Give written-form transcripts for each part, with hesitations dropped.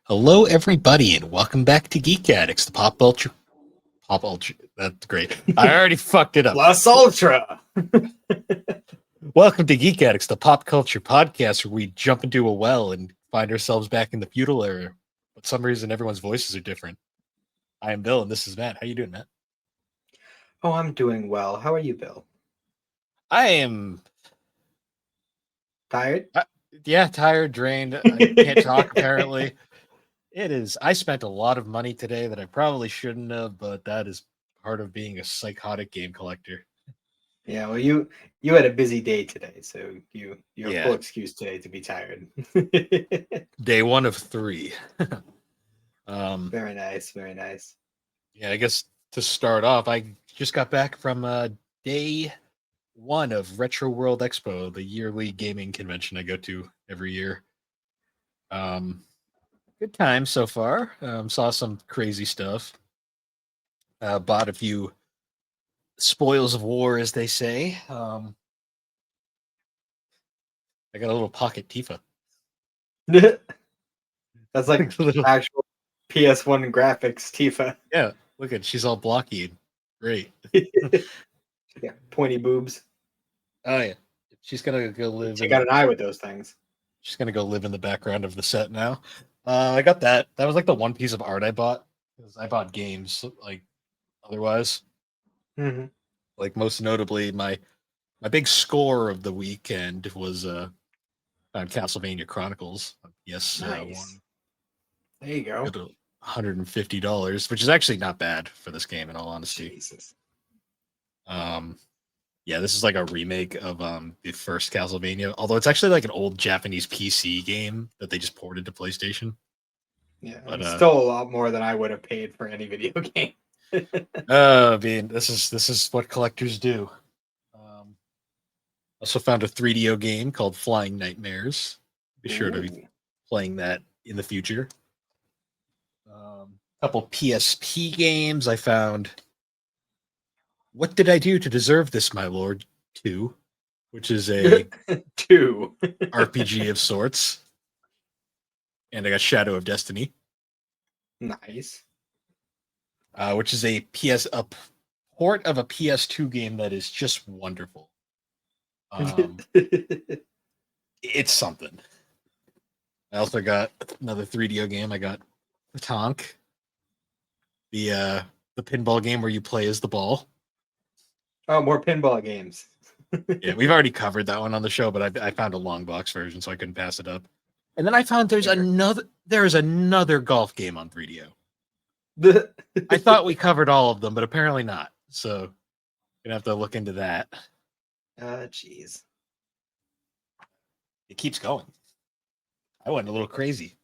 Hello, everybody, and welcome back to Geek Addicts, the pop ultra. That's great. I already fucked it up. Plus Ultra. Welcome to Geek Addicts, the pop culture podcast where we jump into a well and find ourselves back in the feudal era. But for some reason, everyone's voices are different. I am Bill, and this is Matt. How you doing, Matt? Oh, I'm doing well. How are you, Bill? I am, Tired? tired, drained. I can't talk. Apparently, it is. I spent a lot of money today that I probably shouldn't have, but that is part of being a psychotic game collector. Yeah, well, you had a busy day today, so you have Yeah. full excuse today to be tired. Day one of three. Very nice, very nice. Yeah, I guess to start off, I just got back from day one of Retro World Expo, the yearly gaming convention I go to every year. Good time so far. Saw some crazy stuff. Bought a few spoils of war, as they say. I got a little pocket Tifa. That's like A little, actual PS1 graphics, Tifa. yeah, look at she's all blocky. Great. Yeah, pointy boobs. Oh yeah, she's gonna go live Take in out an eye with those things. She's gonna go live in the background of the set now. I got that. That was like the one piece of art I bought because I bought games like otherwise. Mm-hmm. Like most notably, my big score of the weekend was on Castlevania Chronicles. Yes, Nice. There you one go. $150, which is actually not bad for this game in all honesty. Jesus. Um, yeah, this is like a remake of the first Castlevania, although it's actually like an old Japanese PC game that they just ported to PlayStation. Yeah, But it's still a lot more than I would have paid for any video game. I mean, this is what collectors do. Also found a 3DO game called Flying Nightmares. Be sure to be Ooh. playing that in the future. Couple PSP games. I found What Did I Do to Deserve This, My Lord 2, which is a 2. RPG of sorts. And I got Shadow of Destiny, Nice. which is a port of a PS2 game that is just wonderful. It's something. I also got another 3DO game. I got Tonk, the pinball game where you play as the ball. Oh, more pinball games. Yeah, we've already covered that one on the show, but I found a long box version, so I couldn't pass it up. And then I found there's another golf game on 3DO. I thought we covered all of them, but apparently not. So gonna have to look into that. Jeez. It keeps going. I went a little crazy.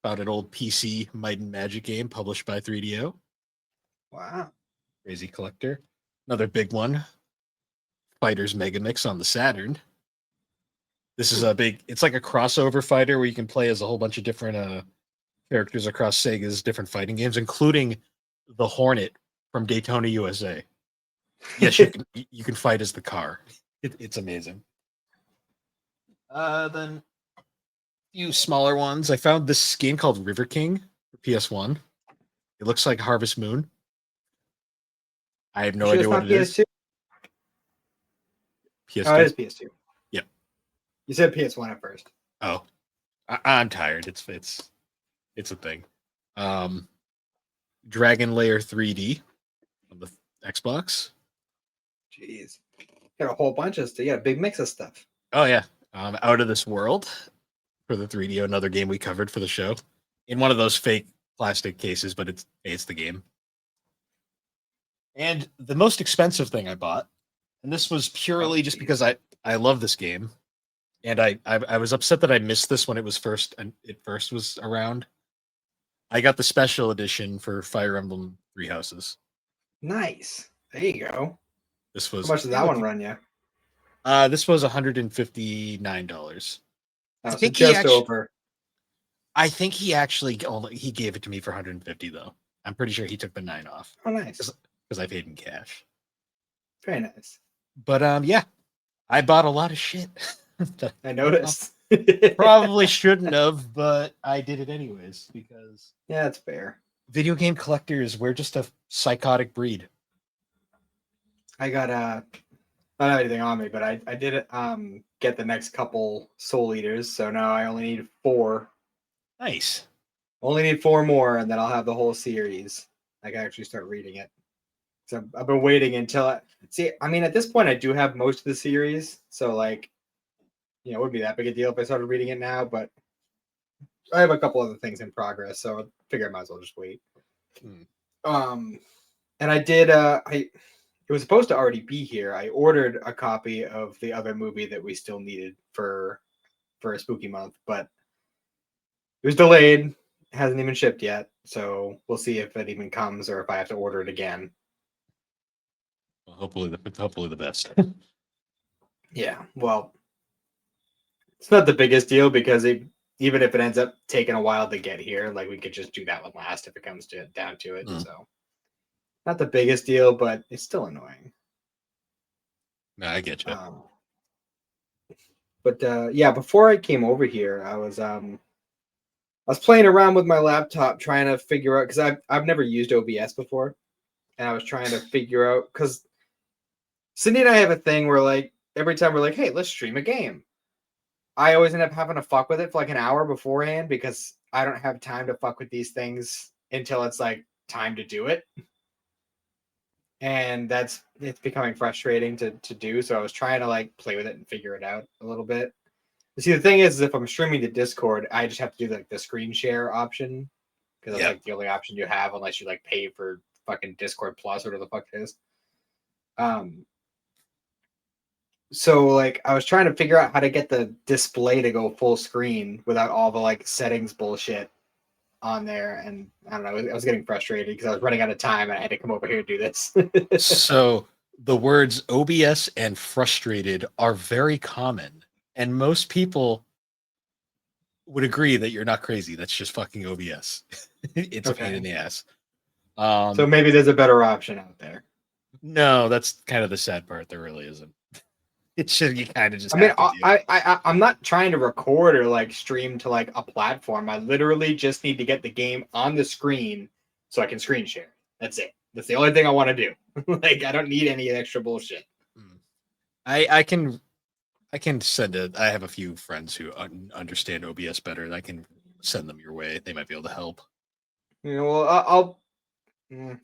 Found an old PC Might and Magic game published by 3DO. Wow. Crazy collector. Another big one. Fighters Mega Mix on the Saturn. This is it's like a crossover fighter where you can play as a whole bunch of different characters across Sega's different fighting games, including the Hornet from Daytona, USA. Yes, you can fight as the car. It's amazing. Then a few smaller ones. I found this game called River King for PS1. It looks like Harvest Moon. I have no idea what it is. PS2? PS2. Oh, it is PS2. Yep. You said PS1 at first. Oh, I'm tired. It's a thing. Dragon Lair 3D on the Xbox. Jeez. Got a whole bunch of stuff. Yeah, big mix of stuff. Oh yeah. Out of This World for the 3DO, another game we covered for the show. In one of those fake plastic cases, but it's the game. And the most expensive thing I bought, and this was purely just because I love this game, and I was upset that I missed this when it first was around. I got the special edition for Fire Emblem Three Houses. Nice. There you go. This was How much did that one run you? This was $159. Oh, so just over. I think he actually he gave it to me for 150 though. I'm pretty sure he took the 9 off. Oh, nice. Because I paid in cash. Very nice. But yeah, I bought a lot of shit. I noticed. Probably shouldn't have, but I did it anyways because Yeah, that's fair. video game collectors, we're just a psychotic breed. I got I don't have anything on me, but I did get the next couple Soul Eaters, so now I only need 4. Nice. Only need 4 more, and then I'll have the whole series. I can actually start reading it. So I've been waiting until see. I mean, at this point, I do have most of the series, so like, it wouldn't be that big a deal if I started reading it now. But I have a couple other things in progress, so I figure I might as well just wait. Hmm. And I did. It was supposed to already be here. I ordered a copy of the other movie that we still needed for a spooky month, but it was delayed. It hasn't even shipped yet, so we'll see if it even comes or if I have to order it again. Well, hopefully the best. Yeah, well, it's not the biggest deal because even if it ends up taking a while to get here, like we could just do that one last if it comes down to it. So not the biggest deal, but it's still annoying. No, I get you. But yeah, before I came over here, I was playing around with my laptop trying to figure out because I've never used OBS before, and I was trying to figure out because Cindy and I have a thing where like every time we're like, hey, let's stream a game. I always end up having to fuck with it for like an hour beforehand because I don't have time to fuck with these things until it's like time to do it. And it's becoming frustrating to do. So I was trying to like play with it and figure it out a little bit. See, the thing is if I'm streaming to Discord, I just have to do like the screen share option because that's like the only option you have unless you like pay for fucking Discord Plus or whatever the fuck it is. So like I was trying to figure out how to get the display to go full screen without all the like settings bullshit on there, and I don't know, I was getting frustrated because I was running out of time and I had to come over here to do this. So the words OBS and frustrated are very common, and most people would agree that you're not crazy. That's just fucking OBS. It's a pain in Okay. the ass. So maybe there's a better option out there. No, that's kind of the sad part. There really isn't. It's just you kind of just I mean, have to do. I'm not trying to record or like stream to like a platform. I literally just need to get the game on the screen so I can screen share. That's it. That's the only thing I want to do. Like I don't need any extra bullshit. Mm. I can send it. I have a few friends who understand OBS better, and I can send them your way. They might be able to help. Well, mm,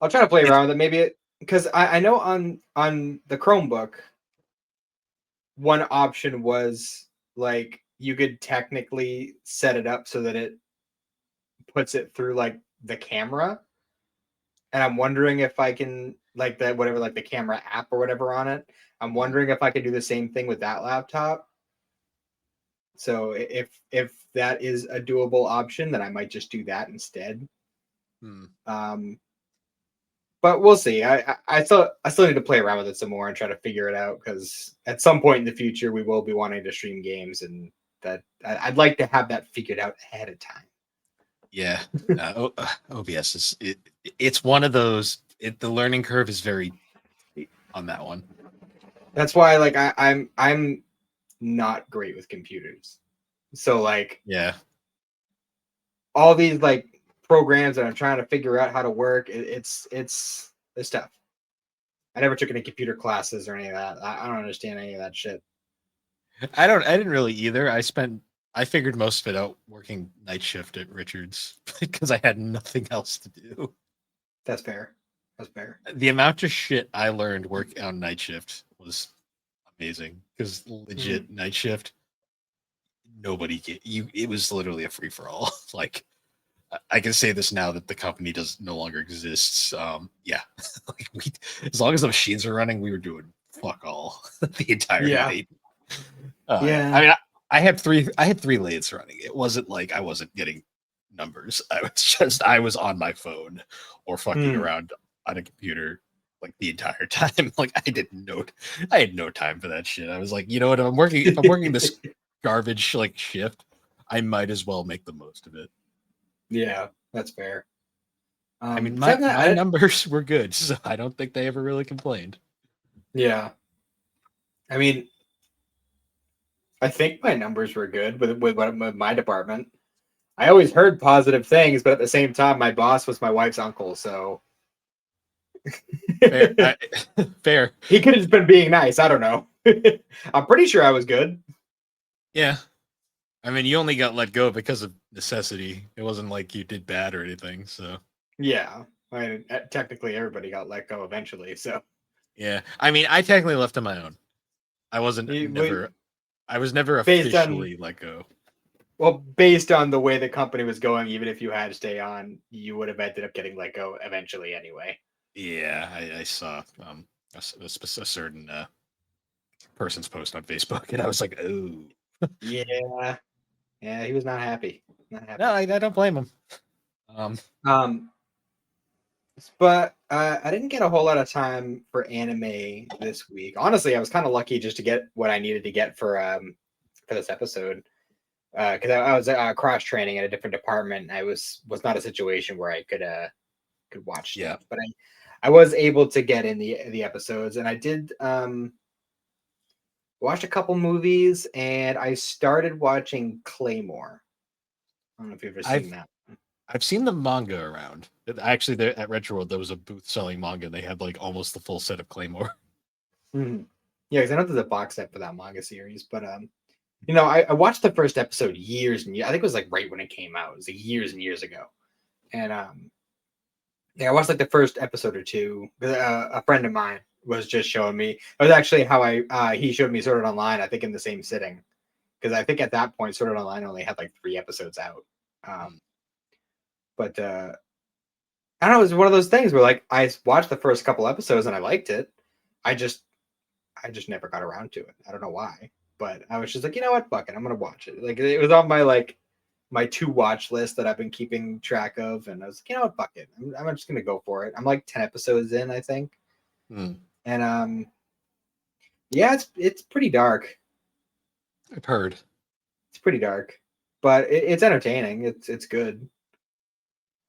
I'll try to play around with it. Maybe because I know on the Chromebook, one option was like you could technically set it up so that it puts it through like the camera, and I'm wondering if I can like that whatever like the camera app or whatever on it. I'm wondering if I can do the same thing with that laptop. So if that is a doable option, then I might just do that instead. Hmm. But we'll see. I still need to play around with it some more and try to figure it out because at some point in the future we will be wanting to stream games, and that I'd like to have that figured out ahead of time. Yeah, OBS it's one of those. The learning curve is very steep on that one. That's why like I'm not great with computers. So like Yeah, all these like programs that I'm trying to figure out how to work, it's tough. I never took any computer classes or any of that. I don't understand any of that shit. I didn't really either. I figured most of it out working night shift at Richards because I had nothing else to do. That's fair. That's fair. The amount of shit I learned work on night shift was amazing because legit night shift, nobody get you. It was literally a free for all. Like I can say this now that the company does no longer exists. Yeah, like as long as the machines were running, we were doing fuck all the entire Yeah. night. Yeah. I mean, I had three lathes running. It wasn't like I wasn't getting numbers. I was on my phone or fucking around on a computer like the entire time. Like I had no time for that shit. I was like, you know what? If I'm working this garbage like shift, I might as well make the most of it. Yeah, that's fair. I mean, Besides that, my numbers were good, so I don't think they ever really complained. yeah. I mean, I think my numbers were good with my department. I always heard positive things, but at the same time, my boss was my wife's uncle, so Fair. Fair. he could have just been being nice. I don't know. I'm pretty sure I was good. Yeah. I mean, you only got let go because of necessity. It wasn't like you did bad or anything. So Yeah, I mean, technically everybody got let go eventually. So yeah. I mean, I technically left on my own. I wasn't we, never. I was never based on officially let go. based on the way the company was going, even if you had to stay on, you would have ended up getting let go eventually anyway. Yeah, I saw a certain person's post on Facebook, and I was like, oh. Yeah, yeah, he was not happy. Not No, happy. I don't blame him. Um, but I didn't get a whole lot of time for anime this week. Honestly, I was kind of lucky just to get what I needed to get for this episode. Because I was cross training at a different department. I was not a situation where I could watch Yeah, stuff, but I was able to get in the episodes, and I did watched a couple movies, and I started watching Claymore. I don't know if you've ever seen I've that. I've seen the manga around. Actually, there at Retro World, there was a booth selling manga, and they had like almost the full set of Claymore. Mhm. Yeah, because I know there's a box set for that manga series, but I watched the first episode years and years. I think it was like right when it came out. It was like years and years ago, and yeah, I watched like the first episode or two. A friend of mine was just showing me. It was actually how he showed me Sword Art Online. I think in the same sitting, because I think at that point Sword Art Online only had like 3 episodes out. Mm. But I don't know. It was one of those things where like I watched the first couple episodes and I liked it. I just I just never got around to it. I don't know why, but I was just like, you know what, fuck it, I'm gonna watch it. Like it was on my to watch list that I've been keeping track of, and I was like, you know what, fuck it, I'm just gonna go for it. I'm like 10 episodes in, I think, Mm. and yeah, it's pretty dark. I've heard. It's pretty dark, but it's entertaining. It's good.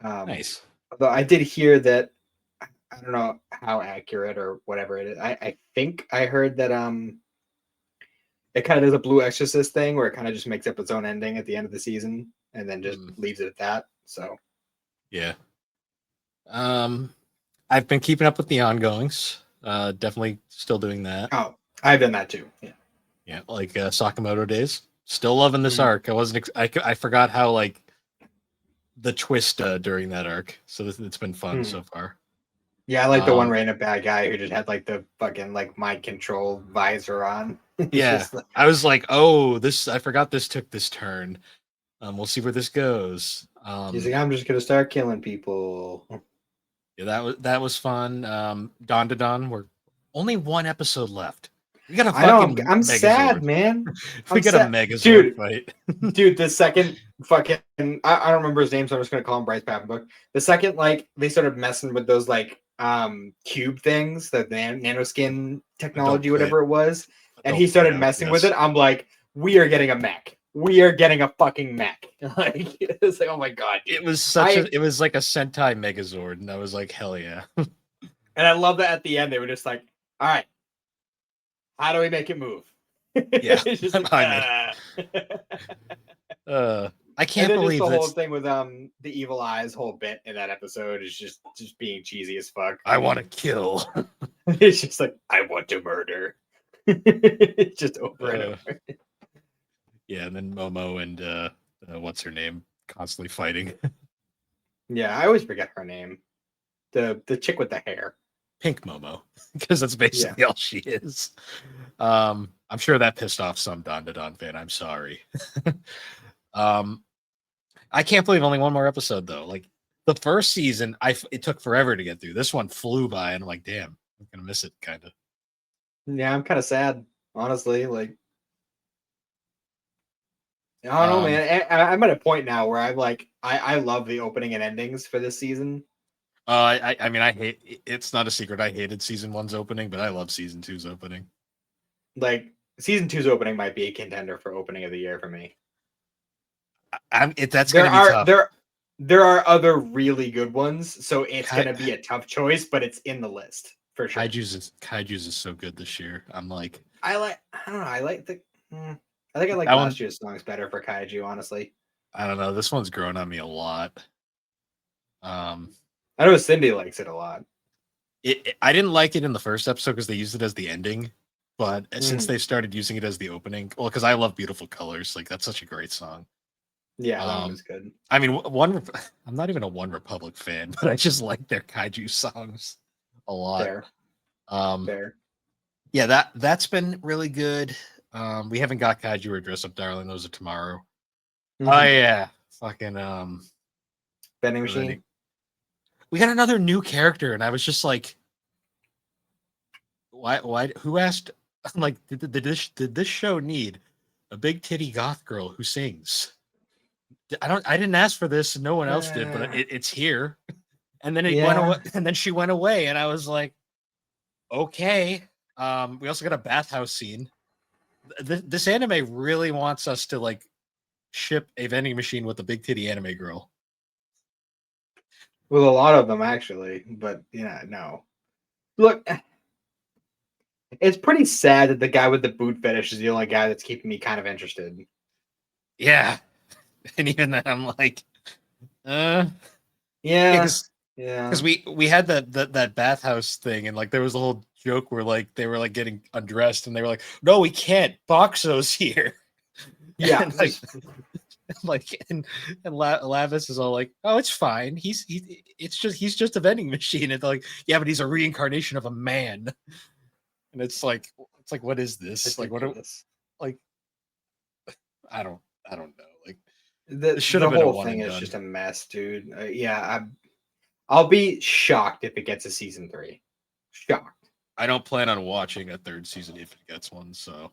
Um, Nice. Although I did hear that I don't know how accurate or whatever it is. I think I heard that it kind of does a Blue Exorcist thing where it kind of just makes up its own ending at the end of the season and then just Mm. leaves it at that. So Yeah. Um, I've been keeping up with the ongoings. Definitely still doing that. oh, I've done that too. Yeah. Yeah, like Sakamoto days. Still loving this Mhm. arc. I wasn't. I forgot how like the twist during that arc. So it's been fun Mhm. so far. Yeah, I like the one Um, random bad guy who just had like the fucking like mind control visor on. He's yeah, just like, I was like, oh, this. I forgot this took this turn. We'll see where this goes. he's like, I'm just gonna start killing people. Yeah, that was fun. Dawn to Dawn. We're only one episode left. We got a I know fucking I'm sad, Megazord. man. We I'm got a sad. Megazord Dude, fight. the second fucking I don't remember his name, so I'm just gonna call him Bryce Papenbook. The second like they started messing with those like cube things, the nanoskin Adult technology, play. whatever it was, and he Adult started playouts. messing with Yes. it, I'm like, we are getting a mech. We are getting a fucking mech. Like it's like, oh my god, dude. It was such I a. It was like a Sentai Megazord, and I was like, hell yeah. and I love that at the end they were just like, all right, how do we make it move? Yeah, It's just like I'm in. I And can't then just believe the whole that's. thing with the evil eyes whole bit in that episode is just being cheesy as fuck. I want to kill. It's just like I want to murder. It's just over and Uh, over. yeah, and then Momo and what's her name constantly fighting. Yeah, I always forget her name. The chick with the hair. Pink Momo, because that's Yeah. basically all she is. I'm sure that pissed off some Don to Don fan. I'm sorry. um, I can't believe only one more episode though. Like the first season, it took forever to get through. This one flew by, and I'm like, damn, I'm gonna miss it, kind of. Yeah, I'm kind of sad, honestly. Like I don't know, Um, man. I'm at a point now where I'm like, I love the opening and endings for this season. I mean, I hate. It's not a secret. I hated season one's opening, but I love season two's opening. Like season two's opening might be a contender for opening of the year for me. That's There gonna be are tough. there are other really good ones, so it's Kai, gonna be a tough choice, but it's in the list for sure. Kaiju's is so good this year. I'm like, I don't know. I like the. I think I like That one, last year's songs better for kaiju, honestly. I don't know. This one's grown on me a lot. Um, I know Cindy likes it a lot. I didn't like it in the first episode because they used it as the ending, but since Mm. they started using it as the opening, well, because I love Beautiful Colors, like that's such a great song. Yeah, that one was good. I mean, I'm not even a One Republic fan, but I just like their kaiju songs a lot. Fair, Um, fair. yeah, that's been really good. We haven't got kaiju or Dress Up Darling. Those are tomorrow. Oh Mhm. yeah, fucking Vending what are they- machine. we got another new character, and I was just like, why? Who asked? I'm like, did this show need a big titty goth girl who sings? I didn't ask for this, and no one else did, but it's here. And then it went Yeah. away, and then she went away, and I was like, okay. We also got a bathhouse scene. This anime really wants us to like ship a vending machine with a big titty anime girl. With a lot of them actually, but yeah, no. Look, it's pretty sad that the guy with the boot fetish is the only guy that's keeping me kind of interested. Yeah, and even then, I'm like, yeah, Yeah, because yeah, we had that bathhouse thing, and like there was a whole joke where like they were like getting undressed, and they were like, no, we can't. Boxo's here, yeah. and Lavis is all like, "Oh, it's fine. He's just a vending machine." And they're like, "Yeah, but he's a reincarnation of a man." And it's like, what is this? Like, Ridiculous. like I don't, know. Like, The this should the have been a whole one thing and is done. just a mess, dude. Yeah, I'll be shocked if it gets a season 3. Shocked. I don't plan on watching a third season if it gets one. So,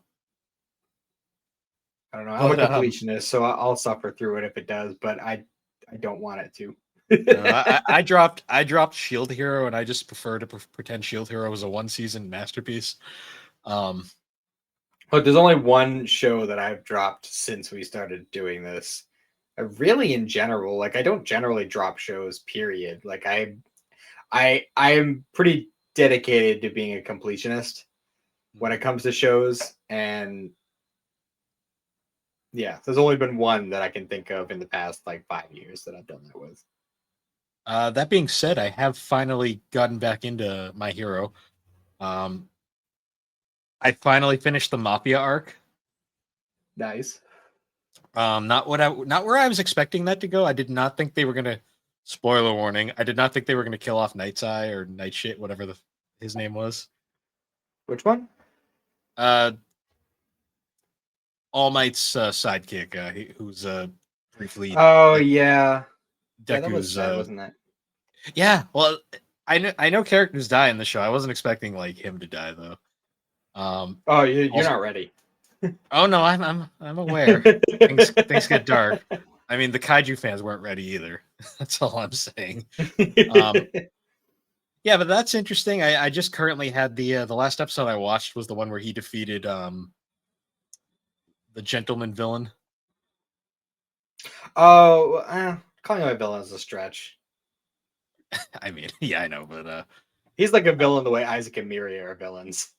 I don't know. I'm a but completionist, so I'll suffer through it if it does, but I don't want it to. I dropped Shield Hero, and I just prefer to pretend Shield Hero was a one season masterpiece. Look, there's only one show that I've dropped since we started doing this. Really, in general, like I don't generally drop shows. Period. Like I'm pretty dedicated to being a completionist when it comes to shows, and yeah, there's only been one that I can think of in the past like 5 years that I've done that with. That being said, I have finally gotten back into My Hero. Um, I finally finished the Mafia arc. Nice. Not where I was expecting that to go. I did not think they were gonna. Spoiler warning: I did not think they were gonna kill off Night's Eye or Night Shit, whatever his name was. Which one? Uh, All Might's sidekick, who's briefly Oh like yeah, yeah. That was Deku's. sad, wasn't that? Yeah, well, I know characters die in the show. I wasn't expecting like him to die though. Oh, you're Also, not ready. oh no, I'm aware. Things get dark. I mean, the kaiju fans weren't ready either. That's all I'm saying. Um, yeah, but that's interesting. I just currently had the last episode I watched was the one where he defeated the gentleman villain. Oh, calling him a villain is a stretch. I mean, yeah, I know, but He's like a villain the way Isaac and Miri are villains.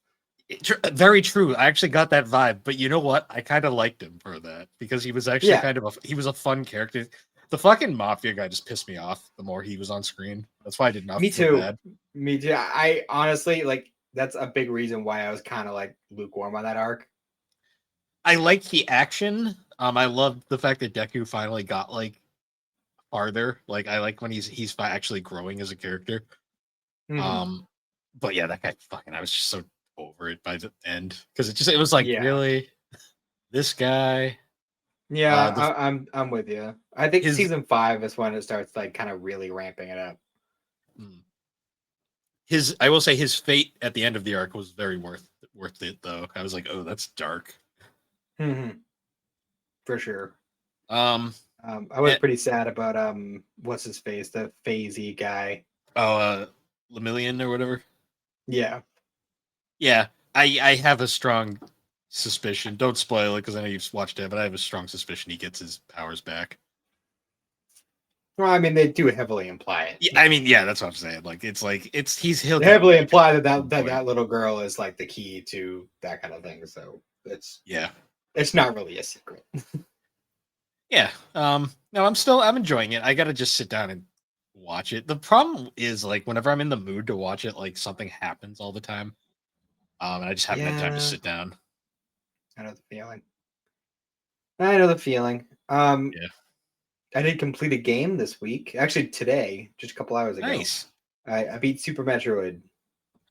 very true. I actually got that vibe, but you know what? I kind of liked him for that because he was actually Yeah, he was a fun character. The fucking mafia guy just pissed me off the more he was on screen. That's why I did not me feel too. bad. Me too. I honestly like that's a big reason why I was kind of like lukewarm on that arc. I like the action. I love the fact that Deku finally got like farther. Like I like when actually growing as a character. Mhm. Um, but yeah, that guy fucking. I was just so over it by the end because it was like Yeah, really this guy. yeah. The I'm with you. I think his season 5 is when it starts like kind of really ramping it up. mm, his I will say his fate at the end of the arc was very worth it though. I was like, oh, that's dark. Mhm. For sure. Um, I was and, pretty sad about what's his face, the phasey guy. oh, Lemillion or whatever. Yeah. Yeah, I have a strong suspicion. Don't spoil it because I know you've watched it, but I have a strong suspicion he gets his powers back. Well, I mean, they do heavily imply it. Yeah, I mean, yeah, that's what I'm saying. He'll They get him heavily back imply at that some point. that little girl is like the key to that kind of thing. So it's Yeah, It's not really a secret. Yeah. No, I'm enjoying it. I gotta just sit down and watch it. The problem is like whenever I'm in the mood to watch it, like something happens all the time. And I just haven't had time to Yeah, sit down. I know the feeling. I know the feeling. Yeah. I did complete a game this week. Actually, today, just a couple hours ago. Nice. I beat Super Metroid.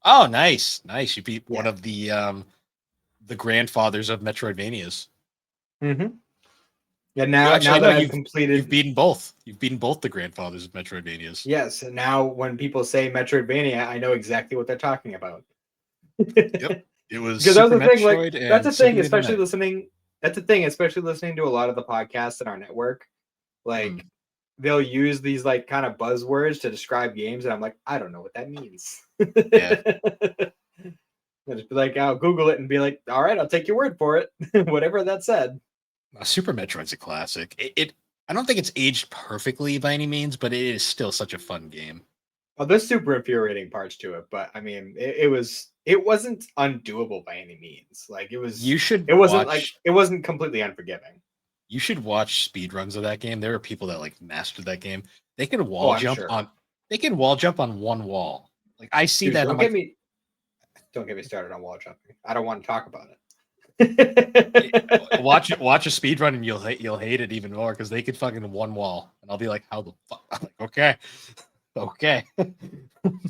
Oh, nice. Nice. You beat one Yeah. of the grandfathers of Metroidvanias. Mm-hmm. Yeah. You Now actually no, that I've you've completed, beaten both. You've beaten both the grandfathers of Metroidvanias. yes. And now when people say Metroidvania, I know exactly what they're talking about. Yep. It was Because that's Super the thing, like Metroid that's and the thing, Symphony of the especially Night. listening. That's the thing, especially listening to a lot of the podcasts in our network. Mm, Like they'll use these like kind of buzzwords to describe games, and I'm like, I don't know what that means. yeah. I'll just be like, I'll Google it and be like, all right, I'll take your word for it, whatever that said. Super Metroid's a classic. I don't think it's aged perfectly by any means, but it is still such a fun game. Well, there's super infuriating parts to it, but I mean, it wasn't undoable by any means. Like You should it wasn't completely unforgiving. you should watch speedruns of that game. There are people that like mastered that game. They can Oh, wall I'm jump sure. on they can wall jump on one wall. Like I see Dude, that and I'm like, don't get me started on wall jumping. I don't want to talk about "Eh, it. watch a speedrun and you'll hate it even more because they could fucking one wall. And I'll be like, how the fuck? I'm like, okay. Okay.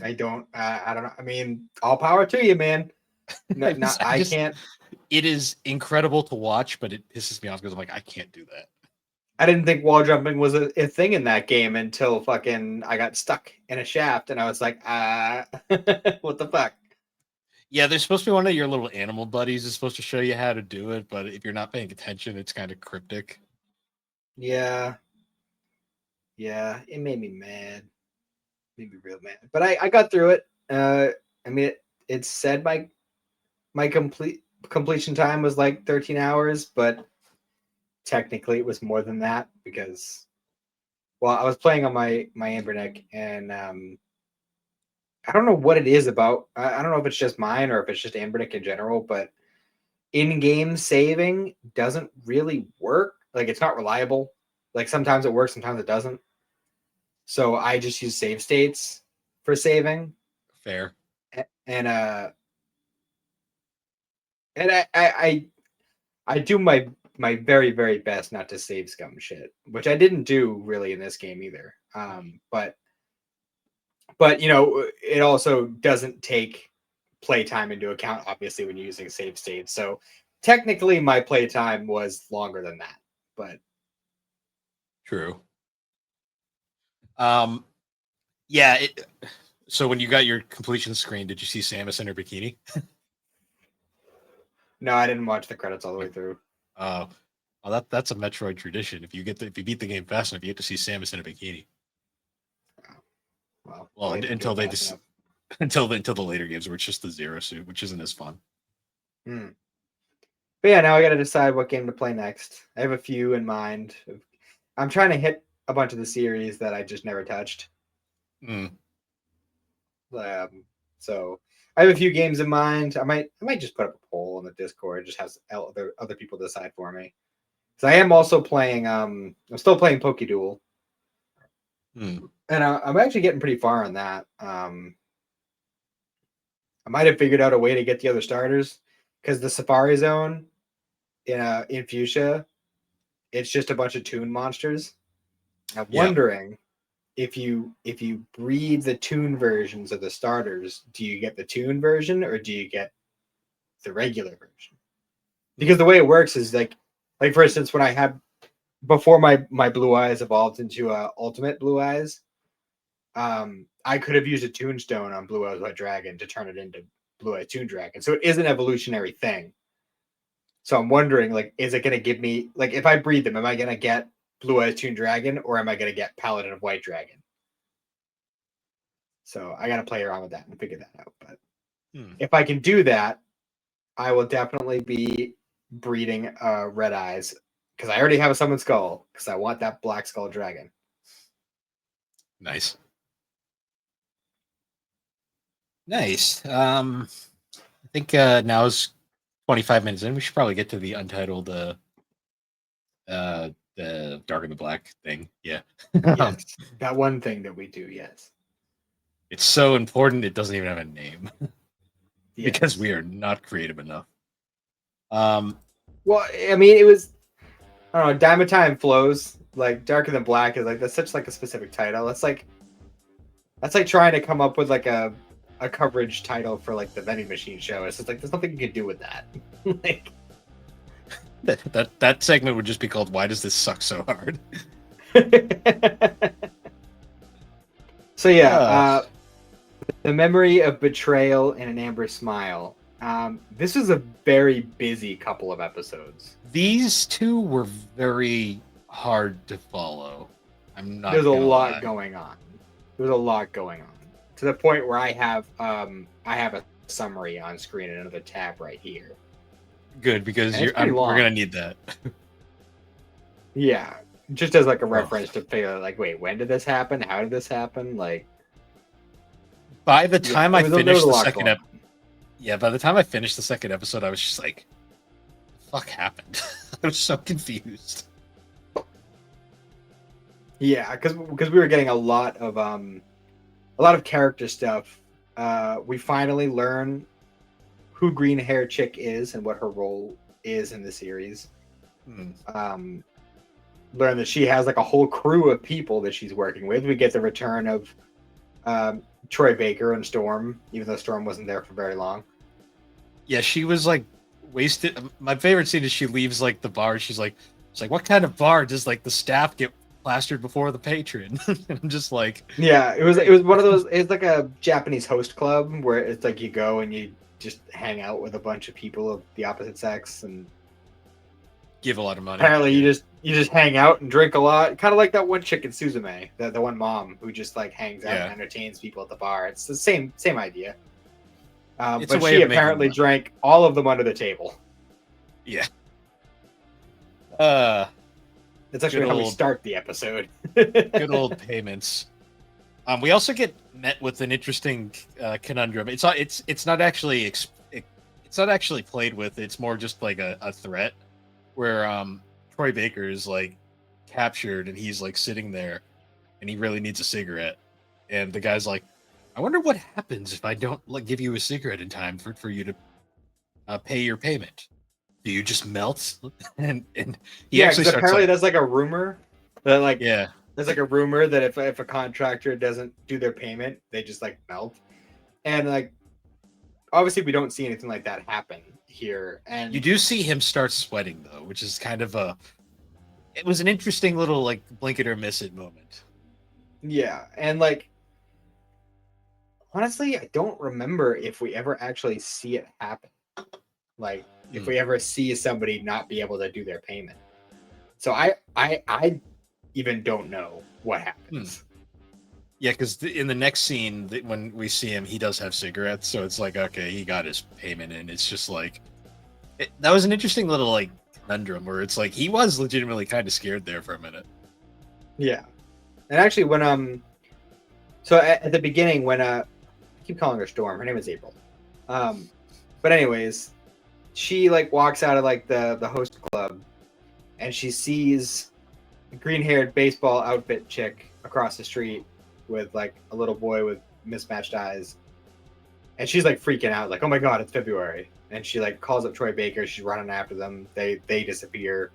I don't. I don't know. I mean, all power to you, man. No, not. I I just can't. it is incredible to watch, but it pisses me off because I'm like, I can't do that. I didn't think wall jumping was a thing in that game until fucking I got stuck in a shaft, and I was like, what the fuck? Yeah, there's supposed to be one of your little animal buddies is supposed to show you how to do it, but if you're not paying attention, it's kind of cryptic. Yeah, yeah. It made me mad. Made me real mad. But I got through it. I mean, it said my completion time was like 13 hours, but technically it was more than that because well, I was playing on my Amberneck, and I don't know what it is about. I don't know if it's just mine or if it's just Ambernick in general, but in-game saving doesn't really work. Like it's not reliable. Like sometimes it works, sometimes it doesn't. So I just use save states for saving, Fair. and I do my very very best not to save scum shit, which I didn't do really in this game either. But you know, it also doesn't take playtime into account, obviously, when you're using save states. So technically, my playtime was longer than that. But True. Um, yeah. So when you got your completion screen, did you see Samus in her bikini? no, I didn't watch the credits all the way through. Uh, well, that's a Metroid tradition. If you beat the game fast enough, you get to see Samus in a bikini. Well, Well, they didn't do until it they fast just enough. until the later games where it's just the Zero suit, which isn't as fun. Hmm. But yeah, now I got to decide what game to play next. I have a few in mind. I'm trying to hit a bunch of the series that I just never touched. Mm, So I have a few games in mind. I might just put up a poll on the Discord. Just has other people decide for me. So I am also playing. I'm still playing Pokeduel, mm. and I'm actually getting pretty far on that. I might have figured out a way to get the other starters because the Safari Zone in Fuchsia, it's just a bunch of toon monsters. I'm Yeah. wondering if you breed the toon versions of the starters, do you get the toon version or do you get the regular version? Because the way it works is like for instance, when I had before my blue eyes evolved into ultimate blue eyes, I could have used a toonstone on blue eyes white dragon to turn it into blue eyes toon dragon. So it is an evolutionary thing. So I'm wondering, like, is it going to give me like if I breed them, am I going to get blue eyes toon dragon or am I going to get paladin of white dragon? So I got to play around with that and figure that out. But if I can do that, I will definitely be breeding red eyes because I already have a summon skull because I want that black skull dragon. Nice. Nice. I think now's 25 minutes in. We should probably get to the untitled the Dark and the Black thing. Yeah. Yes, that one thing that we do. Yes. It's so important it doesn't even have a name because Yes. we are not creative enough. Um, Well, I mean, it was. I don't know. Dime of Time flows like Darker Than Black is like that's such like a specific title. That's like trying to come up with like a coverage title for like the vending machine show. It's just like there's nothing you can do with that. Like that segment would just be called "Why Does This Suck So Hard?" So yeah, Uh, the memory of betrayal and an amber smile. This was a very busy couple of episodes. these two were very hard to follow. I'm not. There's a gonna lot lie. going on. There's a lot going on to the point where I have a summary on screen in another tab right here. Good because And it's pretty we're long. gonna need that. Yeah, just as like a reference to figure like, wait, when did this happen? How did this happen? Like, By the time I there was finished a the lot second going episode, yeah, by the time I finished the second episode, I was just like, "The fuck happened?" I was so confused. Yeah, because we were getting a lot of character stuff. We finally learn who Green Hair Chick is and what her role is in the series. Hmm. Learn that she has like a whole crew of people that she's working with. We get the return of Troy Baker and Storm, even though Storm wasn't there for very long. Yeah, she was like wasted. My favorite scene is she leaves like the bar. She's like, "It's like, what kind of bar does like the staff get plastered before the patron?" And I'm just like, Yeah, it was one of those. It's like a Japanese host club where it's like you go and you just hang out with a bunch of people of the opposite sex, and give a lot of money. apparently you just hang out and drink a lot, kind of like that one chick in Suzume, the one mom who just like hangs out and entertains people at the bar. It's the same idea. It's a But way she of making apparently money. drank all of them under the table. Yeah. That's actually Good how we old- start the episode. Good old payments. We also get met with an interesting conundrum. It's not actually it's not actually played with. It's more just like a threat where Troy Baker is like captured and he's like sitting there and he really needs a cigarette, and the guy's like, "I wonder what happens if I don't like give you a cigarette in time for you to pay your payment. Do you just melt?" and he Yeah, actually because starts apparently like, that's like a rumor that like yeah. there's like a rumor that if a contractor doesn't do their payment, they just like melt. And like obviously we don't see anything like that happen here. And You do see him start sweating though, which is kind of it was an interesting little like blink it or miss it moment. yeah, and like honestly, I don't remember if we ever actually see it happen. Like if we ever see somebody not be able to do their payment. So I even don't know what happens. Yeah, because in the next scene, when we see him, he does have cigarettes, so it's like, okay, he got his payment, and it's just like that was an interesting little like conundrum where it's like he was legitimately kind of scared there for a minute. Yeah, and actually when so at the beginning when I keep calling her Storm, her name is April. But anyways, she like walks out of like the host club, and she sees a green-haired baseball outfit chick across the street with like a little boy with mismatched eyes, and she's like freaking out, like, "Oh my god, it's February!" And she like calls up Troy Baker. She's running after them. They disappear,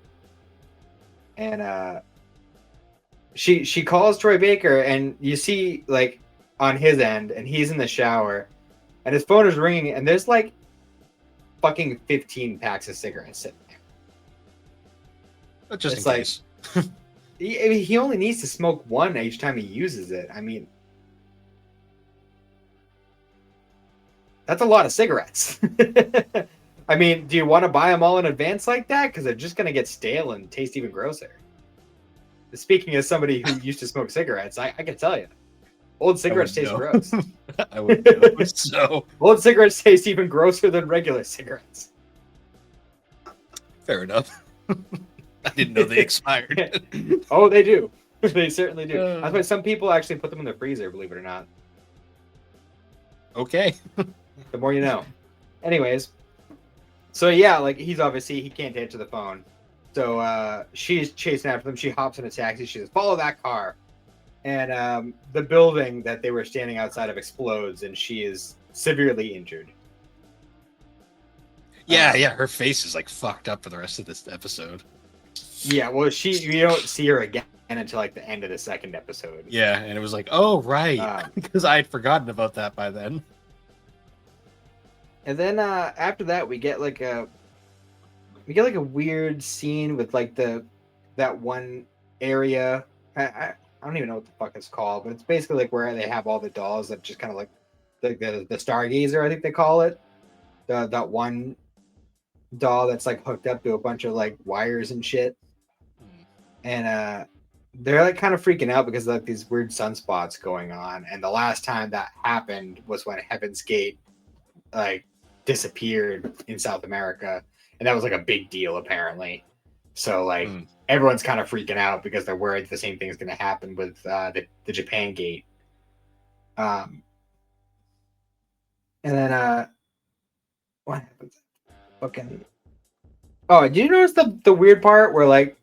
and she calls Troy Baker, and you see like on his end, and he's in the shower, and his phone is ringing, and there's like fucking 15 packs of cigarettes sitting there. But just It's in like- case. He only needs to smoke one each time he uses it. I mean, that's a lot of cigarettes. I mean, do you want to buy them all in advance like that? Because they're just going to get stale and taste even grosser. Speaking as somebody who used to smoke cigarettes, I can tell you, old cigarettes taste know. gross. I would know. So Old cigarettes taste even grosser than regular cigarettes. fair enough. I didn't know they expired. Oh, they do. They certainly do. Uh. That's why some people actually put them in the freezer, believe it or not. Okay. The more you know. Anyways, So yeah, like he can't answer the phone. So she's chasing after them. She hops in a taxi. She says, "Follow that car." And the building that they were standing outside of explodes, and she is severely injured. Yeah, yeah, her face is like fucked up for the rest of this episode. Yeah, well, you don't see her again until like the end of the second episode. Yeah, and it was like, oh right, because I had forgotten about that by then. And then after that, we get like a weird scene with like that one area. I don't even know what the fuck it's called, but it's basically like where they have all the dolls that just kind of like the Stargazer, I think they call it. That one doll that's like hooked up to a bunch of like wires and shit. And they're like kind of freaking out because of, like these weird sunspots going on. And the last time that happened was when Heaven's Gate like disappeared in South America, and that was like a big deal apparently. So like everyone's kind of freaking out because they're worried the same thing is going to happen with the Japan Gate. And then what happens? Fucking. Oh, did you notice the weird part where like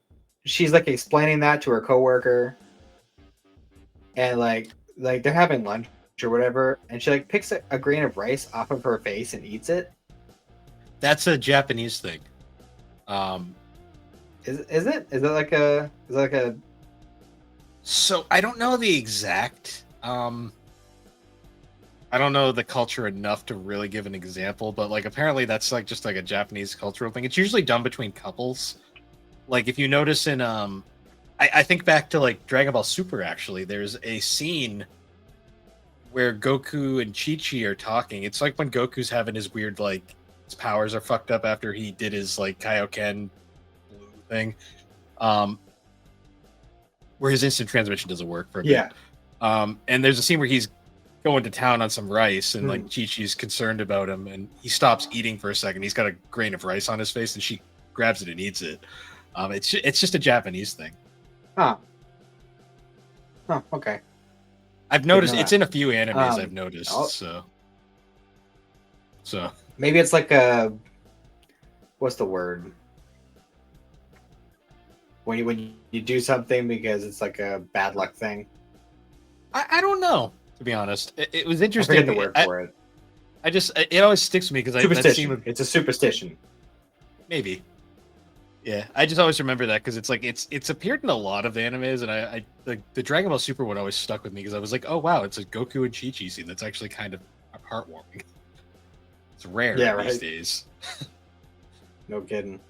she's like explaining that to her coworker, and like they're having lunch or whatever, and she like picks a grain of rice off of her face and eats it. That's a Japanese thing. Is it? Is it like a? So I don't know the exact. I don't know the culture enough to really give an example, but like apparently that's like just like a Japanese cultural thing. It's usually done between couples. Like if you notice in I think back to like Dragon Ball Super actually, there's a scene where Goku and Chi-Chi are talking. It's like when Goku's having his weird like his powers are fucked up after he did his like Kaioken blue thing. Where his instant transmission doesn't work for a bit. And there's a scene where he's going to town on some rice, and like Chi-Chi's concerned about him, and he stops eating for a second. He's got a grain of rice on his face, and she grabs it and eats it. It's just a Japanese thing. Huh. Okay. I've noticed it's in a few animes. I've noticed. So maybe it's like a what's the word when you do something because it's like a bad luck thing. I don't know, to be honest. It was interesting. I forget the word for it. It always sticks with me because superstition. It's a superstition. Maybe. Yeah, I just always remember that because it's like it's appeared in a lot of animes, and I like the Dragon Ball Super one always stuck with me because I was like, oh wow, it's a Goku and Chi-Chi scene that's actually kind of heartwarming. It's rare these days. No kidding.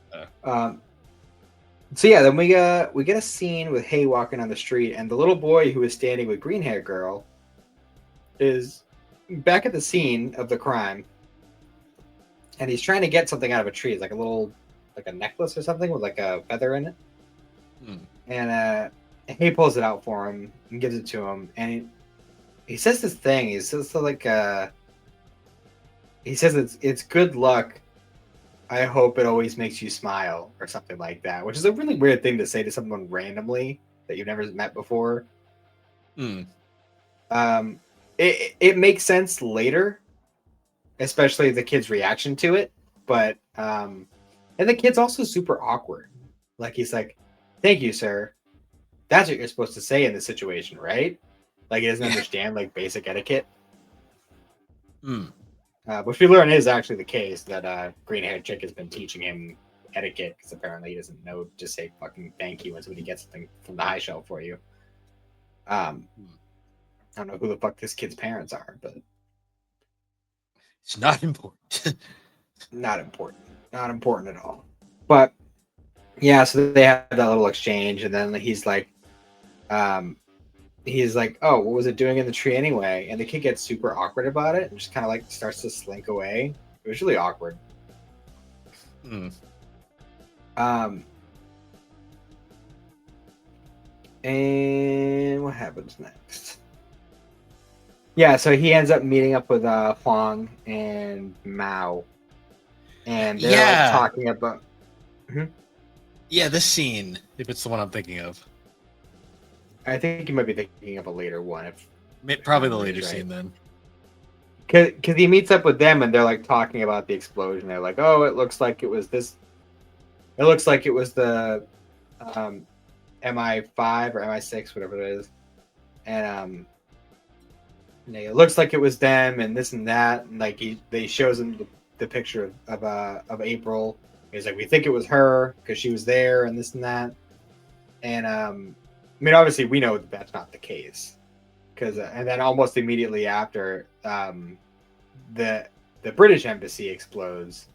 So yeah, then we get a scene with Hay walking on the street, and the little boy who is standing with green hair girl is back at the scene of the crime, and he's trying to get something out of a tree. It's like a necklace or something with like a feather in it. And Hay pulls it out for him and gives it to him, and he says this thing. He says like he says it's good luck. I hope it always makes you smile, or something like that, which is a really weird thing to say to someone randomly that you've never met before. It makes sense later, especially the kid's reaction to it. But and the kid's also super awkward. Like he's like, "Thank you, sir." That's what you're supposed to say in this situation, right? Like he doesn't understand like basic etiquette. Which we learn is actually the case, that green-haired chick has been teaching him etiquette because apparently he doesn't know to say fucking thank you when somebody gets something from the high shelf for you. I don't know who the fuck this kid's parents are, but it's not important. Not important at all. But yeah, so they have that little exchange, and then he's like, "Oh, what was it doing in the tree anyway?" And the kid gets super awkward about it and just kind of like starts to slink away. It was really awkward. And what happens next? Yeah, so he ends up meeting up with Huang and Mao, and they're like talking about. Yeah, this scene, if it's the one I'm thinking of. I think you might be thinking of a later one. Probably the later scene then. because he meets up with them and they're like talking about the explosion. They're like, oh, it looks like it was this. It looks like it was the MI5 or MI6, whatever it is, and it looks like it was them and this and that. And like they shows him the picture of April. He's like, we think it was her because she was there and this and that. And I mean, obviously we know that that's not the case, because and then almost immediately after, the British embassy explodes.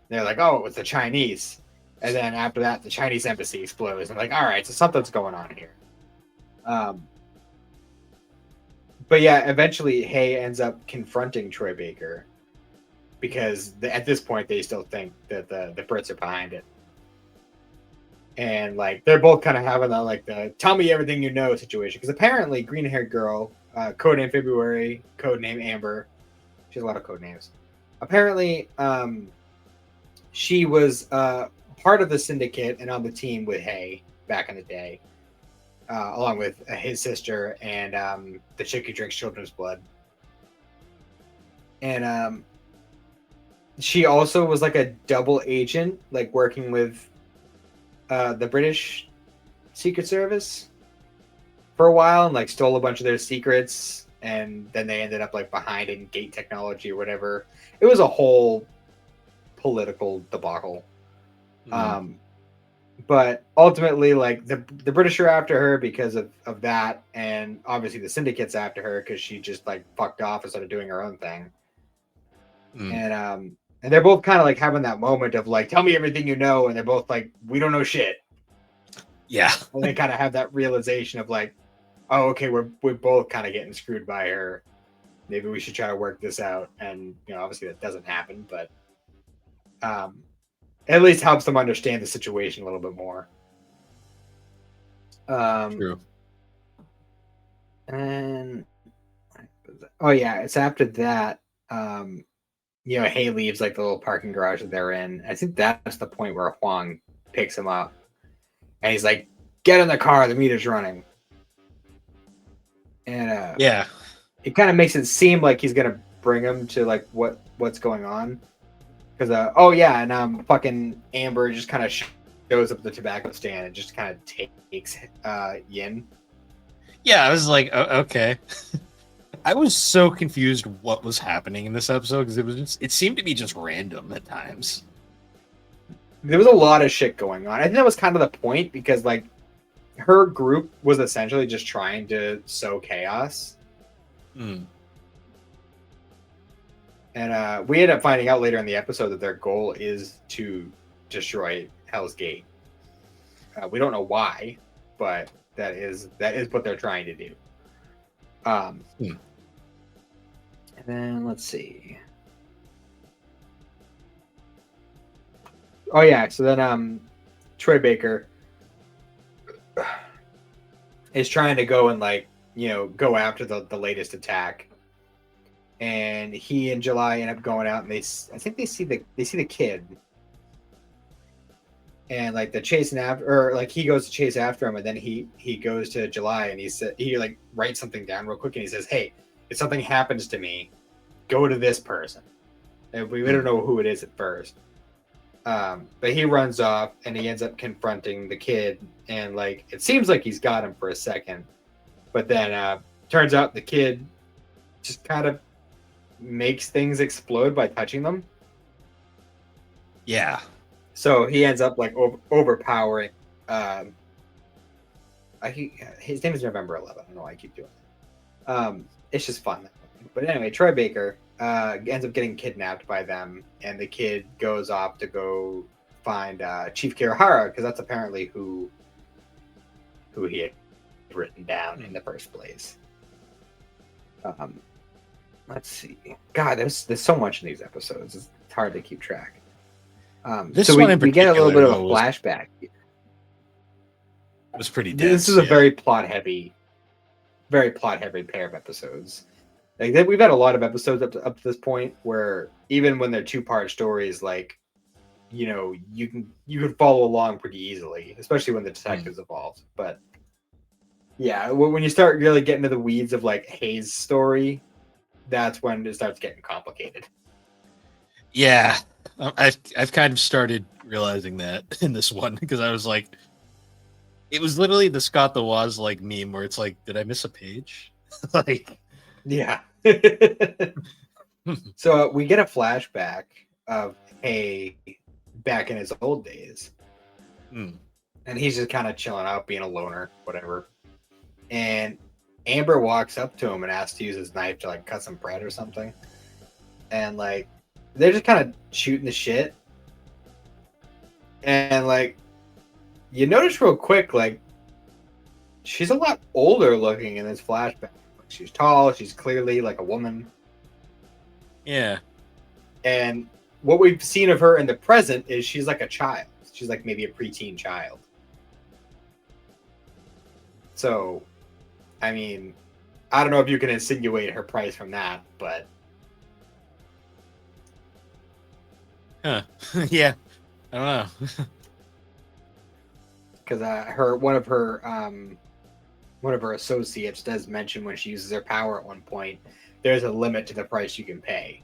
They're like, oh, it was the Chinese. And then after that, the Chinese embassy explodes. I'm like, all right, so something's going on here. But yeah, eventually Hay ends up confronting Troy Baker because at this point they still think that the Brits are behind it. And like they're both kind of having the tell me everything you know situation, because apparently green-haired girl, codename February, codename Amber, she has a lot of code names. Apparently, she was part of the syndicate and on the team with Hay back in the day, along with his sister and the chick who drinks children's blood. And she also was like a double agent, like working with the British Secret Service for a while, and like stole a bunch of their secrets, and then they ended up like behind in gate technology or whatever. It was a whole political debacle. But ultimately, like the British are after her because of that, and obviously the syndicate's after her because she just like fucked off instead of doing her own thing. And they're both kind of like having that moment of like, tell me everything you know, and they're both like, we don't know shit. Yeah. And they kind of have that realization of like, oh, okay, we're both kind of getting screwed by her. Maybe we should try to work this out. And obviously that doesn't happen, but at least helps them understand the situation a little bit more. True. And oh yeah, it's after that. Hay leaves like the little parking garage that they're in. I think that's the point where Huang picks him up, and he's like, "Get in the car, the meter's running." And yeah, it kind of makes it seem like he's gonna bring him to like what's going on. Because oh yeah, and fucking Amber just kind of shows up at the tobacco stand and just kind of takes Yin. Yeah, I was like, okay. I was so confused what was happening in this episode because it seemed to be just random at times. There was a lot of shit going on. I think that was kind of the point, because like her group was essentially just trying to sow chaos. And we end up finding out later in the episode that their goal is to destroy Hell's Gate. We don't know why, but that is what they're trying to do. And then let's see. Oh yeah, so then Troy Baker is trying to go and like go after the latest attack, and he and July end up going out, and I think they see the kid, and like they're chasing after, or like he goes to chase after him, and then he goes to July, and he like writes something down real quick, and he says, "Hey, if something happens to me, go to this person." And we don't know who it is at first. But he runs off and he ends up confronting the kid, and like it seems like he's got him for a second, but then turns out the kid just kind of makes things explode by touching them. Yeah. So he ends up like overpowering. His name is November 11. I don't know why I keep doing it. It's just fun. But anyway, Troy Baker ends up getting kidnapped by them, and the kid goes off to go find Chief Kirihara, because that's apparently who he had written down in the first place. Let's see. God, there's so much in these episodes. It's hard to keep track. This so one in we get a little bit of a particular flashback. was pretty dense. This is a very plot heavy pair of episodes. Like we've had a lot of episodes up to this point where even when they're 2-part stories, like you can follow along pretty easily, especially when the detectives evolve. But yeah, when you start really getting to the weeds of like Hayes' story, that's when it starts getting complicated. Yeah, I've kind of started realizing that in this one because I was like, it was literally the Scott the Woz like meme where it's like, did I miss a page? Like, Yeah. So we get a flashback of Hay back in his old days, hmm. and he's just kind of chilling out, being a loner, whatever. And Amber walks up to him and asks to use his knife to like cut some bread or something. And like they're just kind of shooting the shit. And like you notice real quick, like she's a lot older looking in this flashback. Like, she's tall, she's clearly like a woman. Yeah, And what we've seen of her in the present is she's like a child. She's like maybe a preteen child. So, I mean, I don't know if you can insinuate her price from that, but huh? Yeah, I don't know. because one of her associates does mention when she uses her power at one point, there's a limit to the price you can pay.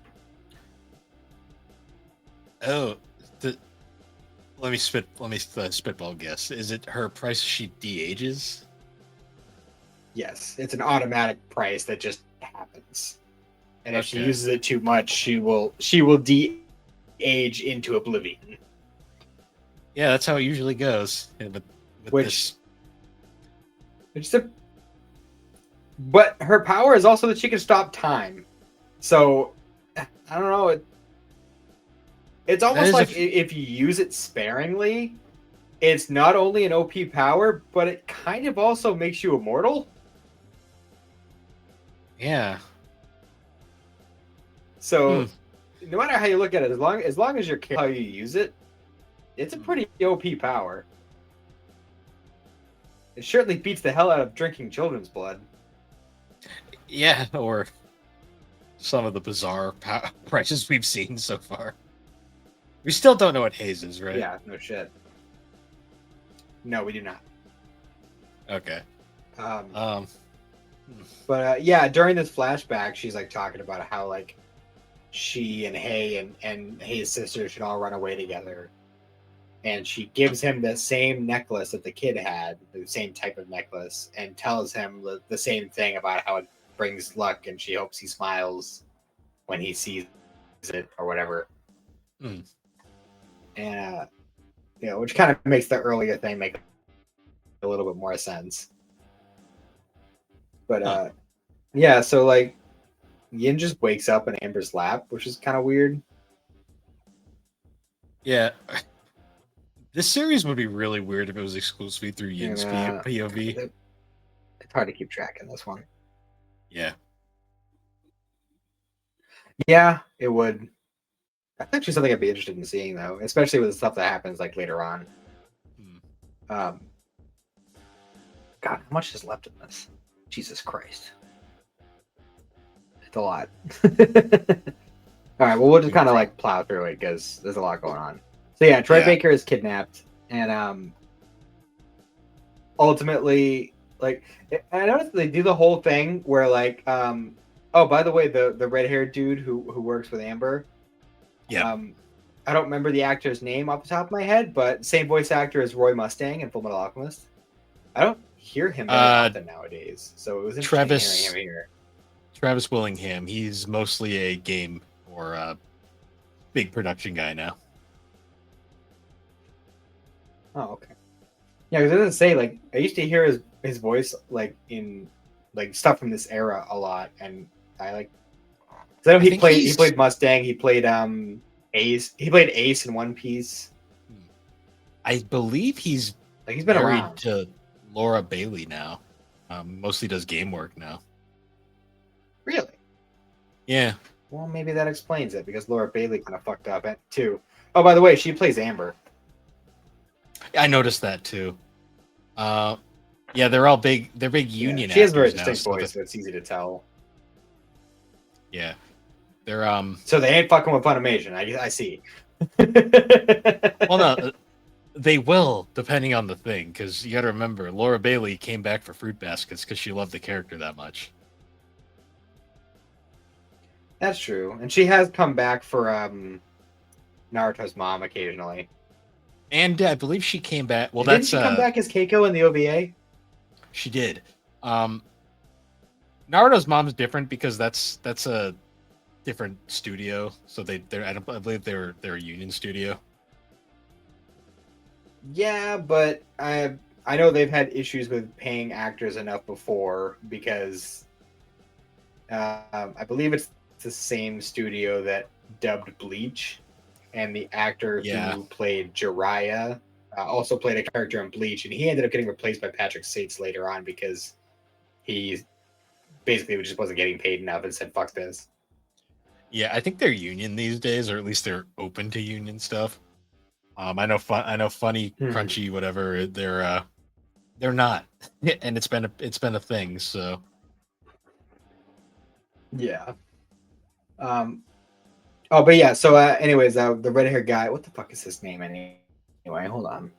Oh, the, let me spitball guess. Is it her price she de-ages? Yes, it's an automatic price that just happens. And if she Okay. uses it too much, she will de-age into oblivion. Yeah, that's how it usually goes. Yeah, but with Which but her power is also that she can stop time. So I don't know. It's almost like if you use it sparingly, it's not only an OP power, but it kind of also makes you immortal. yeah. So no matter how you look at it, as long as you're careful how you use it, it's a pretty OP power. It certainly beats the hell out of drinking children's blood. Yeah, or some of the bizarre prices we've seen so far. We still don't know what haze is, right? Yeah, no shit. No, we do not. Okay. But yeah, during this flashback, she's like talking about how like she and Hay and Hay's sister should all run away together. And she gives him the same necklace that the kid had, the same type of necklace, and tells him the same thing about how it brings luck, and she hopes he smiles when he sees it or whatever. Mm. And which kind of makes the earlier thing make a little bit more sense. But yeah, so like Yin just wakes up in Amber's lap, which is kind of weird. Yeah. This series would be really weird if it was exclusively through Yin's POV. It's hard to keep track in this one. Yeah. Yeah, it would. That's actually something I'd be interested in seeing, though, especially with the stuff that happens like later on. God, how much is left in this? Jesus Christ. It's a lot. All right, well, we'll just kind of like plow through it because there's a lot going on. So yeah, Troy Baker is kidnapped, and ultimately, like, I noticed they do the whole thing where like, oh, by the way, the red-haired dude who works with Amber, yeah, I don't remember the actor's name off the top of my head, but same voice actor as Roy Mustang in Fullmetal Alchemist. I don't hear him very often nowadays, so it was interesting hearing him here. Travis Willingham. He's mostly a game or big production guy now. Oh, okay. Yeah, because it doesn't say like I used to hear his voice like in like stuff from this era a lot, and I like. I know he played Mustang. He played Ace. He played Ace in One Piece. I believe he's been married around to Laura Bailey now. Mostly does game work now. Really? Yeah. Well, maybe that explains it because Laura Bailey kind of fucked up too. Oh, by the way, she plays Amber. I noticed that too. Yeah, they're all big. They're big union. She has a very now, distinct voice, so it's easy to tell. Yeah, they're So they ain't fucking with Funimation. I see. Well, no, they will depending on the thing because you got to remember Laura Bailey came back for Fruit Baskets because she loved the character that much. That's true, and she has come back for Naruto's mom occasionally. And I believe she came back. Well, And didn't that's she come back as Keiko in the OVA? she did. Naruto's mom's different because that's a different studio. So I believe they're a union studio. Yeah, but I know they've had issues with paying actors enough before because I believe it's the same studio that dubbed Bleach, and the actor Yeah. who played Jiraiya also played a character in Bleach, and he ended up getting replaced by Patrick Sates later on because he basically just wasn't getting paid enough and said, "Fuck this." Yeah, I think they're union these days, or at least they're open to union stuff. I know funny, crunchy, whatever. They're not, and it's been a thing. So Yeah. Oh, but yeah. So, anyways, the red hair guy. What the fuck is his name anyway? Hold on.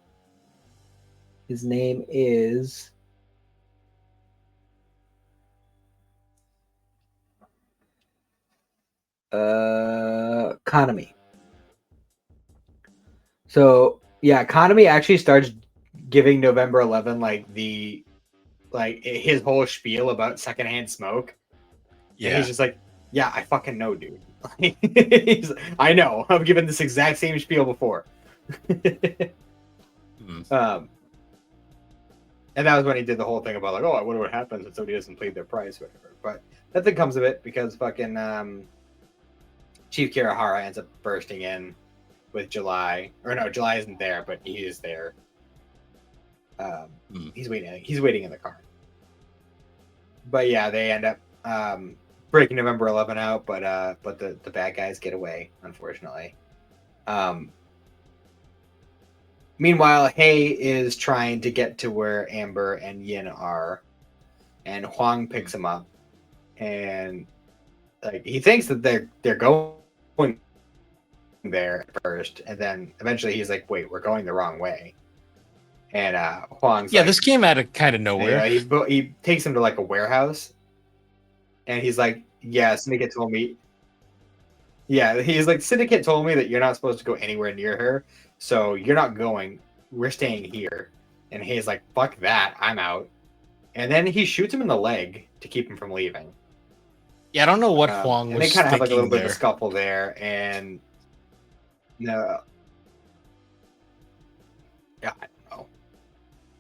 His name is. Economy. So yeah, Economy actually starts giving November 11 his whole spiel about secondhand smoke, and he's yeah, just like, "Yeah, I fucking know, dude. I know. I've given this exact same spiel before." um, and that was when he did the whole thing about like, "Oh, I wonder what happens if somebody doesn't plead their price, or whatever." But nothing comes of it because fucking Chief Kirihara ends up bursting in with July, or no, July isn't there, but he is there. He's waiting. He's waiting in the car. But yeah, they end up breaking November 11 out, but the bad guys get away, unfortunately. Meanwhile, Hay is trying to get to where Amber and Yin are, and Huang picks him up, and like he thinks that they're going there at first, and then eventually he's like, "Wait, we're going the wrong way." And Huang's yeah. like, This came out of kind of nowhere. he takes him to like a warehouse, and he's like, "Yeah, Syndicate told me." Yeah, he's like, "Syndicate told me that you're not supposed to go anywhere near her, so you're not going. We're staying here." And he's like, "Fuck that, I'm out." And then he shoots him in the leg to keep him from leaving. Yeah, I don't know what Huang And they was kind of have like a little thinking bit of a there. scuffle there, and no, yeah, I don't know.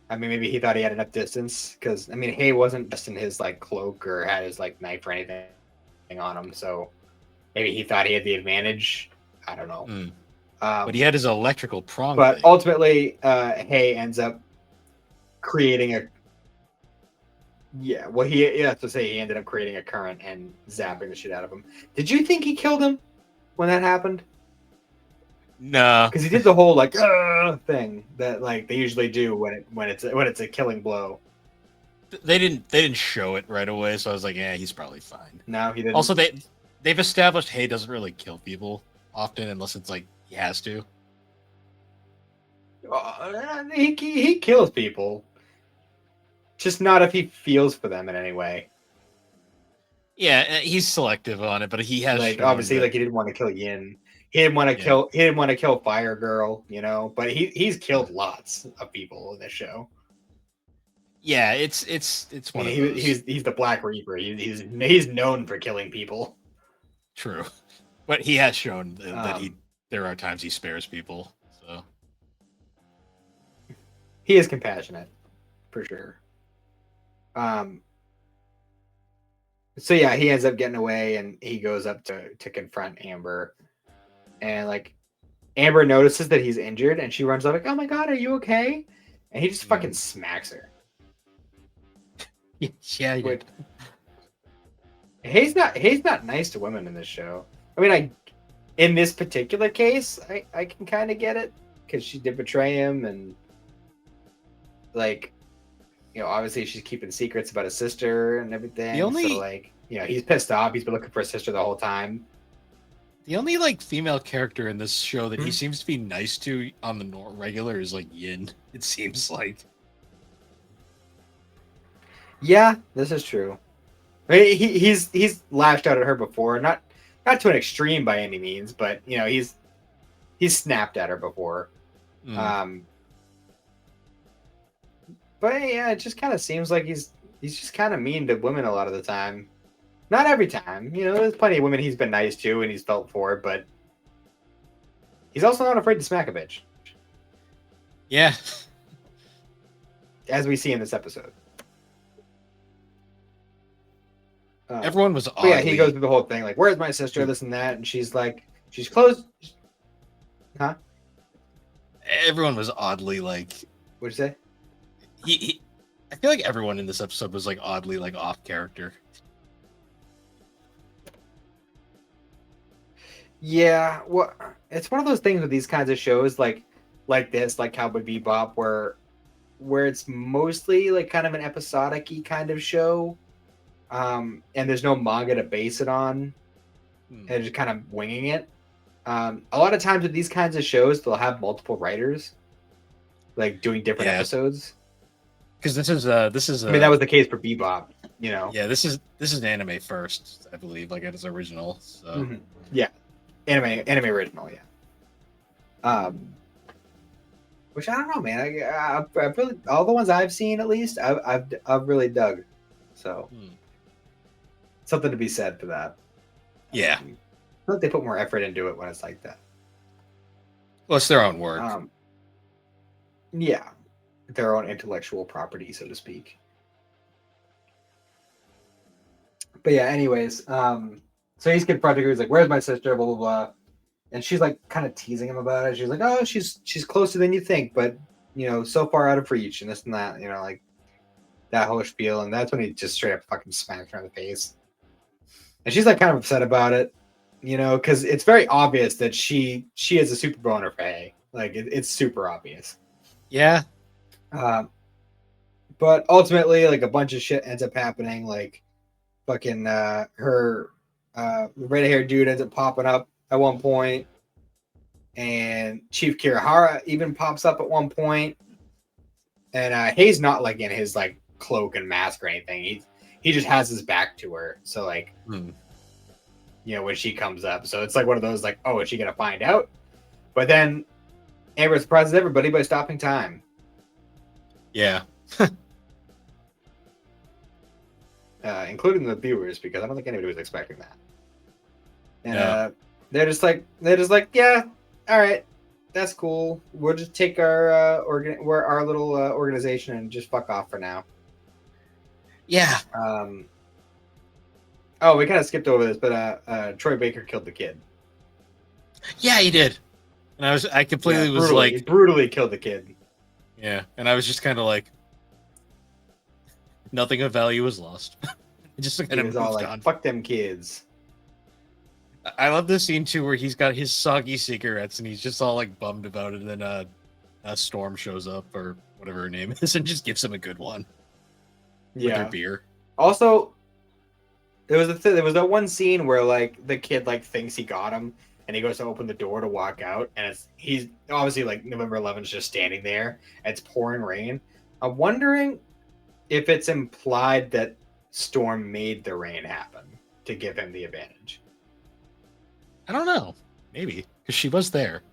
I mean, maybe he thought he had enough distance because I mean, Hay wasn't just in his like cloak or had his like knife or anything on him, so maybe he thought he had the advantage. I don't know. But he had his electrical prong But thing. ultimately, Hay ends up creating a well, he have to say he ended up creating a current and zapping the shit out of him. Did you think he killed him when that happened? No, Because he did the whole like thing that like they usually do when it's a killing blow. they didn't show it right away, so I was like, yeah, he's probably fine. No, he didn't. Also, they've established Hay doesn't really kill people often unless it's like he has to. He kills people, just not if he feels for them in any way. Yeah, he's selective on it, but he has Like shown obviously, that. like he didn't want to kill Yin. He didn't want to Yeah, kill. He didn't want to kill Fire Girl, you know. But he's killed lots of people in this show. yeah, it's one of those. He's the Black Reaper. He's known for killing people. True, but he has shown that there are times he spares people. So he is compassionate, for sure. So yeah, he ends up getting away, and he goes up to confront Amber, and like Amber notices that he's injured, and she runs up like, "Oh my god, are you okay?" And he just fucking smacks her. yeah, he Which did. Hayes not nice to women in this show. I mean, in this particular case, I can kind of get it because she did betray him, and like, you know, obviously she's keeping secrets about his sister and everything. So like, you know, he's pissed off. He's been looking for his sister the whole time. The only like female character in this show that he seems to be nice to on the regular is like Yin. It seems like. Yeah, this is true. I mean, he's lashed out at her before, not not to an extreme by any means, but you know, he's snapped at her before. Mm. But yeah, it just kind of seems like he's just kind of mean to women a lot of the time. Not every time, you know. There's plenty of women he's been nice to and he's felt for, but he's also not afraid to smack a bitch, Yeah. as we see in this episode. Everyone was But yeah, he goes oddly. through the whole thing, like, "Where's my sister?" This and that, and she's like, "She's close." Huh? Everyone was oddly like. What'd you say? He I feel like everyone in this episode was like oddly like off character. Yeah, well, it's one of those things with these kinds of shows, like this, like Cowboy Bebop, where it's mostly like kind of an episodic-y kind of show, and there's no manga to base it on, and just kind of winging it. A lot of times with these kinds of shows, they'll have multiple writers, like doing different episodes. Because this is I mean, that was the case for Bebop, you know. Yeah, this is an anime first, I believe, like it is original. So Yeah, anime original, yeah. Which I don't know, man. I've really, all the ones I've seen, at least, I've really dug. So something to be said for that. Yeah, I feel like they put more effort into it when it's like that. well, it's their own work. Yeah, their own intellectual property, so to speak. But yeah, anyways, so he's confronting her. He's like, "Where's my sister?" Blah blah blah. And she's like kind of teasing him about it. She's like, "Oh, she's closer than you think, but you know, so far out of reach," and this and that, you know, like that whole spiel. And that's when he just straight up fucking smacks her in the face. And she's like kind of upset about it, you know, because it's very obvious that she is a super boner for Hay. Like it's super obvious. Yeah. But ultimately, like a bunch of shit ends up happening. Like fucking her red-haired dude ends up popping up at one point, and Chief Kirihara even pops up at one point. And Hay's not like in his like cloak and mask or anything. He just has his back to her. So like, you know, when she comes up, so it's like one of those like, oh, is she gonna find out? But then Amber surprises everybody by stopping time. Yeah. Including the viewers, because I don't think anybody was expecting that. And they're just like, yeah, all right, that's cool. We'll just take our our little organization and just fuck off for now. Yeah. Oh, we kind of skipped over this, but Troy Baker killed the kid. Yeah, he did. And I completely was like, he brutally killed the kid. Yeah, and I was just kind of like, nothing of value was lost. Just kind of moved all like, on. Fuck them kids. I love this scene too, where he's got his soggy cigarettes and he's just all like bummed about it. And then a Storm shows up, or whatever her name is, and just gives him a good one. Yeah. With her beer. Also, there was that one scene where like the kid like thinks he got him, and he goes to open the door to walk out, and he's obviously like November 11th just standing there. And it's pouring rain. I'm wondering if it's implied that Storm made the rain happen to give him the advantage. I don't know. Maybe because she was there.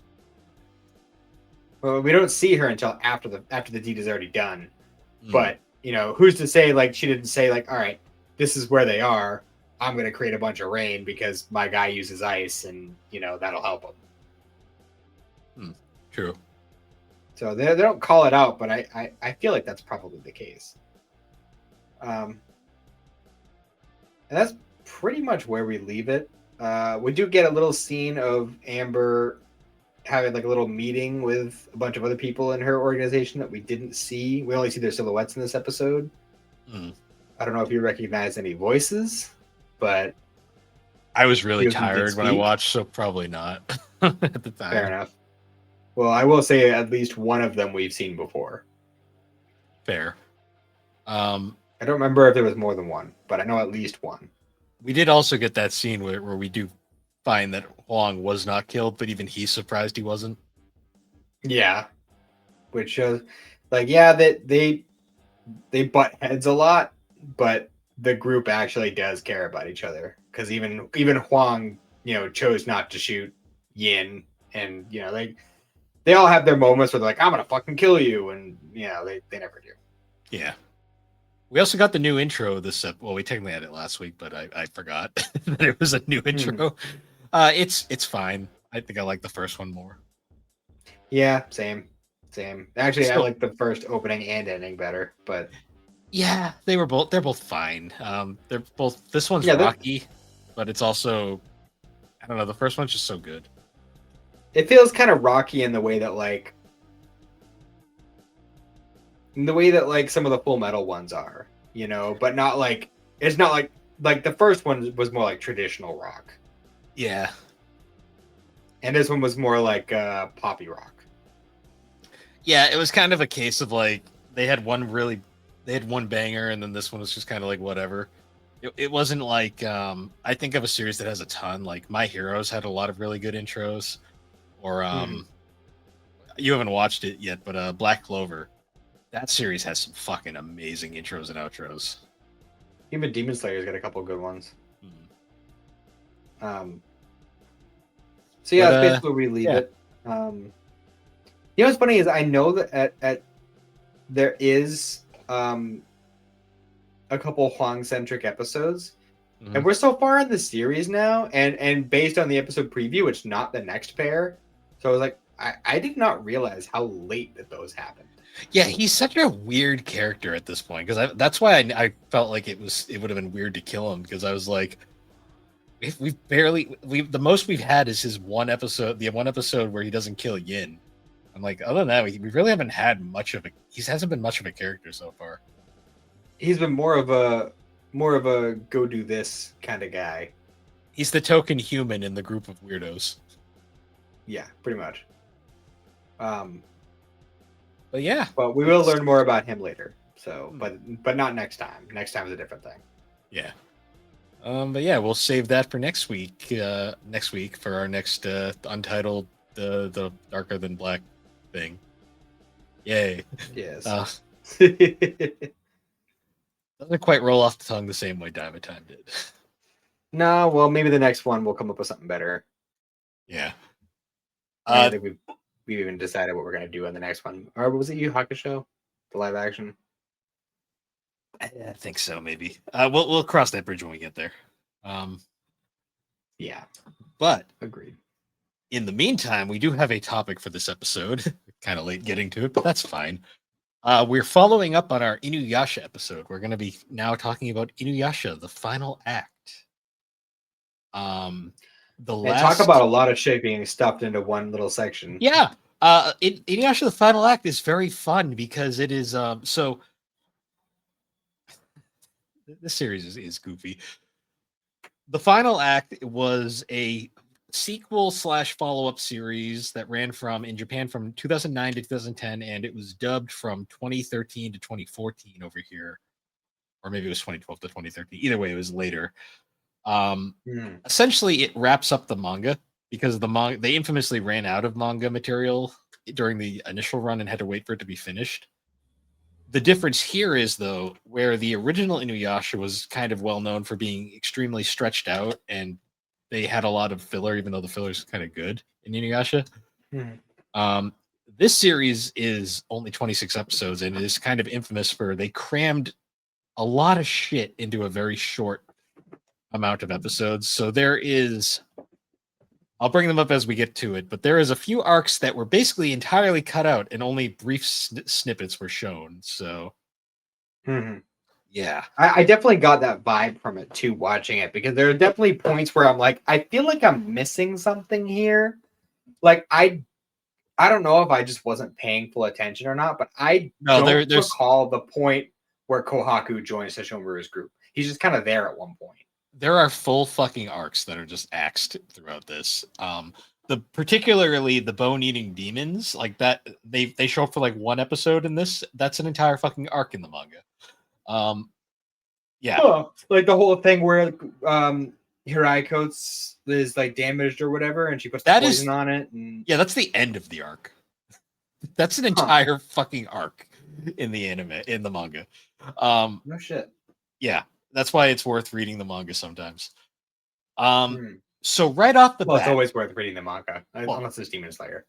Well, we don't see her until after the deed is already done. But you know, who's to say like she didn't say like, all right, this is where they are. I'm going to create a bunch of rain because my guy uses ice, and you know that'll help him. True. So they don't call it out, but I feel like that's probably the case. And that's pretty much where we leave it. We do get a little scene of Amber having like a little meeting with a bunch of other people in her organization that we didn't see. We only see their silhouettes in this episode. I don't know if you recognize any voices, but I was really tired when I watched, so probably not at the time. Fair enough. Well, I will say at least one of them we've seen before. Fair. I don't remember if there was more than one, but I know at least one. We did also get that scene where we do find that Huang was not killed, but even he's surprised he wasn't. Yeah. Which shows, like, yeah, that they butt heads a lot, but the group actually does care about each other. Because even Huang chose not to shoot Yin, and they all have their moments where they're like, I'm gonna fucking kill you, and they never do. Yeah. We also got the new intro this well, we technically had it last week, but I forgot that it was a new intro. It's fine. I think I like the first one more. Yeah, same. Actually, I Still, like the first opening and ending better, but yeah, they're both fine. They're both, this one's yeah, rocky, but it's also, I don't know, the first one's just so good. it feels kind of rocky in the way that some of the Full Metal ones are, but not like it's not like the first one was more like traditional rock, Yeah. and this one was more like poppy rock. Yeah, it was kind of a case of like they had one banger, and then this one was just kind of like whatever. It wasn't like I think of a series that has a ton, like My Heroes had a lot of really good intros, or you haven't watched it yet, but Black Clover, that series has some fucking amazing intros and outros. Even Demon Slayer's got a couple good ones. So yeah, that's basically where we leave it. What's funny is I know that at there is a couple Huang centric episodes, and we're so far in the series now, and based on the episode preview, it's not the next pair. So I was like, I did not realize how late that those happened. Yeah, he's such a weird character at this point, because that's why I felt like it would have been weird to kill him, because I was like, the most we've had is his one episode, the one episode where he doesn't kill Yin. I'm like, other than that, we really haven't had much of he hasn't been much of a character so far. He's been more of a go do this kind of guy. He's the token human in the group of weirdos. Yeah, pretty much. But yeah, but we will learn more about him later. So, but not next time. Next time is a different thing. Yeah. But yeah, we'll save that for next week. Next week for our next untitled the Darker Than Black thing. Yay. Yes. Doesn't quite roll off the tongue the same way Diamond Time did. No, well, maybe the next one will come up with something better. Yeah. I think we've even decided what we're gonna do on the next one. Or was it Yu Hakusho, the live action? I think so. Maybe we'll cross that bridge when we get there. Yeah, but agreed. In the meantime, we do have a topic for this episode. Kind of late getting to it, but that's fine. We're following up on our Inuyasha episode. We're going to be now talking about Inuyasha, the final act. Talk about a lot of shit being stuffed into one little section. Yeah. Inuyasha, the final act is very fun because it is so. This series is goofy. The final act was a sequel / follow-up series that ran in Japan from 2009 to 2010, and it was dubbed from 2013 to 2014 over here, or maybe it was 2012 to 2013. Either way, it was later. Essentially, it wraps up the manga because they infamously ran out of manga material during the initial run and had to wait for it to be finished. The difference here is, though, where the original Inuyasha was kind of well known for being extremely stretched out, and they had a lot of filler, even though the filler is kind of good in Inuyasha. This series is only 26 episodes, and it is kind of infamous for they crammed a lot of shit into a very short amount of episodes. So there is, I'll bring them up as we get to it, but there is a few arcs that were basically entirely cut out and only brief snippets were shown. So, yeah. I definitely got that vibe from it too, watching it, because there are definitely points where I'm like, I feel like I'm missing something here. Like, I don't know if I just wasn't paying full attention or not, but I don't recall the point where Kohaku joins Sesshomaru's group. He's just kind of there at one point. There are full fucking arcs that are just axed throughout this. Particularly the bone-eating demons, like that, they show up for like one episode in this. That's an entire fucking arc in the manga. Yeah, like the whole thing where Hiraico's is like damaged or whatever, and she puts the poison on it. And... yeah, that's the end of the arc. That's an entire fucking arc in the manga. No shit. Yeah, that's why it's worth reading the manga sometimes. So right off the Well, it's bat, always worth reading the manga, well, unless it's Demon Slayer.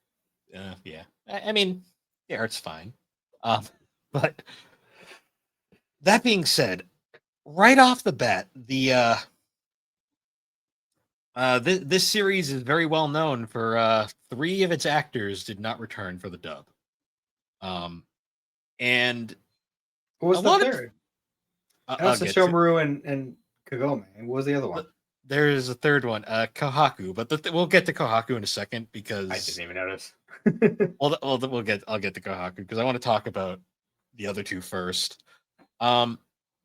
yeah. I mean, the art's fine. Um, but that being said, right off the bat, this series is very well known for three of its actors did not return for the dub. And What was a the lot of third? I know I'll get to Sesshomaru and Kagome. What was the other one? there's a third one, Kohaku, but we'll get to Kohaku in a second I because didn't even notice. I'll get to Kohaku because I want to talk about the other two first.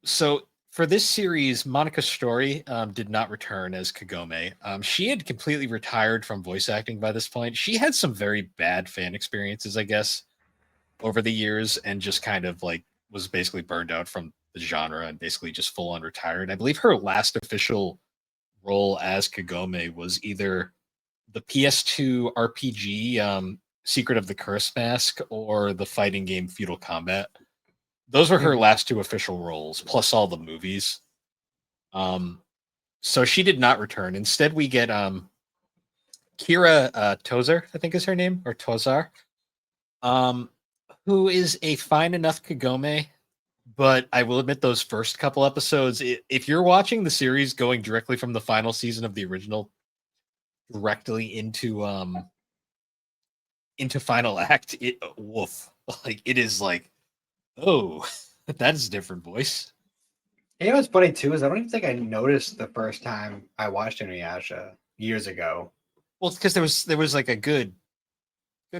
So for this series, Monica Story did not return as Kagome. She had completely retired from voice acting by this point. She had some very bad fan experiences, I guess, over the years, and just kind of like was basically burned out from the genre and basically just full on retired. I believe her last official role as Kagome was either the PS2 RPG Secret of the Curse Mask or the fighting game Feudal Combat. Those were her Mhm. last two official roles, plus all the movies. Um, so she did not return. Instead, we get Kira Tozer, I think is her name, or Tozar, um, who is a fine enough Kagome. But I will admit, those first couple episodes, if you're watching the series going directly from the final season of the original directly into final act, it woof, like it is like, oh, that's a different voice. You know what's funny too is I don't even think I noticed the first time I watched Inuyasha years ago. Well, it's because there was like a good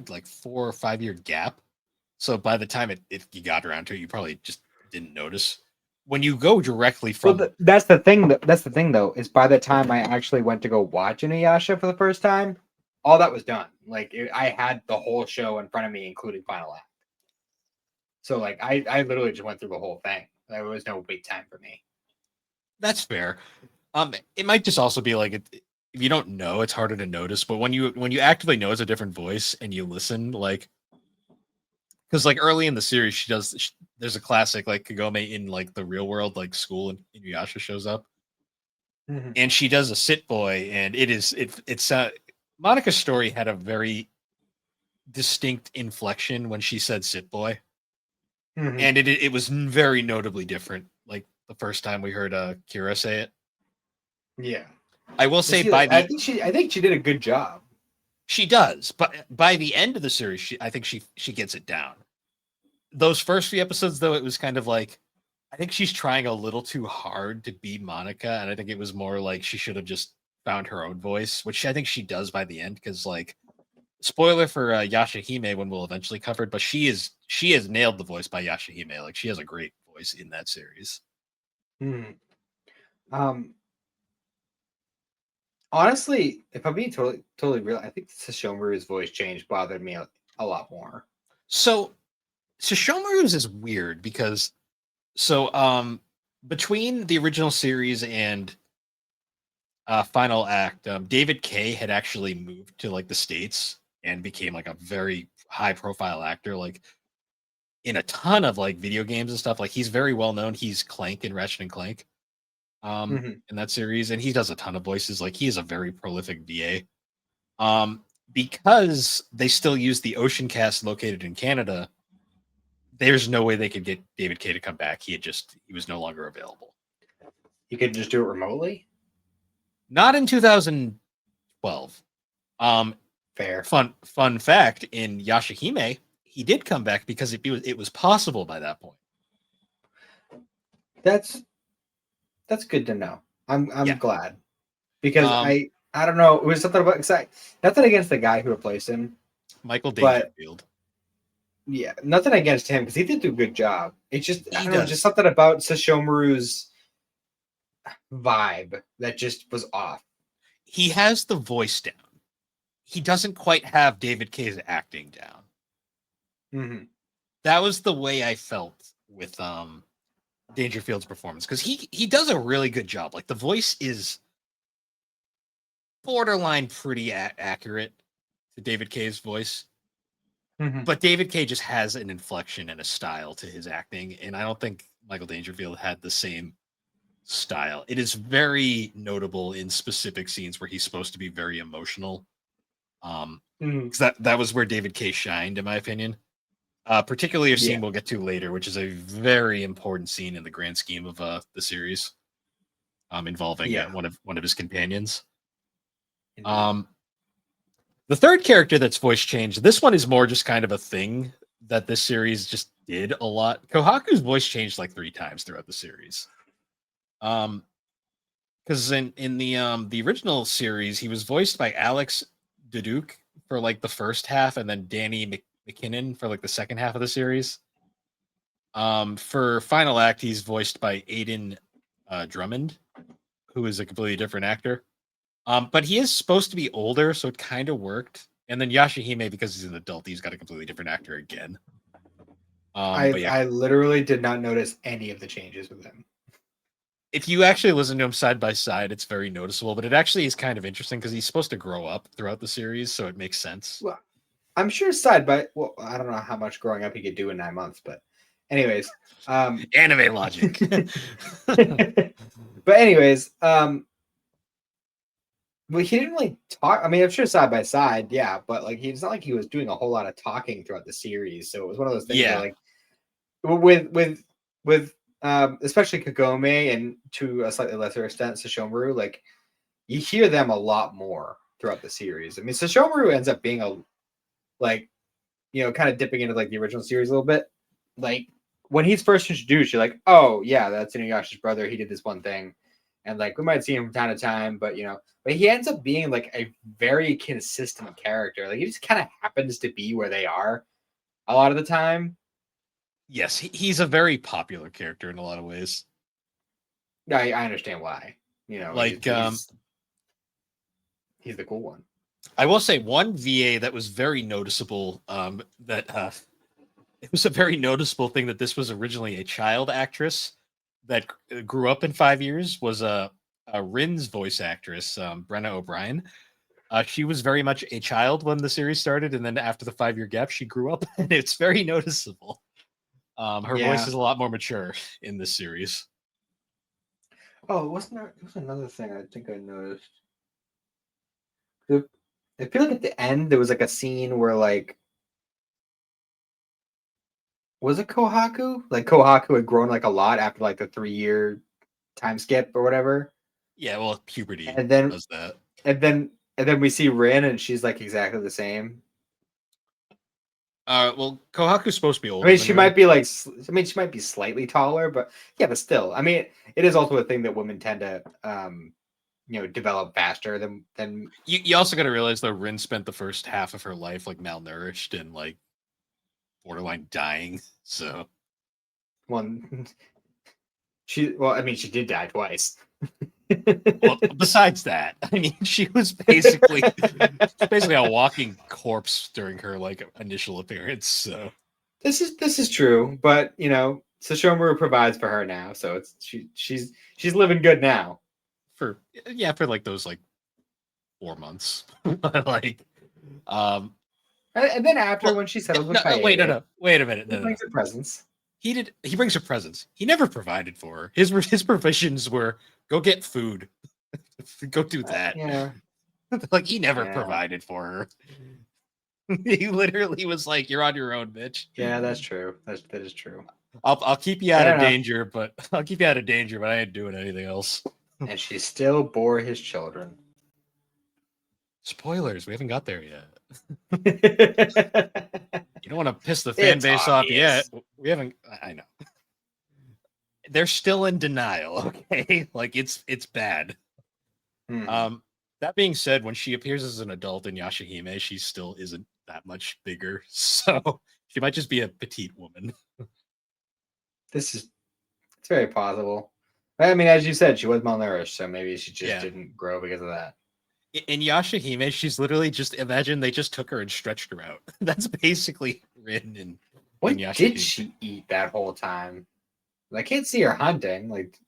like 4 or 5 year gap. So by the time it you got around to it, you probably just didn't notice. When you go directly Well, from that's the thing. That's the thing, though, is by the time I actually went to go watch Inuyasha for the first time, all that was done. Like I had the whole show in front of me, including final act. So like I literally just went through the whole thing. There was no wait time for me. that's fair. It might just also be like if you don't know, it's harder to notice. But when you actively know it's a different voice and you listen, like because like early in the series, there's a classic like Kagome in like the real world, like school, and Inuyasha shows up, Mhm. and she does a sit boy, and it's Monica's story had a very distinct inflection when she said sit boy, Mhm. and it was very notably different. Like the first time we heard Kira say it, Yeah. I will And say she, by the I think she did a good job. she does, but by the end of the series, I think she gets it down. Those first few episodes, though, it was kind of like I think she's trying a little too hard to be Monica, and I think it was more like she should have just found her own voice, which I think she does by the end. Because like spoiler for Yashahime when we'll eventually cover it, but she has nailed the voice by Yashahime. Like she has a great voice in that series. Mhm. Um, Honestly, if I'm being totally real, I think Sesshomaru's voice change bothered me a lot more. So Sesshomaru's is weird because so between the original series and final act, David Kay had actually moved to like the States and became like a very high profile actor, like in a ton of like video games and stuff. Like he's very well known. He's Clank in Ratchet and Clank Mhm. in that series, and he does a ton of voices. Like he is a very prolific VA. Um, because they still use the Ocean Cast located in Canada, there's no way they could get David Kay to come back. He was no longer available. You could just do it remotely. Not in 2012. Um, Fair. fun fact in Yashahime, he did come back because it was possible by that point. That's that's good to know. I'm Yeah. glad because Um, I don't know. It was something about nothing against the guy who replaced him, Michael but Dangerfield. yeah, nothing against him because he did do a good job. It's just I He don't know, just does. something about Sesshomaru's vibe that just was off. He has the voice down. He doesn't quite have David Kay's acting down. Hmm. That was the way I felt with Dangerfield's performance because he does a really good job. Like the voice is borderline pretty accurate to David Kay's voice, Hmm. but David Kay just has an inflection and a style to his acting, and I don't think Michael Dangerfield had the same style. It is very notable in specific scenes where he's supposed to be very emotional. Mhm. 'Cause that was where David K shined, in my opinion. Particularly a Yeah, scene we'll get to later, which is a very important scene in the grand scheme of the series, involving yeah, one of his companions. indeed. Um, the third character that's voice changed. This one is more just kind of a thing that this series just did a lot. Kohaku's voice changed like 3 times throughout the series. Um, because in the original series, he was voiced by Alex Daduke for like the first half, and then Danny McKinnon for like the second half of the series. For Final Act, he's voiced by Aiden Drummond, who is a completely different actor. But he is supposed to be older, so it kind of worked. And then Yashahime, because he's an adult, he's got a completely different actor again. But yeah, I literally did not notice any of the changes with him. if you actually listen to him side by side, it's very noticeable. But it actually is kind of interesting because he's supposed to grow up throughout the series, so it makes sense. Well, I'm sure well, I don't know how much growing up he could do in 9 months, but anyways, Anime logic. but anyways, well, he didn't really talk. I mean, I'm sure side by side, yeah, but like it's not like he was doing a whole lot of talking throughout the series. So it was one of those things where Yeah, like with especially Kagome and to a slightly lesser extent Sesshomaru, like you hear them a lot more throughout the series. I mean, Sesshomaru ends up being a like kind of dipping into like the original series a little bit. Like when he's first introduced, you're like, oh yeah, that's Inuyasha's brother. He did this one thing, and like we might see him from time to time, but but he ends up being like a very consistent character. Like he just kind of happens to be where they are a lot of the time. yes, he's a very popular character in a lot of ways. I understand why. Like, He's the cool one. I will say one VA that was very noticeable. That it was a very noticeable thing that this was originally a child actress that grew up in 5 years. Was a Rin's voice actress, Brenna O'Brien. She was very much a child when the series started, and then after the 5 year gap, she grew up, and it's very noticeable. Her voice Yeah. is a lot more mature in this series. Oh, wasn't there? There was another thing I think I noticed. I feel like at the end there was like a scene where like was it Kohaku? Like Kohaku had grown like a lot after like the 3 year time skip or whatever. Yeah, well, puberty And then does that. and then and then we see Rin and she's like exactly the same. Well, Kohaku's supposed to be I older mean, than she her. might be like I mean, she might be slightly taller, but yeah, but still. I mean, it is also a thing that women tend to develop faster than You also got to realize though, Rin spent the first half of her life like malnourished and like borderline dying. So, one. I mean, she did die twice. well, besides that, I mean, she was basically a walking corpse during her like initial appearance. So, This is true, but Sesshomaru provides for her now, so she's living good now. for yeah, for like those like 4 months, like, um, And then after well, when she settles with no, wait, no, Kaede, no, wait a minute, he no, no, no. brings her presents. He brings her presents. He never provided for her. His provisions were go get food, go do that. Yeah, Like he never yeah, provided for her. He literally was like, "You're on your own, bitch. yeah. That's true. That is true. I'll keep you out Fair of enough. danger, but I'll keep you out of danger, but I ain't doing anything else." And she still bore his children. Spoilers, we haven't got there yet. It's You don't want to piss the fan base off yet. obvious. We haven't. I know. They're still in denial. Okay, like it's bad. Hmm. Um, that being said, when she appears as an adult in Yashahime, she still isn't that much bigger, so she might just be a petite woman. It's very possible. I mean, as you said, she was malnourished, so maybe she just Yeah. didn't grow because of that. In Yashahime, she's literally just imagine they just took her and stretched her out. That's basically Rin in What did Yashahime. she eat that whole time? I can't see her hunting. Like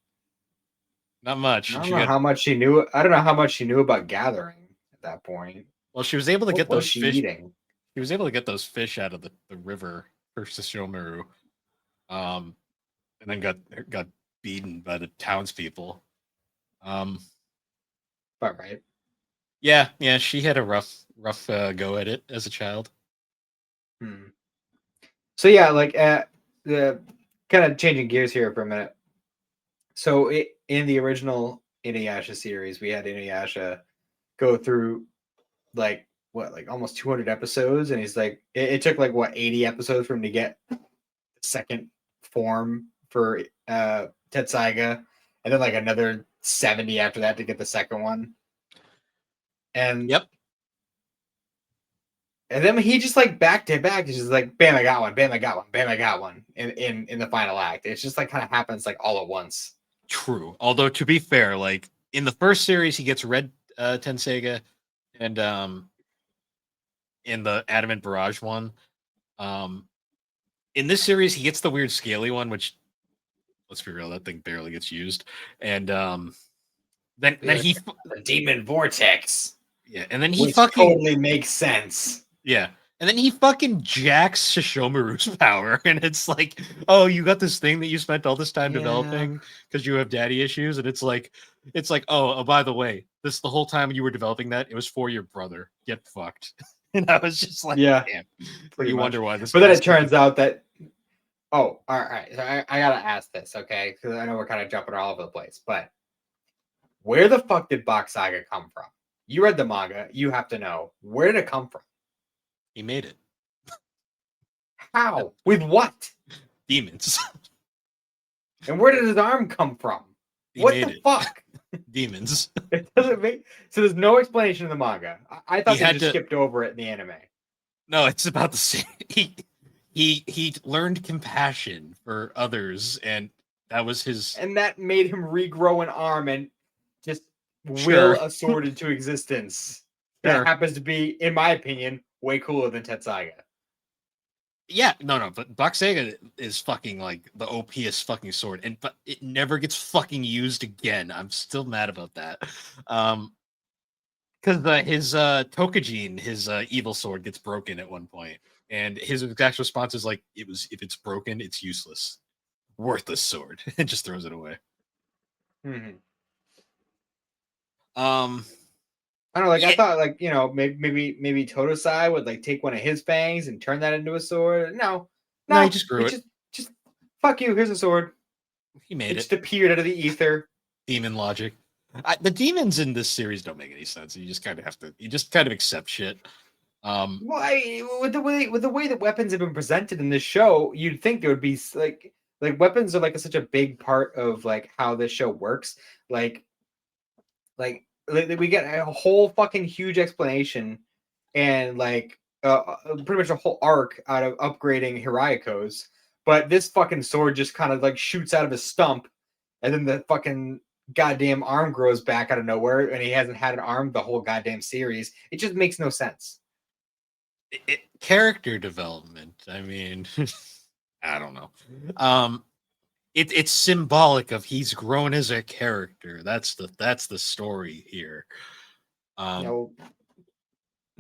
Not much. I don't She know got how much she knew. I don't know how much she knew about gathering at that point. well, she was able to What get was those she fish. eating? She was able to get those fish out of the river for Sesshomaru. And then got beaten by the townspeople. But right. Yeah, she had a rough go at it as a child. So yeah, like the kind of changing gears here for a minute. So in the original Inuyasha series, we had Inuyasha go through like what, like almost 200 episodes, and he's like, it took like what 80 episodes for him to get the second form for Tetsaiga, and then like another 70 after that to get the second one. And Yep. And then he just like back to back is just like bam, I got one, bam, I got one, bam, I got one in the final act. It's just like kind of happens like all at once. True. Although to be fair, like in the first series, he gets Red Tenseiga, and in the Adamant Barrage one, in this series, he gets the weird scaly one, which let's be real, that thing barely gets used. And then he the Demon Vortex. Yeah, and then he which fucking totally makes sense. Yeah. And then he fucking jacks Shishomaru's power. And it's like, oh, you got this thing that you spent all this time developing because you have daddy issues. And it's like, oh, by the way, the whole time you were developing that, it was for your brother. Get fucked. And I was just like, yeah, damn. Pretty much. Wonder why this. But then it turns out that, oh, all right. So I gotta ask this, okay? Because I know we're kind of jumping all over the place, but where the fuck did Box Saga come from? You read the manga. You have to know, where did it come from? He made it. How? With what? Demons. And where did his arm come from? What the fuck? Demons. It doesn't make so. There's no explanation in the manga. I thought they just skipped over it in the anime. No, it's about the same. He learned compassion for others, and that was his. And that made him regrow an arm and just will a sword into existence. That happens to be, in my opinion, way cooler than Tetsaiga. Yeah, no, but Boxega is fucking like the OPest fucking sword, but it never gets fucking used again. I'm still mad about that. Because his Tokajin, his evil sword, gets broken at one point, and his exact response is like, if it's broken, it's useless, worthless sword," and just throws it away. Mm-hmm. I don't know, like I thought, like, you know, maybe Totosai would like take one of his fangs and turn that into a sword. No, he just grew it. Just fuck you. Here's a sword. He made it. Just appeared out of the ether. Demon logic. The demons in this series don't make any sense. You just kind of have to. You just kind of accept shit. Well, with the way that weapons have been presented in this show, you'd think there would be like weapons are like such a big part of like how this show works. Like we get a whole fucking huge explanation and like pretty much a whole arc out of upgrading Hiraiko's, but this fucking sword just kind of like shoots out of his stump, and then the fucking goddamn arm grows back out of nowhere, and he hasn't had an arm the whole goddamn series. It just makes no sense. Character development. I mean, I don't know. It's symbolic of he's grown as a character. That's the story here. You know,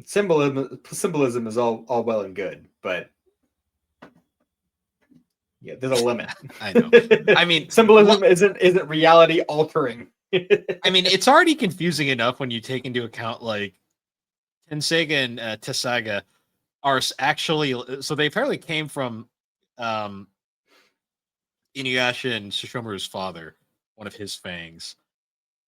symbolism is all well and good, but yeah, there's a limit. I know. I mean, symbolism isn't reality altering. I mean, it's already confusing enough when you take into account like Tenseiga and Tessaiga are actually, so they apparently came from Inuyasha and Shishomaru's father, one of his fangs,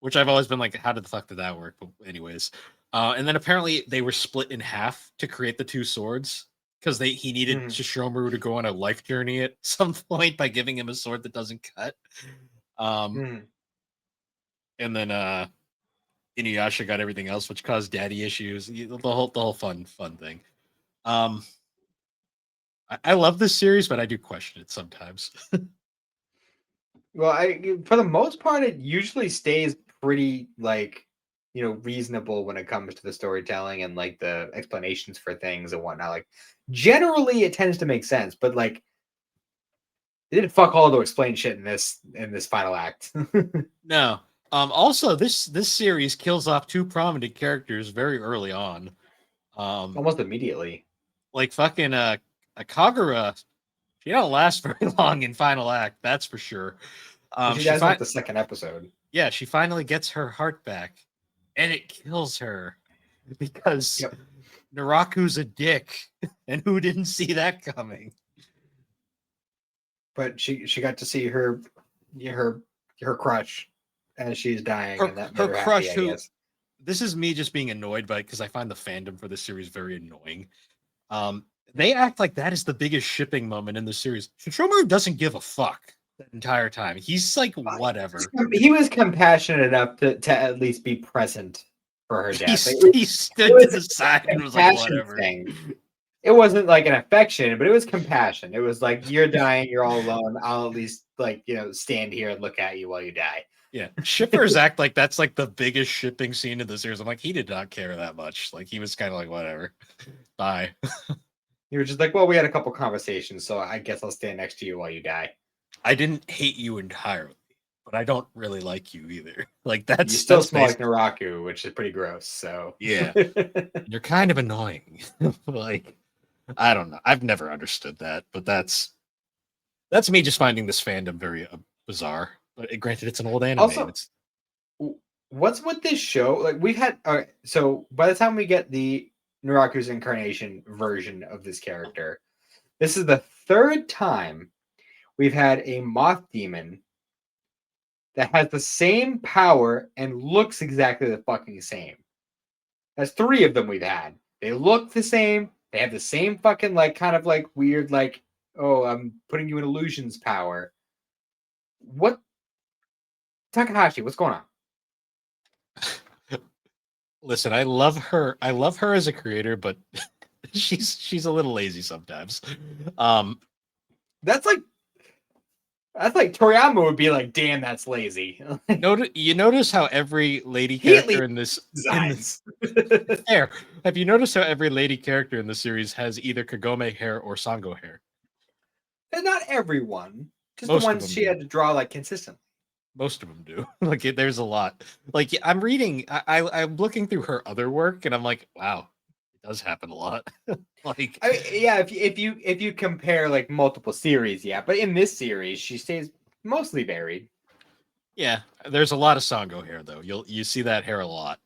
which I've always been like, how did the fuck did that work? But anyways, and then apparently they were split in half to create the two swords because he needed Shishomaru to go on a life journey at some point by giving him a sword that doesn't cut. And then Inuyasha got everything else, which caused daddy issues. The whole fun thing. I love this series, but I do question it sometimes. Well, for the most part, it usually stays pretty like, you know, reasonable when it comes to the storytelling and like the explanations for things and whatnot. Like generally it tends to make sense, but like it didn't fuck all to explain shit in this final act. No. Also, this series kills off two prominent characters very early on. Almost immediately. Like fucking Kagura, she don't last very long in final act, that's for sure. She dies in like the second episode. Yeah, she finally gets her heart back, and it kills her because Naraku's a dick, and who didn't see that coming? But she got to see her crush as she's dying, and that made her crush, happy, I guess. This is me just being annoyed by it because I find the fandom for this series very annoying. They act like that is the biggest shipping moment in the series. Shishomaru doesn't give a fuck the entire time. He's like, whatever. He was compassionate enough to at least be present for her death. He stood to the side and was like, whatever. Thing. It wasn't like an affection, but it was compassion. It was like, you're dying, you're all alone. I'll at least stand here and look at you while you die. Yeah, shippers act like that's like the biggest shipping scene in the series. I'm like, he did not care that much. Like, he was kind of like, whatever, bye. You were just like, well, we had a couple conversations, so I guess I'll stand next to you while you die. I didn't hate you entirely, but I don't really like you either. Like, that's you still smell like Naraku, which is pretty gross. So yeah, you're kind of annoying. Like, I don't know. I've never understood that, but that's me just finding this fandom very bizarre. But granted, it's an old anime. Also, what's with this show? Like, we've had. All right, so by the time we get the Naraku's incarnation version of this character, this is the third time we've had a moth demon that has the same power and looks exactly the fucking same. That's 3 of them we've had. They look the same. They have the same fucking kind of weird oh, I'm putting you in illusions power. What? Takahashi, what's going on? Listen, I love her. I love her as a creator, but she's a little lazy sometimes. That's like Toriyama would be like, damn, that's lazy. You notice how every lady character in this hair. Have you noticed how every lady character in the series has either Kagome hair or Sango hair? And not everyone, just the ones she had to draw consistently. Most of them do. Like, there's a lot. Like, I'm reading, I'm looking through her other work, and I'm like, wow, it does happen a lot. Like, I mean, yeah, if you compare multiple series, yeah, but in this series, she stays mostly varied. Yeah, there's a lot of Sango hair though. You see that hair a lot.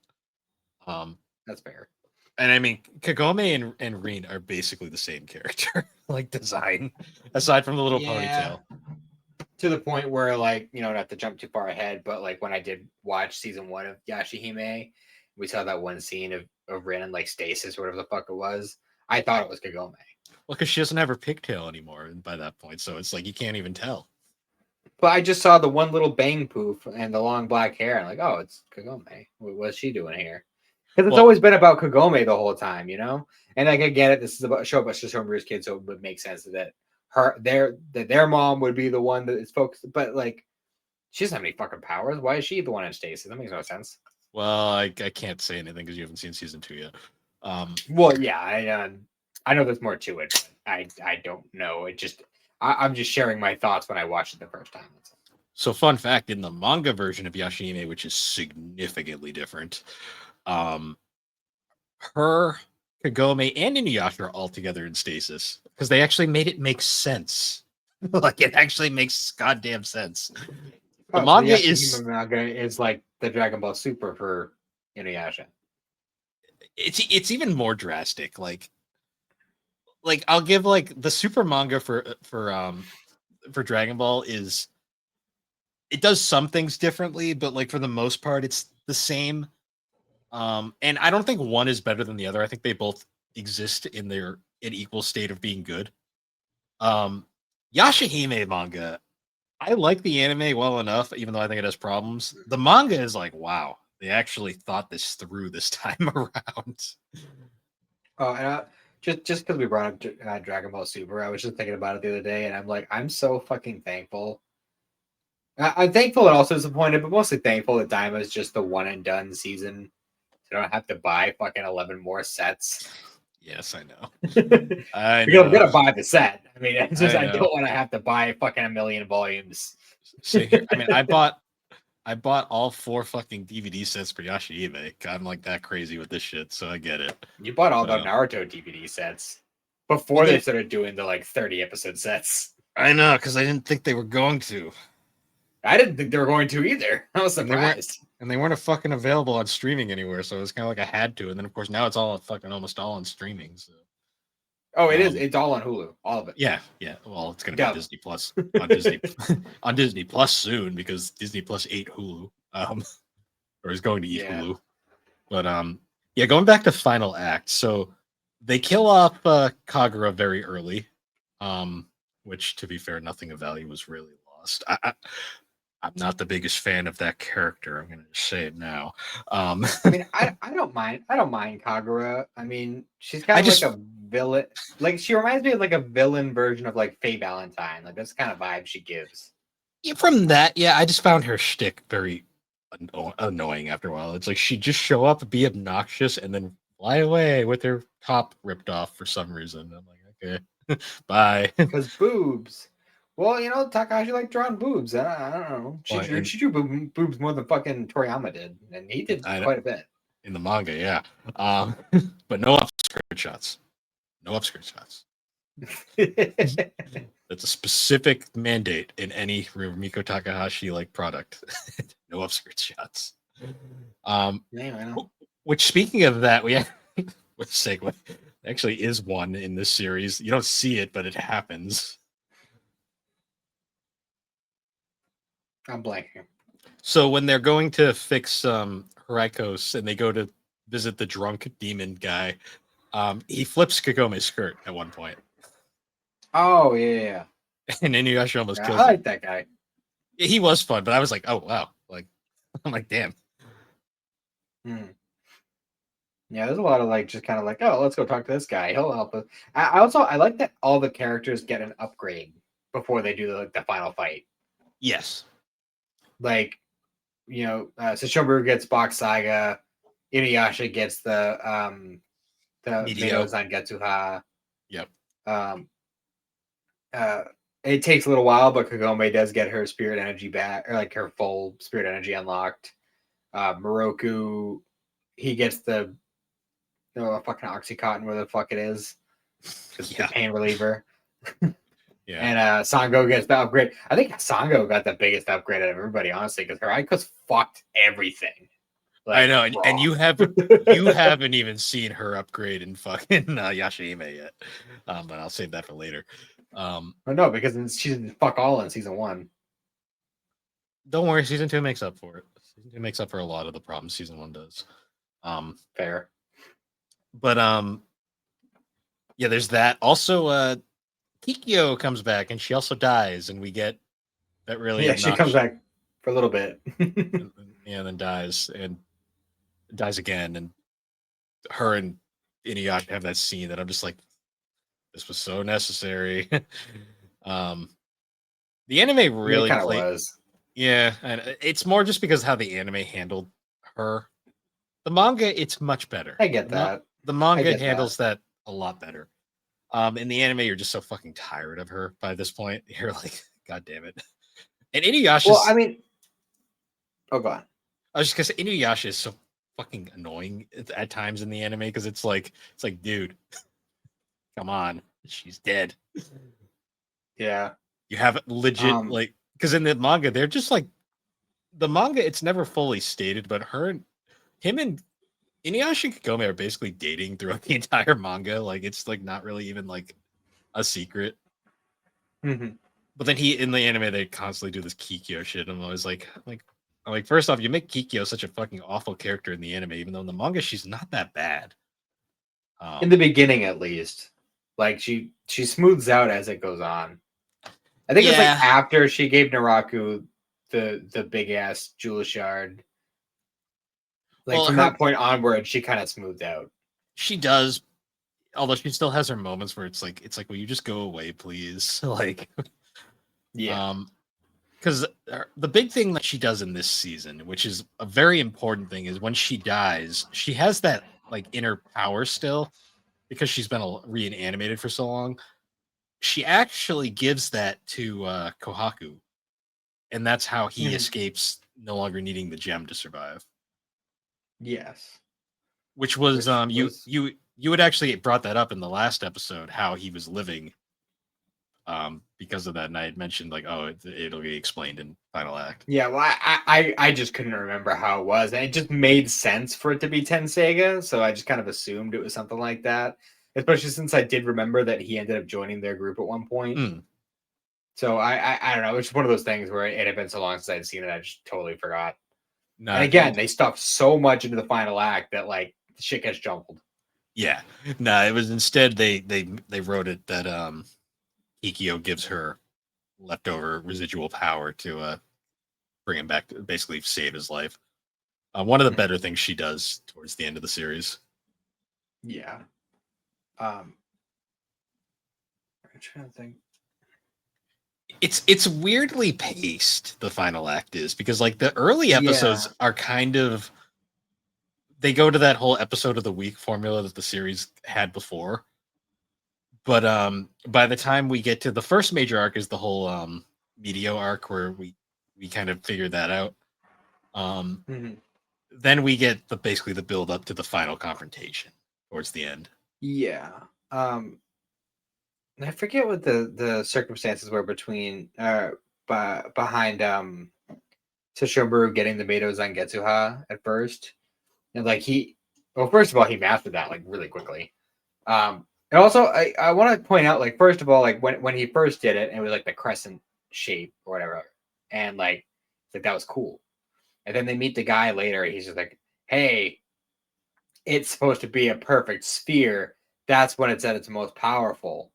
That's fair. And I mean, Kagome and Rin are basically the same character, design, aside from the little ponytail. To the point where, not to jump too far ahead, but when I did watch season 1 of Yashahime, we saw that one scene of Rin and stasis, or whatever the fuck it was. I thought it was Kagome. Well, because she doesn't have her pigtail anymore by that point, so it's you can't even tell. But I just saw the one little bang poof and the long black hair, and oh, it's Kagome. What's she doing here? Because it's always been about Kagome the whole time, And I get it. This is a show about Shishomaru's kid, so it would make sense that their mom would be the one that is focused. But she doesn't have any fucking powers. Why is she the one in stasis? That makes no sense. Well, I can't say anything because you haven't seen season 2 yet. Well, yeah, I know there's more to it. But I don't know. I'm just sharing my thoughts when I watched it the first time. So, fun fact: in the manga version of Yashahime, which is significantly different, her, Kagome, and Inuyasha are all together in stasis because they actually made it make sense. It actually makes goddamn sense. The manga is like the Dragon Ball Super for Inuyasha. It's even more drastic. I'll give the super manga for Dragon Ball is, it does some things differently, but for the most part it's the same. And I don't think one is better than the other. I think they both exist in an equal state of being good. Yashahime manga, I like the anime well enough, even though I think it has problems. The manga is wow, they actually thought this through this time around. Oh, and just because we brought up Dragon Ball Super, I was just thinking about it the other day, and I'm so fucking thankful. I'm thankful and also disappointed, but mostly thankful that Daima is just the one and done season. So I don't have to buy fucking 11 more sets. Yes, I know. Because I'm gonna buy the set. I mean, it's just I don't want to have to buy fucking 1 million volumes. So here, I mean, I bought all 4 fucking DVD sets for Yashahime. I'm that crazy with this shit, so I get it. You bought all the Naruto DVD sets before they started doing the 30 episode sets. I know, because I didn't think they were going to. I didn't think they were going to either. I was And they weren't surprised. and they weren't fucking available on streaming anywhere, so it was kind of like I had to. And then of course now it's all fucking almost all on streaming. So Oh, it is. It's all on Hulu. All of it. yeah, yeah. Well, it's gonna be Dub. Disney Plus on Disney on Disney Plus soon because Disney Plus ate Hulu, or is going to eat Yeah. Hulu. But yeah, going back to final act. So they kill off Kagura very early, which to be fair, nothing of value was really lost. I'm not the biggest fan of that character. I'm gonna just say it now. I mean, I don't mind. I don't mind Kagura. I mean, she's kind I of just like a villain. Like she reminds me of like a villain version of like Faye Valentine. Like that's the kind of vibe she gives. yeah, from that, yeah, I just found her shtick very annoying after a while. It's like she'd just show up, be obnoxious, and then fly away with her top ripped off for some reason. I'm like, okay, bye. Because boobs. Well, you know, Takahashi liked drawing boobs. I don't know. Well, She drew boobs more than fucking Toriyama did, and he did quite a bit. in the manga, yeah. But no upskirt shots. No upskirt shots. That's a specific mandate in any Rumiko Takahashi like product. No upskirt shots. Yeah, I know. Which speaking of that, we which segue actually is one in this series. You don't see it, but it happens. I'm blanking. So when they're going to fix Hiraikos and they go to visit the drunk demon guy, he flips Kagome's skirt at one point. Oh yeah. And Inuyasha almost Yeah, kills I him. like that guy. He was fun, but I was like, oh wow. Like I'm like, damn. Yeah, there's a lot of like just kind of like, oh, let's go talk to this guy. He'll help us. I like that all the characters get an upgrade before they do the final fight. Yes. Like, you know, Sesshomaru gets Box Saga, Inuyasha gets the Medio. Medo Zangetsuha. Yep. It takes a little while, but Kagome does get her spirit energy back, or like her full spirit energy unlocked. Moroku, he gets the fucking Oxycontin, where the fuck it is. It's the pain reliever. Yeah. And Sango gets the upgrade. I think Sango got the biggest upgrade out of everybody, honestly, because her Aiko's fucked everything. Like, I know, and you haven't even seen her upgrade in fucking Yashahime yet. But I'll save that for later. No, because she didn't fuck all in season 1. Don't worry, season 2 makes up for it. Season 2 makes up for a lot of the problems season 1 does. Fair. But yeah, there's that. Also, Kikyo comes back and she also dies, and we get that really she comes back for a little bit. and then dies again, and her and Inuyasha have that scene that I'm just like, this was so necessary. The anime really was. Yeah, and it's more just because how the anime handled her. The manga, it's much better. I get that. The manga handles that a lot better. In the anime, you're just so fucking tired of her by this point. You're like, God damn it. And Inuyasha. Well, I mean, oh god. I was just gonna say Inuyasha is so fucking annoying at times in the anime because it's like, dude, come on, she's dead. Yeah. You have legit like, because in the manga, they're just like, the manga, it's never fully stated, but him and Inuyasha and Kagome are basically dating throughout the entire manga. Like, it's like not really even like a secret. Mm-hmm. But then in the anime, they constantly do this Kikyo shit. I'm always like, first off, you make Kikyo such a fucking awful character in the anime, even though in the manga she's not that bad. In the beginning, at least, like she smooths out as it goes on. I think it's like after she gave Naraku the big ass Jewel Shard. Like from that point onward, she kind of smoothed out. She does, although she still has her moments where it's like, will you just go away, please? Like, yeah. Because the big thing that she does in this season, which is a very important thing, is when she dies, she has that like inner power still, because she's been reanimated for so long. She actually gives that to Kohaku, and that's how he escapes no longer needing the gem to survive. Yes. Which was you had actually brought that up in the last episode, how he was living because of that. And I had mentioned like, oh, it'll be explained in final act. Yeah, well, I just couldn't remember how it was, and it just made sense for it to be Tenseiga, so I just kind of assumed it was something like that. Especially since I did remember that he ended up joining their group at one point. Mm. So I don't know. It's one of those things where it had been so long since I'd seen it, I just totally forgot. No, And again, they stuffed so much into the final act that like the shit gets jumbled. yeah, no, it was instead they wrote it that Ikio gives her leftover residual power to bring him back to basically save his life. One of the better things she does towards the end of the series. Yeah. I'm trying to think. It's weirdly paced, the final act is, because like the early episodes are kind of, they go to that whole episode of the week formula that the series had before. But by the time we get to the first major arc is the whole Medio arc where we kind of figure that out. Then we get basically the build up to the final confrontation towards the end. Yeah. I forget what the circumstances were behind Sesshomaru getting the Mato Zangetsuha at first. And like first of all, he mastered that like really quickly. And also I want to point out, like, first of all, like when he first did it, and it was like the crescent shape or whatever, and like that was cool. And then they meet the guy later, and he's just like, hey, it's supposed to be a perfect sphere. That's when it's at its most powerful.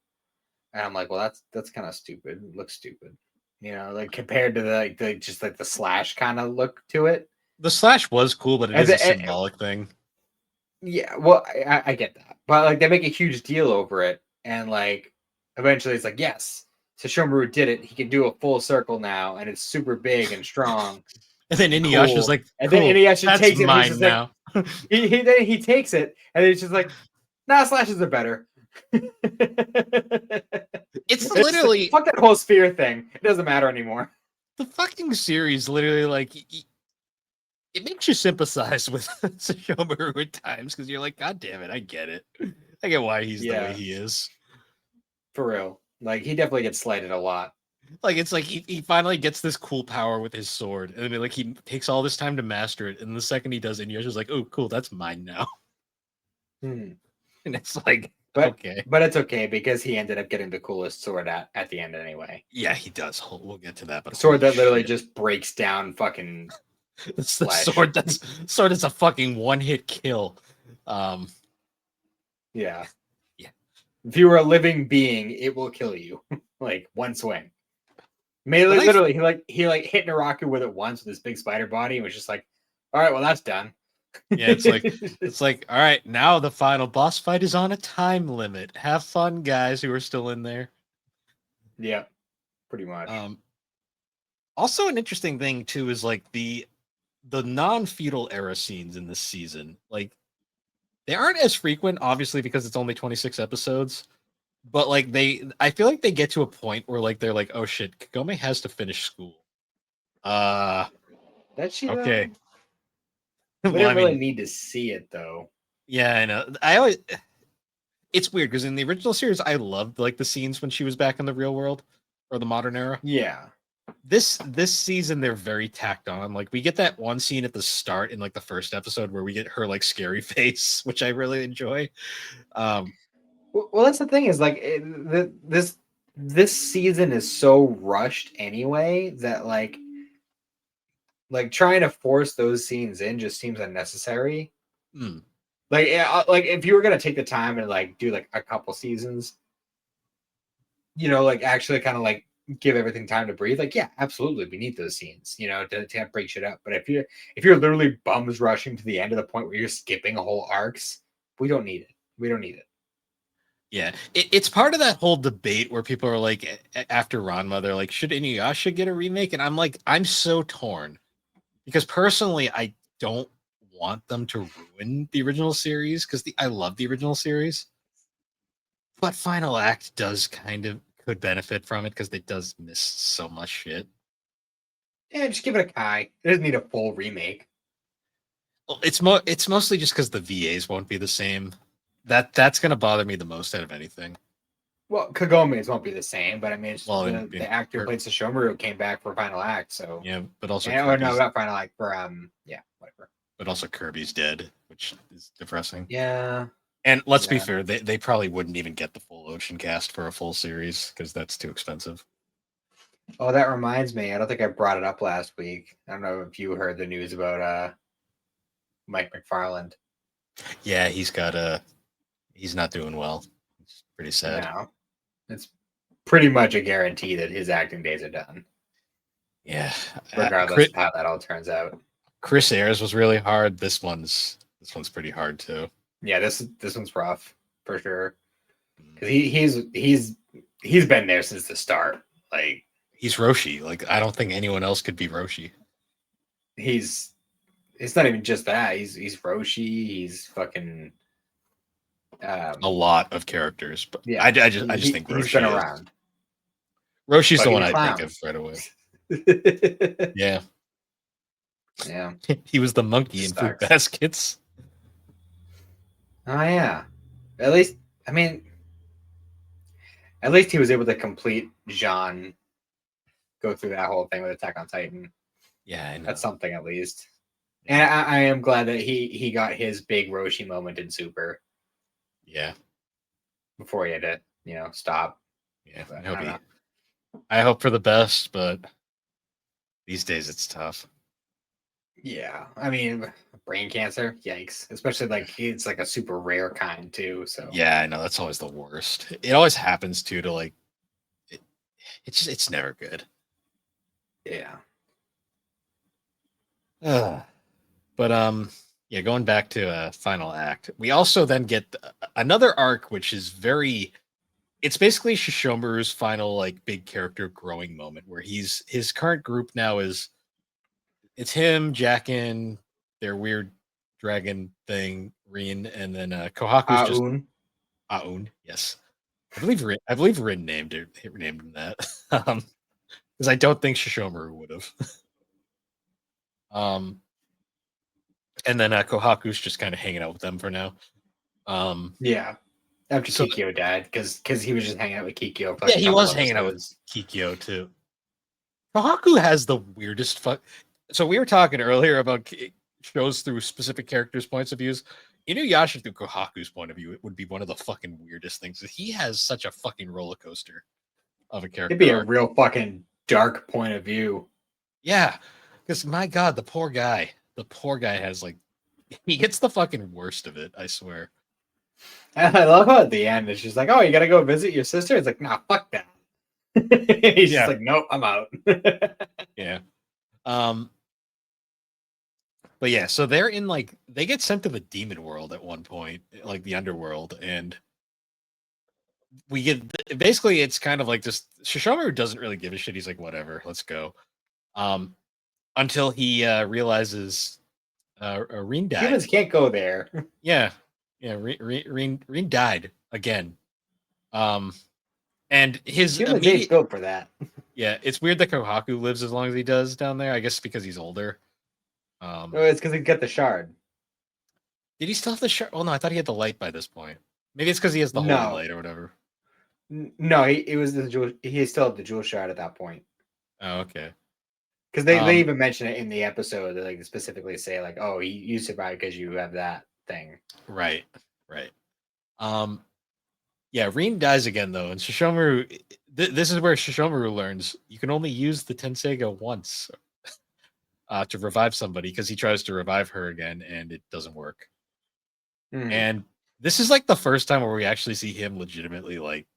And I'm like, well, that's kind of stupid. It looks stupid, like compared to the slash kind of look to it. The slash was cool, but it is a symbolic thing. Yeah, well, I get that, but like they make a huge deal over it, and like eventually it's like, yes, Sesshomaru did it. He can do a full circle now, and it's super big and strong. And then Inuyasha's like, cool, and then Inuyasha takes it. Mine and he's just now. Like, he takes it, and he's just like, nah, slashes are better. It's literally fuck that whole sphere thing. It doesn't matter anymore. The fucking series literally, like, it makes you sympathize with Sesshomaru at times, because you're like, God damn it, I get it. I get why he's the way he is. For real. Like, he definitely gets slighted a lot. Like, it's like he finally gets this cool power with his sword, and then, like, he takes all this time to master it, and the second he does it, Inuyasha's like, oh, cool, that's mine now. And it's like, okay. But it's okay, because he ended up getting the coolest sword at the end anyway. Yeah, he does. We'll get to that. But sword that literally just breaks down fucking... It's the sword that's a fucking one-hit kill. Yeah. If you were a living being, it will kill you. Like, one swing. Literally, he hit Naraku with it once with his big spider body, and was just like, all right, well, that's done. Yeah, it's like, all right, now the final boss fight is on a time limit. Have fun, guys who are still in there. Yeah, pretty much. Also, an interesting thing too is like the non-feudal era scenes in this season. Like, they aren't as frequent, obviously, because it's only 26 episodes. But like I feel like they get to a point where like they're like, oh shit, Kagome has to finish school. That she okay. We didn't really need to see it though. Yeah, I know. It's weird because in the original series, I loved like the scenes when she was back in the real world or the modern era. Yeah. This season they're very tacked on. Like, we get that one scene at the start in like the first episode where we get her like scary face, which I really enjoy. Well, that's the thing, is like this season is so rushed anyway that like trying to force those scenes in just seems unnecessary. Like if you were gonna take the time and like do like a couple seasons, like actually kind of like give everything time to breathe. Like, yeah, absolutely, we need those scenes, to break shit up. But if you're literally bums rushing to the end to the point where you're skipping whole arcs, we don't need it. We don't need it. Yeah, it's part of that whole debate where people are like, after Ranma, they're like, should Inuyasha get a remake? And I'm like, I'm so torn, because personally, I don't want them to ruin the original series, because I love the original series. But Final Act could benefit from it, because it does miss so much shit. Yeah, just give it a Kai. It doesn't need a full remake. Well, it's mostly just because the VAs won't be the same. That's gonna bother me the most out of anything. Well, Kagome's won't be the same, but I mean, Well, the actor who played Sesshomaru came back for Final Act, so yeah, but also or no, Kirby's, not Final Act for yeah, whatever. but also Kirby's dead, which is depressing. Yeah, And let's be yeah. fair, they probably wouldn't even get the full Ocean cast for a full series because that's too expensive. Oh, that reminds me. I don't think I brought it up last week. I don't know if you heard the news about Mike McFarland. Yeah, he's not doing well. It's pretty sad. No, it's pretty much a guarantee that his acting days are done, Yeah, regardless of how that all turns out. Chris Ayres was really hard. This one's pretty hard too. Yeah, this one's rough for sure. Because he's been there since the start. Like He's Roshi. Like I don't think anyone else could be Roshi. it's not even just that. He's Roshi. He's fucking A lot of characters, but yeah. I just think Roshi he's been around. Roshi's But the he's one I clown. think of right away. Yeah, Yeah. he was the monkey in Fruit Sucks. Baskets. Oh yeah. At least I mean, at least he was able to complete Jean go through that whole thing with Attack on Titan. Yeah, I know. That's something at least. And I am glad that he got his big Roshi moment in Super. Yeah, Before he had to, stop. yeah. But I hope for the best, but these days it's tough. Yeah, I mean, brain cancer, yikes! Especially like it's like a super rare kind too. So Yeah, I know that's always the worst. It always happens too to like it's never good. yeah, But yeah, going back to final act, we also then get another arc which is very it's basically Shishomaru's final like big character growing moment where his current group now is it's him, Jackin, their weird dragon thing, Rin, and then Kohaku's just Aun. Aun, yes. I believe Rin named him that. Because I don't think Shishomaru would have. And then Kohaku's just kind of hanging out with them for now. Yeah, after So Kikyo died, because he was just hanging out with Kikyo. For yeah, like a he couple was hanging out with episodes. Kikyo too. Kohaku has the weirdest fuck. So we were talking earlier about shows through specific characters' points of views. Inuyasha through Kohaku's point of view, it would be one of the fucking weirdest things. He has such a fucking roller coaster of a character. It'd be a arc. real fucking dark point of view. Yeah, because my god, the poor guy has like he gets the fucking worst of it. I swear. I love how at the end it's just like, oh, you gotta go visit your sister. It's like, nah, fuck that. He's Yeah. just like, nope, I'm out. Yeah. But yeah, so they're in like they get sent to the demon world at one point, like the underworld, and we get basically it's kind of like just Shishomaru doesn't really give a shit. He's like, whatever, let's go. Until he realizes Rin died. Humans can't go there. Yeah, Rin died again. And his Humans ain't built for that. Yeah, it's weird that Kohaku lives as long as he does down there. I guess because he's older. Oh, it's because he got the shard. Did he still have the shard? Oh no, I thought he had the light by this point. Maybe it's because he has the holy light or whatever. No, he was the jewel. He still had the jewel shard at that point. Oh, okay. Because they even mention it in the episode. They like specifically say like, "Oh, you survived because you have that thing." Right. Yeah, Rin dies again though, and Shishomaru. This is where Shishomaru learns you can only use the Tenseiga once to revive somebody because he tries to revive her again and it doesn't work. Mm. And this is like the first time where we actually see him legitimately like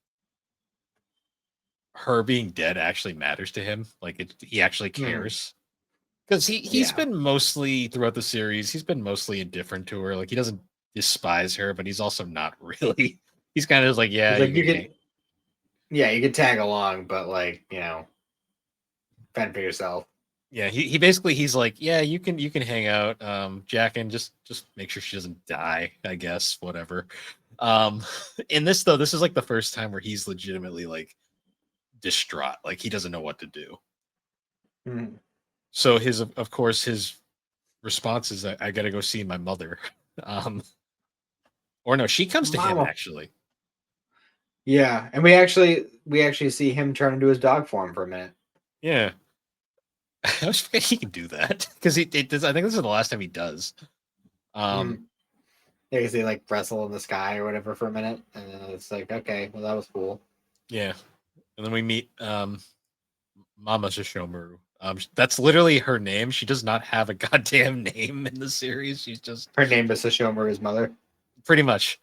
her being dead actually matters to him. Like he actually cares. Because he's been mostly throughout the series, he's been mostly indifferent to her. Like he doesn't despise her, but he's also not really. He's kind of just like, yeah, like you can tag along, but like fend for yourself. Yeah, he basically he's like, yeah, you can hang out, Jack, and just make sure she doesn't die. I guess whatever. In this though, this is like the first time where he's legitimately like distraught, like he doesn't know what to do. Mm. So of course his response is I gotta go see my mother. Or no, she comes to him actually. Yeah, and we actually see him turn into his dog form for a minute. Yeah. I was forgetting he can do that because it does. I think this is the last time he does. Mhm. Yeah, because they like wrestle in the sky or whatever for a minute, and then it's like, okay, well that was cool. Yeah, and then we meet Mama Shishomaru. That's literally her name. She does not have a goddamn name in the series. She's just Her name is Sashomaru's mother. pretty much.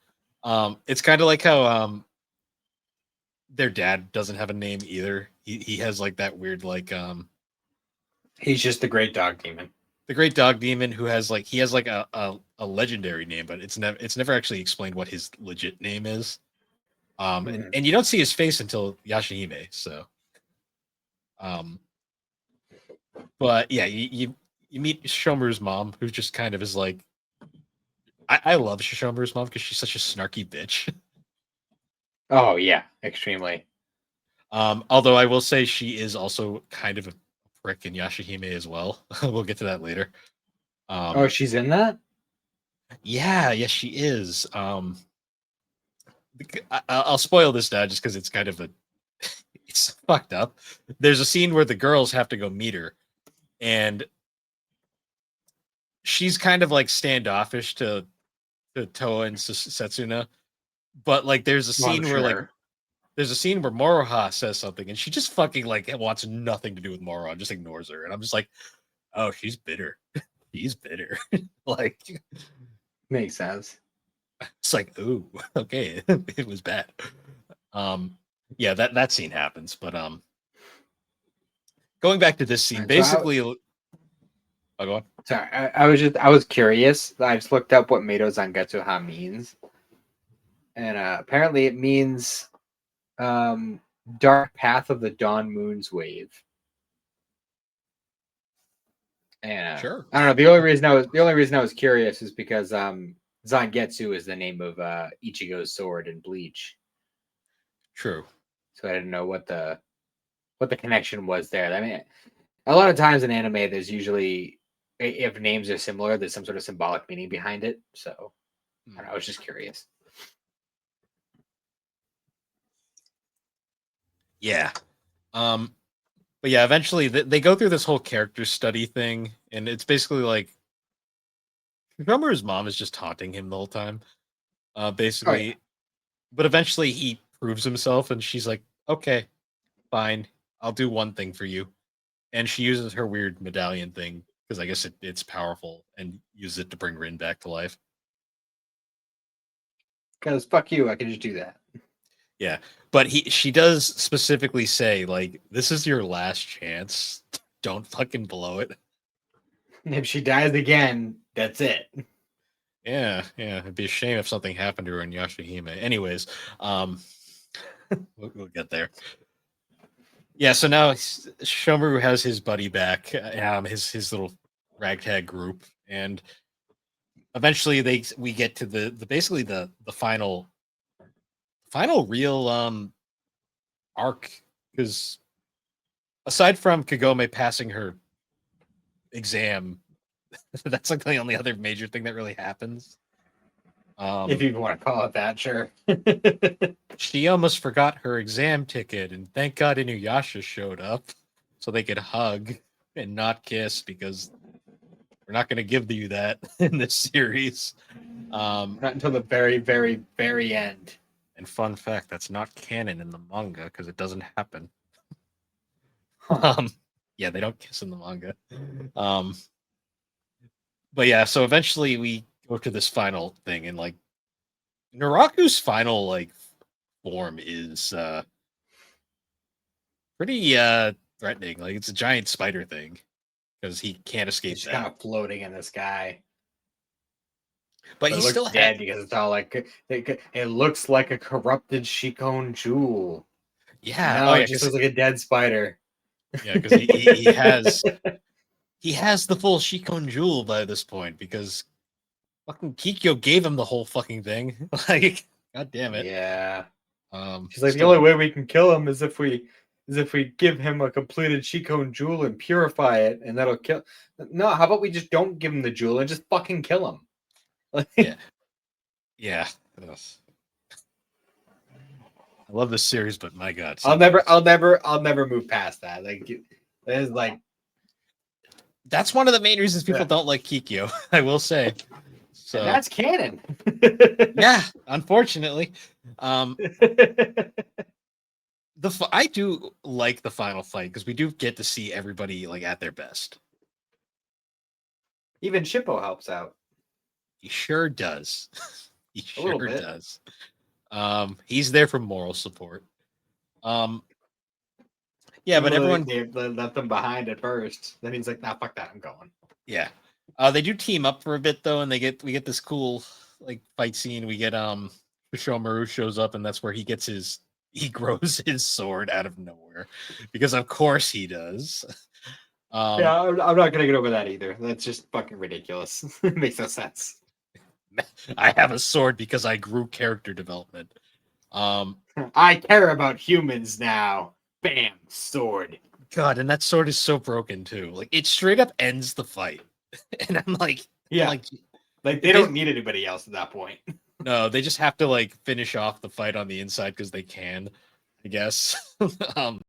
It's kind of like how their dad doesn't have a name either. He has like that weird like He's just the great dog demon. the great dog demon who has like he has like a legendary name, but it's never actually explained what his legit name is. Mhm. And you don't see his face until Yashahime. So um, but yeah, you meet Shomaru's mom, who just kind of is like I love Shomaru's mom because she's such a snarky bitch. Oh yeah, extremely. Although I will say she is also kind of a prick in Yashahime as well. We'll get to that later. Oh, Um, she's in that? yeah, yes, she is. I'll spoil this now just because it's kind of a it's fucked up. There's a scene where the girls have to go meet her, and she's kind of like standoffish to Toa and Setsuna, but like Well, I'm sure. there's a scene where Moroha says something, and she just fucking like wants nothing to do with Moroha, just ignores her, and I'm just like, oh, she's bitter. She's bitter. Like Makes sense. it's like, ooh, okay, it was bad. Um, yeah, that scene happens, but going back to this All scene, right, so basically, oh, go on. sorry, I was curious. I just looked up what Meidou Zangetsuha means, and apparently it means um, dark path of the dawn moon's wave. And Sure, I don't know. The only reason I was curious is because Zangetsu is the name of Ichigo's sword in Bleach, true. so I didn't know what the connection was there. I mean, a lot of times in anime, there's usually if names are similar, there's some sort of symbolic meaning behind it. So I don't know, I was just curious. Yeah. Um, but yeah, eventually they go through this whole character study thing, and it's basically like Gromer's mom is just taunting him the whole time, Oh yeah, basically. But eventually he proves himself, and she's like, "Okay, fine, I'll do one thing for you." And she uses her weird medallion thing because I guess it's powerful, and uses it to bring Rin back to life. because fuck you, I can just do that. Yeah, but she does specifically say like, "This is your last chance. Don't fucking blow it." If she dies again, that's it. Yeah, yeah. It'd be a shame if something happened to her in Yashahime. Anyways, um, we'll get there. Yeah, so now Shomaru has his buddy back, his little ragtag group, and eventually we get to the basically the final real arc because aside from Kagome passing her exam, that's like the only other major thing that really happens. If Um, you want to call it that, sure. she almost forgot her exam ticket, and thank God Inuyasha showed up so they could hug and not kiss because we're not going to give you that in this series. Not until the very, very, very end. And fun fact, that's not canon in the manga because it doesn't happen. Huh. Um, yeah, they don't kiss in the manga. Um, but yeah, so eventually we go to this final thing, and like Naraku's final like form is pretty threatening. Like it's a giant spider thing because he can't He's escape just kind that. of floating in the sky. But But he it looks still had dead because it's all like it looks like a corrupted Shikon jewel. yeah, oh No, yeah, it just looks like a dead spider. because he has the full Shikon jewel by this point because fucking Kikyo gave him the whole fucking thing. Like, god damn it. Yeah. She's like, the only Still, way we can kill him is if we give him a completed Shikon jewel and purify it, and that'll kill. No, how about we just don't give him the jewel and just fucking kill him? yeah, Like, yeah. Ugh. I love this series, but my God, I'll never move past that. Like, it is like that's one of the main reasons people yeah. don't like Kikyo. I will say. So And that's canon. yeah, unfortunately, um, I do like the final fight because we do get to see everybody like at their best. Even Shippo helps out He sure does. He a little sure bit. does. He's there for moral support. Um, yeah, Even but though everyone, they left them behind at first, then he's like, "Nah, fuck that, I'm going." yeah, they do team up for a bit though, and we get this cool like fight scene. We get Maru shows up, and that's where he grows his sword out of nowhere because of course he does. Yeah, I'm not gonna get over that either. That's just fucking ridiculous. It makes no sense. I have a sword because I grew character development. I care about humans now. Bam, sword. God, and that sword is so broken too. Like it straight up ends the fight, and I'm Yeah, like, like they they, don't need anybody else at that point. no, they just have to like finish off the fight on the inside because they can, I guess. um,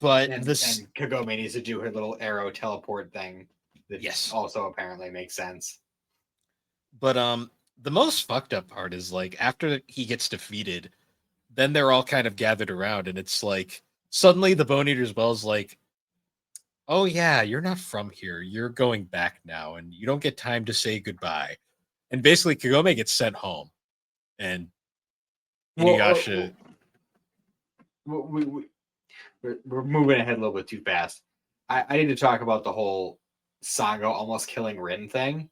but this, And Kagome needs to do her little arrow teleport thing. That yes, also apparently makes sense. but the most fucked up part is like after he gets defeated, then they're all kind of gathered around, and it's like suddenly the Bone Eater's Well's like, oh yeah, you're not from here. You're going back now, and you don't get time to say goodbye. And basically, Kagome gets sent home, and Inuyasha. We, we're moving ahead a little bit too fast. I need to talk about the whole Sango almost killing Rin thing.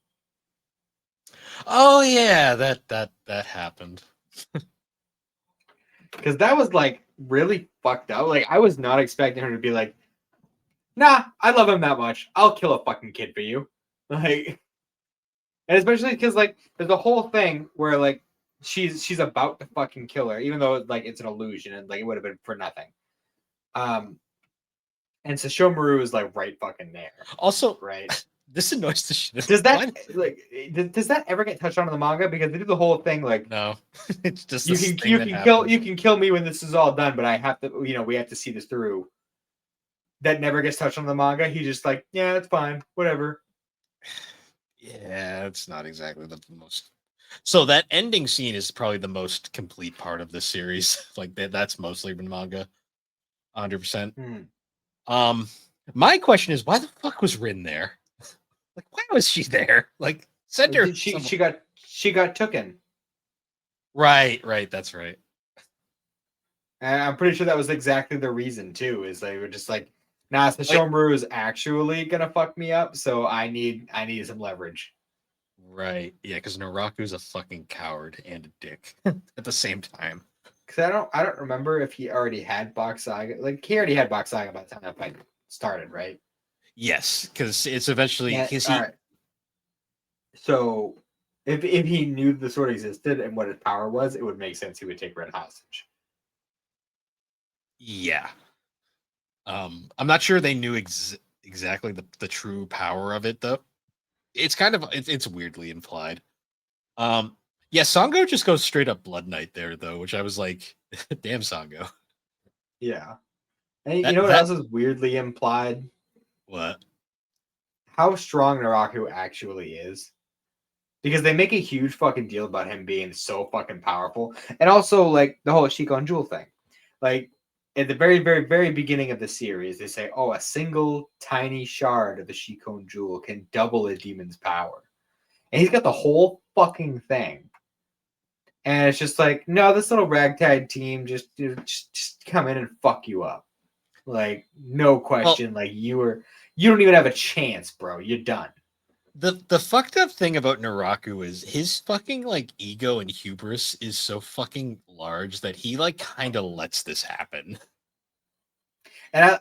Oh yeah, that happened. Because that was like really fucked up. Like I was not expecting her to be like, nah, I love him that much. I'll kill a fucking kid for you. Like, and especially because like there's a whole thing where like she's about to fucking kill her, even though like it's an illusion and like it would have been for nothing. And Sesshomaru is like right fucking there. Also, Right. this annoys the shit. Does that like does that ever get touched on in the manga? Because they do the whole thing like no, it's just you this can thing that you happens. can kill me when this is all done, but I have to we have to see this through. That never gets touched on the manga. He just like, yeah, it's fine, whatever. Yeah, it's not exactly the most. So that ending scene is probably the most complete part of this series. Like that's mostly been manga, 100%. My question is, why the fuck was Rin there? Like, why was she there? Like, send her. She got taken. Right. That's right. And I'm pretty sure that was exactly the reason too. Is they were just like, nah, Sesshomaru is actually gonna fuck me up, so I need some leverage. Right. Yeah, because Naraku's a fucking coward and a dick at the same time. Because I don't remember if he already had Box Saga. Like he already had Box Saga by the time that fight started, right? Yes, because it's eventually Yeah. because All he. right. So if he knew the sword existed and what its power was, it would make sense he would take Red hostage. Yeah. I'm not sure they knew exactly the true power of it though. It's kind of it's weirdly implied. Yeah, Sango just goes straight up Blood Knight there though, which I was like, damn Sango. Yeah. And you know what That else is weirdly implied? what? How strong Naraku actually is. Because they make a huge fucking deal about him being so fucking powerful. And also, like, the whole Shikon Jewel thing. Like, at the very, very, very beginning of the series, they say, oh, a single tiny shard of the Shikon Jewel can double a demon's power. And he's got the whole fucking thing. And it's just like, no, this little ragtag team just come in and fuck you up. Like, no question. Like, you don't even have a chance, bro. You're done. The fucked up thing about Naraku is his fucking like ego and hubris is so fucking large that he like kind of lets this happen. And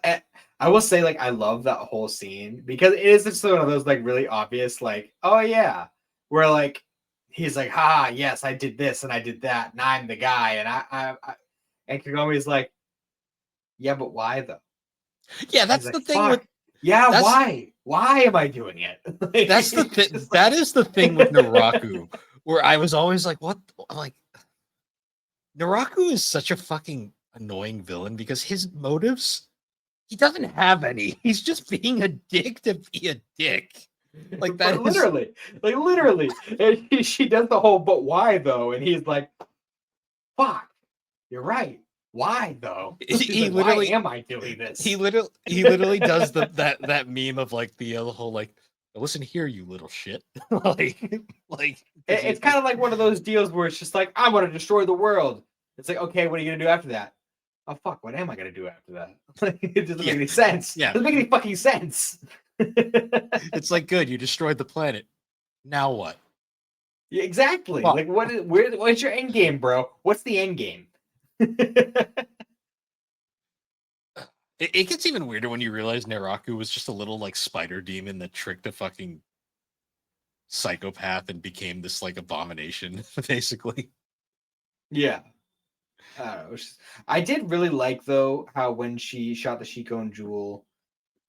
I will say, like, I love that whole scene because it is just one of those like really obvious, like, oh yeah, where like he's like, ha, yes, I did this and I did that, and I'm the guy, and I and Kagome's like, yeah, but why though? Yeah, He's that's like, the thing with fuck, yeah, that's why? Why am I doing it? that's the thing. That is the thing with Naraku, where I was always like, what? Like, Naraku is such a fucking annoying villain because his motives, he doesn't have any. He's just being a dick to be a dick. Like that But is literally. And she does the whole, but why though? And he's like, fuck, you're right. Why though? He's he like, why literally am I doing this? he literally does that meme of like the whole like, listen here, you little shit. like 'cause It's kind of like one of those deals where it's just like, I want to destroy the world. It's like, okay, what are you gonna do after that? Oh fuck, what am I gonna do after that? It doesn't make any sense. Yeah. It doesn't make any fucking sense. It's like, good, you destroyed the planet. Now what? Yeah, exactly. Fuck. Like, what's your end game, bro? What's the end game? It gets even weirder when you realize Naraku was just a little like spider demon that tricked a fucking psychopath and became this like abomination, basically. Yeah. I don't know. I did really like though how when she shot the Shikon jewel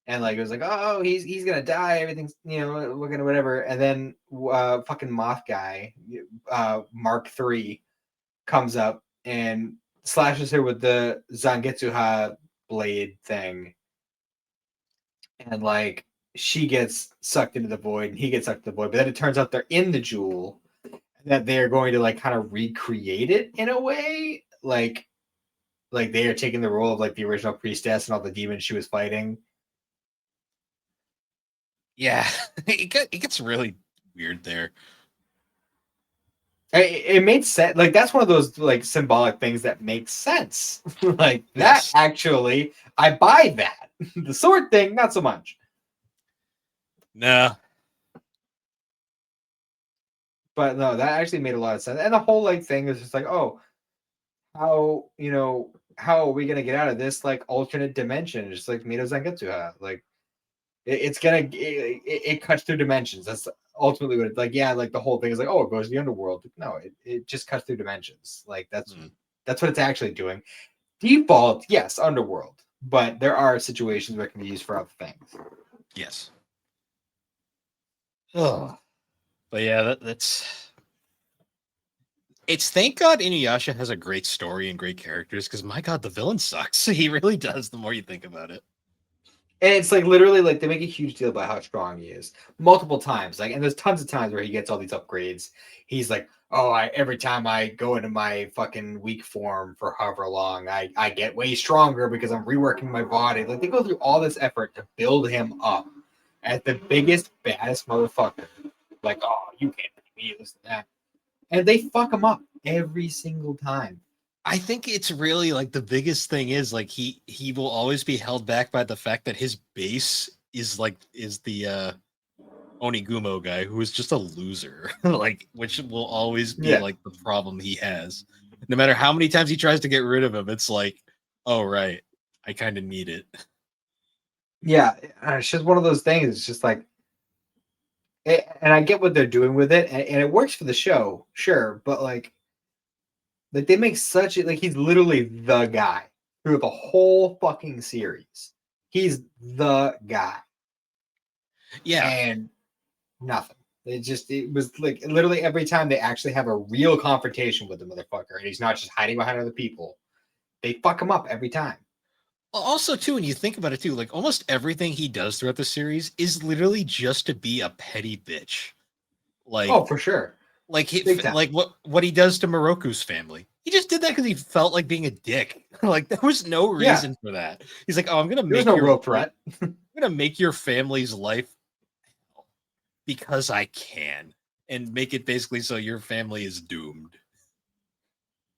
and like it was like, oh, he's gonna die, everything's we're gonna whatever, and then fucking moth guy, Mark III, comes up and slashes her with the Zangetsuha blade thing, and like she gets sucked into the void and he gets sucked into the void, but then it turns out they're in the jewel, that they're going to like kind of recreate it in a way, like they are taking the role of like the original priestess and all the demons she was fighting. Yeah, it gets really weird there. It made sense. Like that's one of those like symbolic things that makes sense. Like that Yes. actually, I buy that. The sword thing, not so much. No. But no, that actually made a lot of sense. And the whole like thing is just like, oh, how are we gonna get out of this like alternate dimension? Just like Mito Zangetsuha. Like it's gonna it cuts through dimensions. That's ultimately what it's like. Yeah, like the whole thing is like, oh, it goes to the underworld. No, it just cuts through dimensions. Like that's what it's actually doing. Default, yes, underworld, but there are situations where it can be used for other things. Yes. Oh. But yeah, that's it's thank God Inuyasha has a great story and great characters because my God, the villain sucks. He really does. The more you think about it. And it's like literally like they make a huge deal about how strong he is multiple times. Like, and there's tons of times where he gets all these upgrades. He's like, oh, every time I go into my fucking weak form for however long, I get way stronger because I'm reworking my body. Like they go through all this effort to build him up as the biggest, baddest motherfucker. Like, oh, you can't beat me, this and that. And they fuck him up every single time. I think it's really like the biggest thing is like he will always be held back by the fact that his base is the Onigumo guy who is just a loser, like which will always be Yeah. like the problem he has. No matter how many times he tries to get rid of him, it's like, oh right, I kind of need it. Yeah. It's just one of those things. It's just like, and I get what they're doing with it, and it works for the show, sure, but like they make such a like he's literally the guy through the whole fucking series. He's the guy, Yeah, and nothing. It was like literally every time they actually have a real confrontation with the motherfucker, and he's not just hiding behind other people. They fuck him up every time. also too when you think about it too, like almost everything he does throughout the series is literally just to be a petty bitch. Oh, Like for sure, like big time. like what he does to Moroku's family. He just did that because he felt like being a dick. Like there was no Yeah, reason for that. He's like, oh, I'm gonna there was make no your real threat. I'm gonna make your family's life because I can, and make it basically so your family is doomed.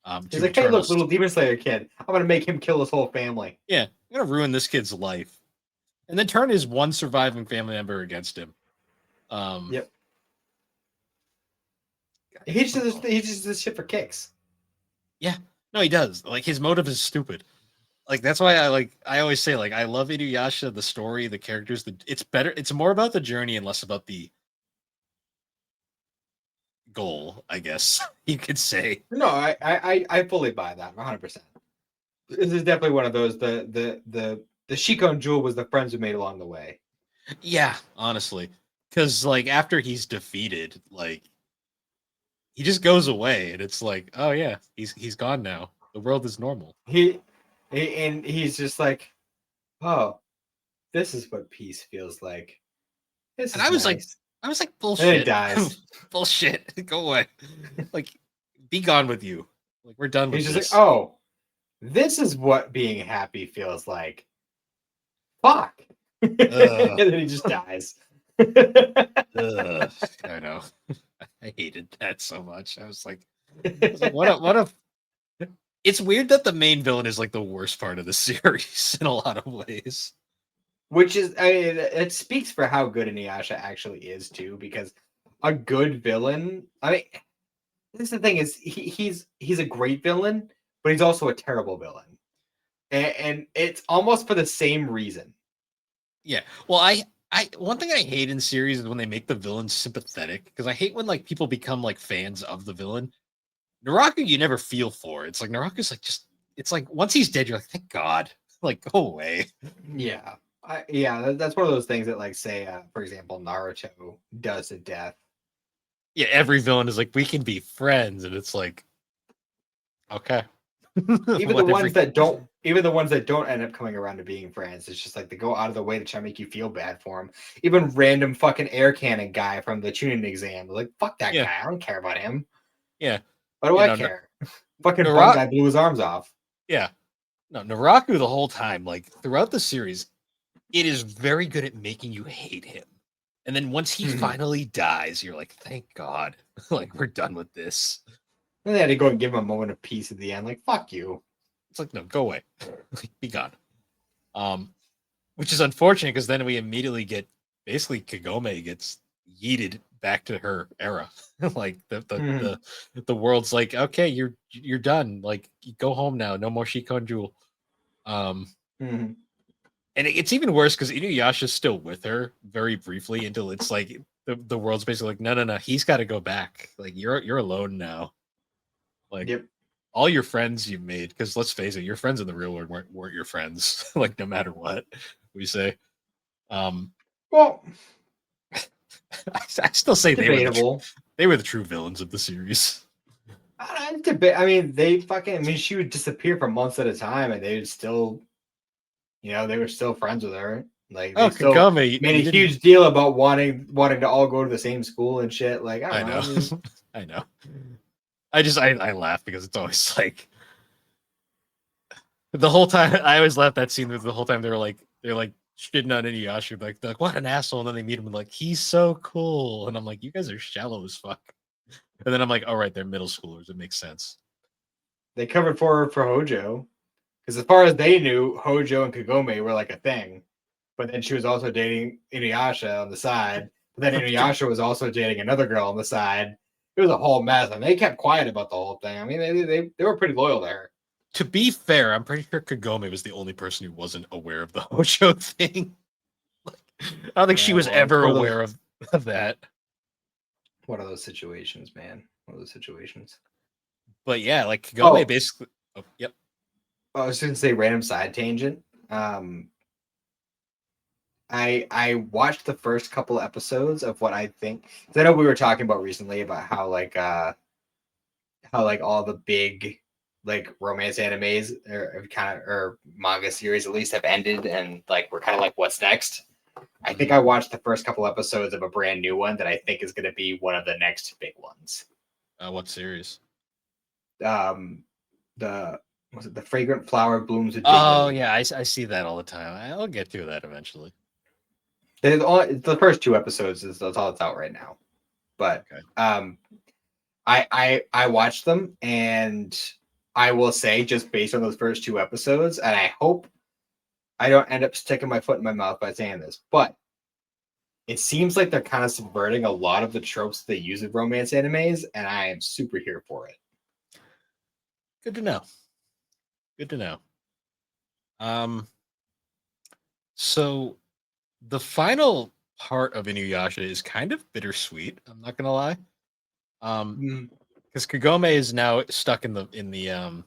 He's To like, hey, eternal. look, little Demon Slayer kid, I'm gonna make him kill his whole family. Yeah, I'm gonna ruin this kid's life, and then turn his one surviving family member against him. Yep. God, He just does this shit for kicks. yeah, no, he does. Like his motive is stupid. Like that's why I always say like I love Inuyasha, the story, the characters. It's better. It's more about the journey and less about the goal. I guess you could say. No, I fully buy that 100%. This is definitely one of those. The Shikon Jewel was the friends we made along the way. Yeah, honestly, because like after he's defeated, like he just goes away, and it's like, oh yeah, he's gone now. The world is normal. And he's just like, oh, this is what peace feels like. This And is nice. I was like, And then he bullshit, dies. bullshit, go away, like, be gone with you. Like, we're done with He's just like, this. oh, this is what being happy feels like. Fuck. And then he just dies. Ugh, I know. I hated that so much. I was like, what a. It's weird that the main villain is like the worst part of the series in a lot of ways. Which is, I mean, it speaks for how good Inuyasha actually is too, because a good villain. I mean, this is the thing is he's a great villain, but he's also a terrible villain, and it's almost for the same reason. Yeah. Well, I one thing I hate in series is when they make the villain sympathetic, because I hate when like people become like fans of the villain. Naraku, you never feel for. It's like Naraku's like just. It's like once he's dead, you're like, thank God. Like, go away. Yeah, that's one of those things that, like, say, for example, Naruto does to death. Yeah, every villain is like, we can be friends, and it's like, okay. Even the Whatever. ones that don't, even the ones that don't end up coming around to being friends, it's just like they go out of the way to try to make you feel bad for him. Even random fucking air cannon guy from the tuning exam, like, fuck that Yeah, guy. I don't care about him. yeah. Why do You I know, care? Fucking bun Narak. guy blew his arms off. Yeah, no, Naraku the whole time, like throughout the series, it is very good at making you hate him. And then once he Mhm. finally dies, you're like, thank God. Like, we're done with this. And they had to go and give him a moment of peace at the end. Like, fuck you. It's like, no, go away. Like, be gone. Um, which is unfortunate because then we immediately get basically Kagome gets yeeted back to her era. Like Mhm. the world's like, okay, you're done. Like, you go home now. No more Shikon Jewel. Um, Mhm. and it's even worse because Inuyasha's still with her very briefly until it's like the world's basically like, no, no, no, he's got to go back. Like, you're alone now. Like, Yep. all your friends you made, because let's face it, your friends in the real world weren't your friends. Like, no matter what we say. Um, Well, I still say debatable. they were the true villains of the series. I don't debate. I mean, they fucking. I mean, she would disappear for months at a time, and they would still, they were still friends with her. Like, they Oh, still Kagome, made you a didn't. huge deal about wanting to all go to the same school and shit. Like, I don't I know. know, I mean, I know. I laugh because it's always like the whole time. I always laugh that scene. The whole time they're like shitting on Inuyasha, like they're like, what an asshole, and then they meet him and like, he's so cool, and I'm like, you guys are shallow as fuck. And then I'm like, all right, they're middle schoolers. It makes sense. they covered for her for Hojo, because as far as they knew, Hojo and Kagome were like a thing. But then she was also dating Inuyasha on the side. But then to, Inuyasha was also dating another girl on the side. It was a whole mess, and they kept quiet about the whole thing. I mean, they were pretty loyal to her. to be fair, I'm pretty sure Kagome was the only person who wasn't aware of the Hojo thing. Like, I don't think she Yeah, was well, it's ever aware of that. one of those situations, man. One of those situations. But yeah, like Kagome Oh, basically. Oh, yep. I was going to say random side tangent. Um, I watched the first couple episodes of what I think. 'Cause I know we were talking about recently about how like all the big like romance animes or kind of or manga series at least have ended, and like we're kind of like, what's next? I think Mhm. I watched the first couple episodes of a brand new one that I think is going to be one of the next big ones. What series? Um, the was it the fragrant flower blooms with big Oh lilies? yeah, I see that all the time. I'll get to that eventually. The first two episodes is that's all that's out right now. But Okay. um, I watched them, and I will say, just based on those first two episodes, and I hope I don't end up sticking my foot in my mouth by saying this, but it seems like they're kind of subverting a lot of the tropes they use in romance animes, and I am super here for it. Good to know. Good to know. Um, so the final part of Inuyasha is kind of bittersweet. I'm not gonna lie. Mm. Because Kagome is now stuck in the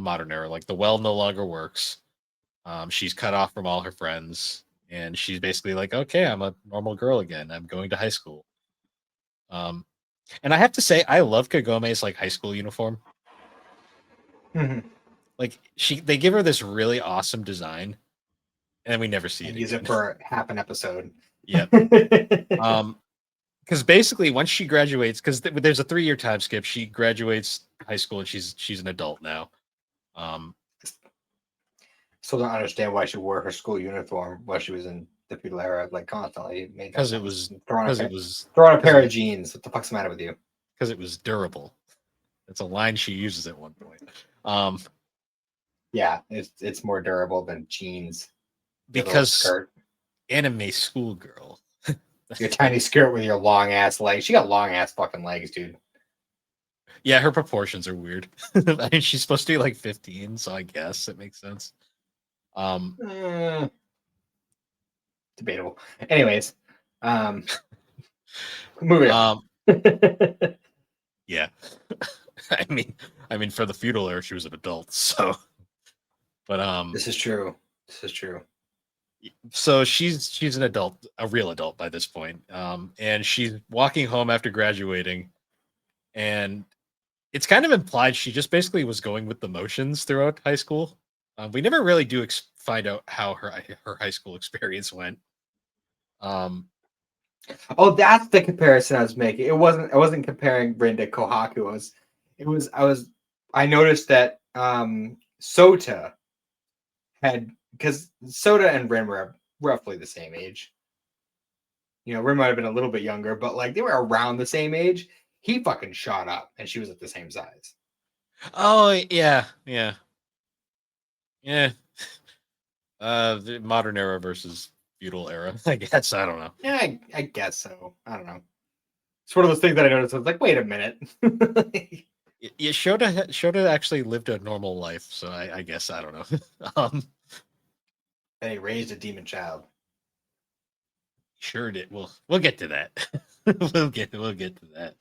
modern era. Like, the well no longer works. She's cut off from all her friends, and she's basically like, okay, I'm a normal girl again. I'm going to high school. Um, And I have to say, I love Kagome's like high school uniform. Mhm. Like they give her this really awesome design, and we never see it And use it again. for half an episode. Yep. Because basically once she graduates, because there's a 3-year time skip, she graduates high school and she's an adult now. Still don't understand why she wore her school uniform while she was in the feudal era, like constantly. It made no Because it sense. was Throw because on it was a pair of jeans. What the fuck's the matter with you? because it was durable. That's a line she uses at one point. Yeah, it's more durable than jeans. Your little Because skirt, anime schoolgirl. your tiny skirt with your long ass legs. She got long ass fucking legs, dude. Yeah, her proportions are weird. I mean, she's supposed to be like 15, so I guess it makes sense. Debatable. Anyways, moving on. Yeah. I mean, for the feudal era, she was an adult, so. But This is true. This is true. so she's an adult, a real adult by this point. And she's walking home after graduating, and it's kind of implied she just basically was going with the motions throughout high school. We never really do find out how her high school experience went. Oh, that's the comparison I was making. I wasn't comparing Rin to Kohaku. I noticed that Sota had, because Sota and Rin were roughly the same age. You know, Rin might have been a little bit younger, but like they were around the same age. He fucking shot up and she was at the same size. Oh yeah, yeah, yeah. The modern era versus feudal era. I guess I don't know. Yeah, I guess so. I don't know. It's one of those things that I noticed. I was like, wait a minute. Yeah, Shota actually lived a normal life, so I guess I don't know. And he raised a demon child. Sure did. We'll get to that. we'll get to that.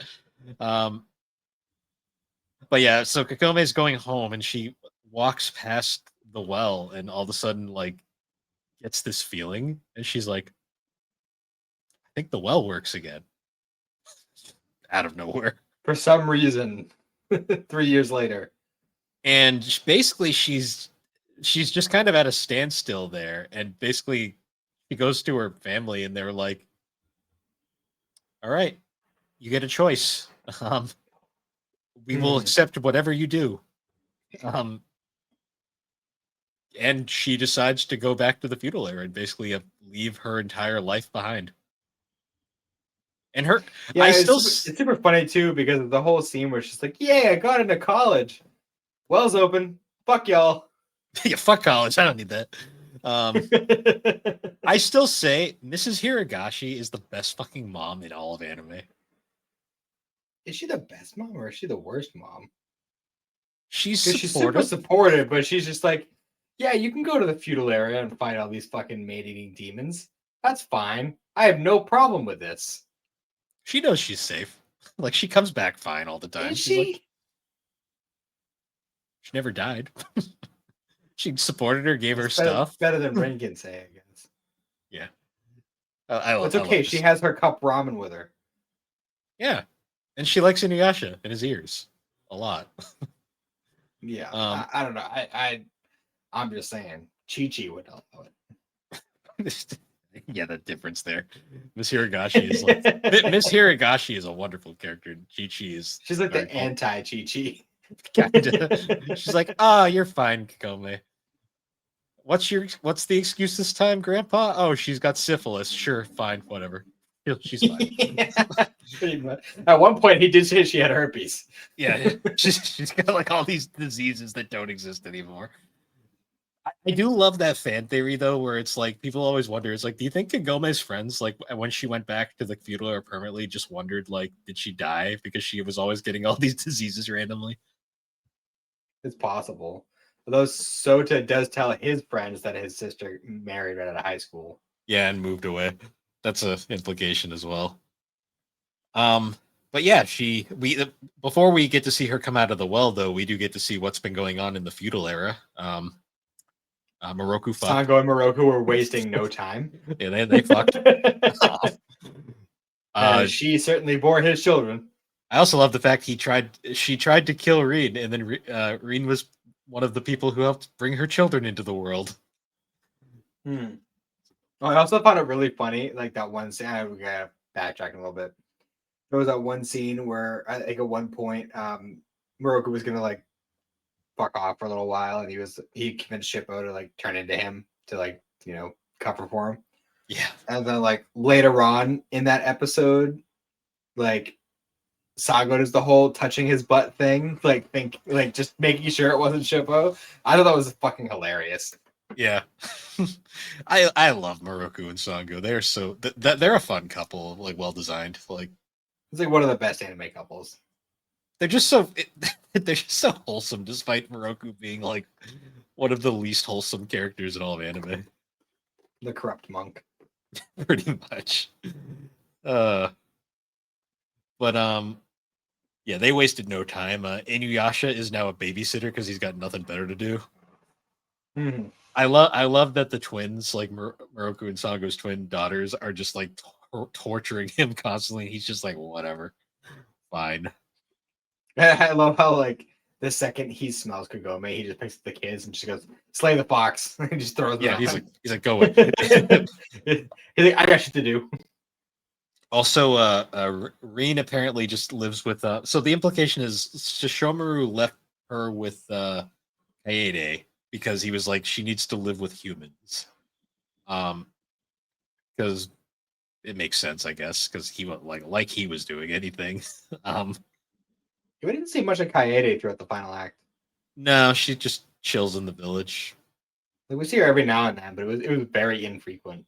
But yeah, so Kakome's going home and she walks past the well and all of a sudden like gets this feeling and she's like, I think the well works again. Out of nowhere. For some reason, 3 years later. And basically she's just kind of at a standstill there. And basically she goes to her family and they're like, all right, you get a choice. We will accept whatever you do. And she decides to go back to the feudal era and basically leave her entire life behind. And her, Yeah, I still, it's super funny too because of the whole scene where she's like, "Yeah, I got into college. Well's open. Fuck y'all." yeah, fuck college. I don't need that. I still say Mrs. Hiragashi is the best fucking mom in all of anime. Is she the best mom or is she the worst mom? She's She's super supportive, but she's just like, "Yeah, you can go to the feudal area and fight all these fucking maid-eating demons. That's fine. I have no problem with this." She knows she's safe. Like she comes back fine all the time. Is She's like, she? she never died. She supported her, gave her It's better, stuff. better than Rin can say, I guess. Yeah, It's I okay. love She this. has her cup ramen with her. Yeah, and she likes Inuyasha in his ears a lot. Yeah, I don't know. I'm just saying, Chi Chi would allow it. Yeah, the difference there. Miss Hiragashi is like Miss Hiragashi is a wonderful character. Chi Chi is She's like very the cool. anti Chi Chi. Kinda. She's like, "Ah, you're fine, Kakome. What's the excuse this time, Grandpa? Oh, she's got syphilis. Sure, fine, whatever. She's fine." Pretty much. At one point, he did say she had herpes. Yeah, she's got like all these diseases that don't exist anymore. I do love that fan theory though, where it's like people always wonder. It's like, do you think Kagome's friends, like when she went back to the feudal era permanently, just wondered like, did she die because she was always getting all these diseases randomly? It's possible. Although Sota does tell his friends that his sister married right out of high school. Yeah, and moved away. That's a implication as well. But yeah, before we get to see her come out of the well, though, we do get to see what's been going on in the feudal era. Moroku fucked. Sango and Moroku were wasting no time. Yeah, they fucked. She certainly bore his children. I also love the fact she tried to kill Reen, and then Reen was one of the people who helped bring her children into the world. Hmm. Oh, I also found it really funny, like that one scene. We gotta backtrack a little bit. There was that one scene where I think at one point, Moroku was gonna like fuck off for a little while, and he convinced Shippo to like turn into him to like cover for him. Yeah, And then like later on in that episode, like Sago does the whole touching his butt thing, like just making sure it wasn't Shippo. I thought that was fucking hilarious. yeah. I love Moroku and Sango. They're so they're a fun couple, like well designed. Like It's like one of the best anime couples. they're just so they're just so wholesome, despite Moroku being like one of the least wholesome characters in all of anime. The corrupt monk. Pretty much. Uh, but yeah, they wasted no time. Inuyasha is now a babysitter because he's got nothing better to do. Mhm. I love that the twins, like Moroku and Sango's twin daughters, are just like torturing him constantly. He's just like, whatever, fine. I love how like the second he smells Kagome, he just picks up the kids and just goes, "Slay the fox," and just throws them Yeah, at he's him. go away. He's like, "I got shit to do." Also, Reen apparently just lives with. So the implication is Shishomaru left her with Kaede because he was like she needs to live with humans. Because it makes sense, I guess, because he was like he was doing anything. um, We didn't see much of Kaede throughout the final act. no, she just chills in the village. Like we see her every now and then, but it was very infrequent.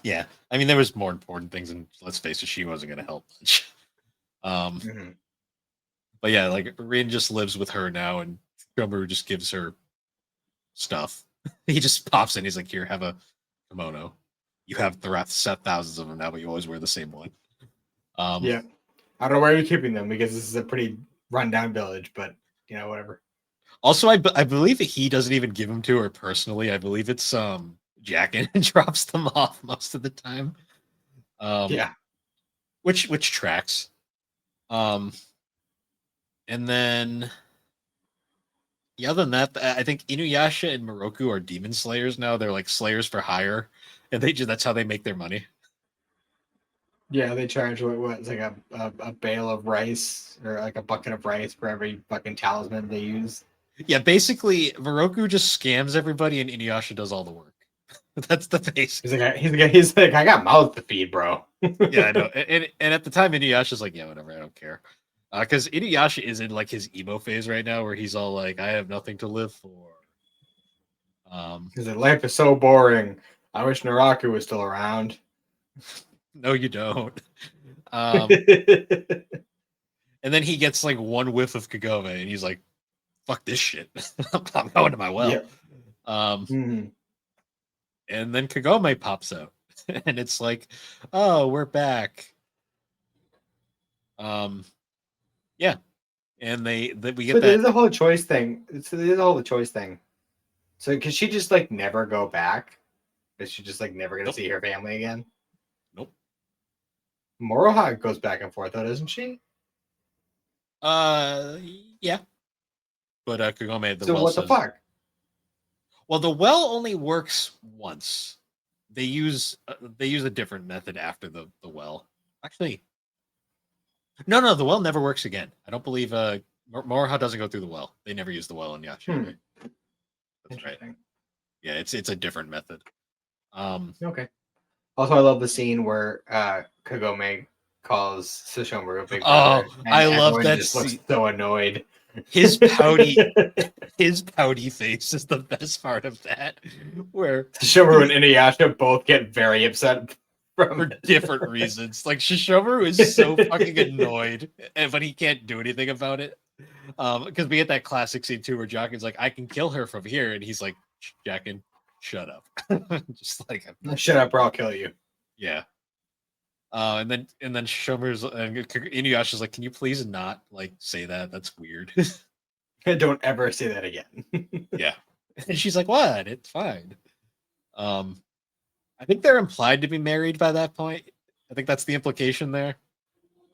Yeah, I mean there was more important things, and let's face it, she wasn't going to help much. Um, Mhm. but yeah, like Rin just lives with her now, and Shomaru just gives her stuff. He just pops in. He's like, "Here, have a kimono. You have set thousands of them now, but you always wear the same one." Um, Yeah, I don't know where you're keeping them because this is a pretty rundown village, but whatever. Also, I believe that he doesn't even give them to her personally. I believe it's Jackin drops them off most of the time. Um, Yeah, which tracks. Um, and then yeah, other than that, I think Inuyasha and Moroku are demon slayers now. They're like slayers for hire, and that's how they make their money. yeah, they charge what it's like a bale of rice or like a bucket of rice for every fucking talisman they use. Yeah, basically, Moroku just scams everybody, and Inuyasha does all the work. That's the base. He's like, I got mouths to feed, bro. Yeah, I know. And at the time, Inuyasha's like, yeah, whatever, I don't care. Because Inuyasha is in like his emo phase right now, where he's all like, I have nothing to live for. He's like, life is so boring. I wish Naraku was still around. No, you don't. Yeah. And then he gets like one whiff of Kagome, and he's like, fuck this shit. I'm going to my well. Um, Mhm. and then Kagome pops out, and it's like, oh, we're back. Um, yeah, and we get So that. there's a whole choice thing. So there's a whole choice thing. So could she just like never go back? Is she just like never gonna Nope, see her family again? nope. Moroha goes back and forth, though, doesn't she? Uh, yeah, but Kagome the So well what the says, fuck? well, the well only works once. They use a different method after the well. Actually, no, the well never works again. I don't believe Moroha doesn't go through the well. They never use the well in Yashiro. That's right. Interesting. Yeah, it's a different method. Um, Okay. Also, I love the scene where Kagome calls Sesshomaru Big oh, Brother, and I love everyone that just looks scene. so annoyed. His pouty his pouty face is the best part of that, where Sesshomaru and Inuyasha both get very upset from for different reasons. Like Shishomaru is so fucking annoyed, but he can't do anything about it. Because we get that classic scene too, where Jockin's like, "I can kill her from here," and he's like, "Jockin, shut up." Just like, Shut up, or I'll kill you. yeah. And then Shomer's and Inuyasha's like, "Can you please not like say that? That's weird." Don't ever say that again. Yeah. And she's like, "What? It's fine." Um, I think they're implied to be married by that point. I think that's the implication there.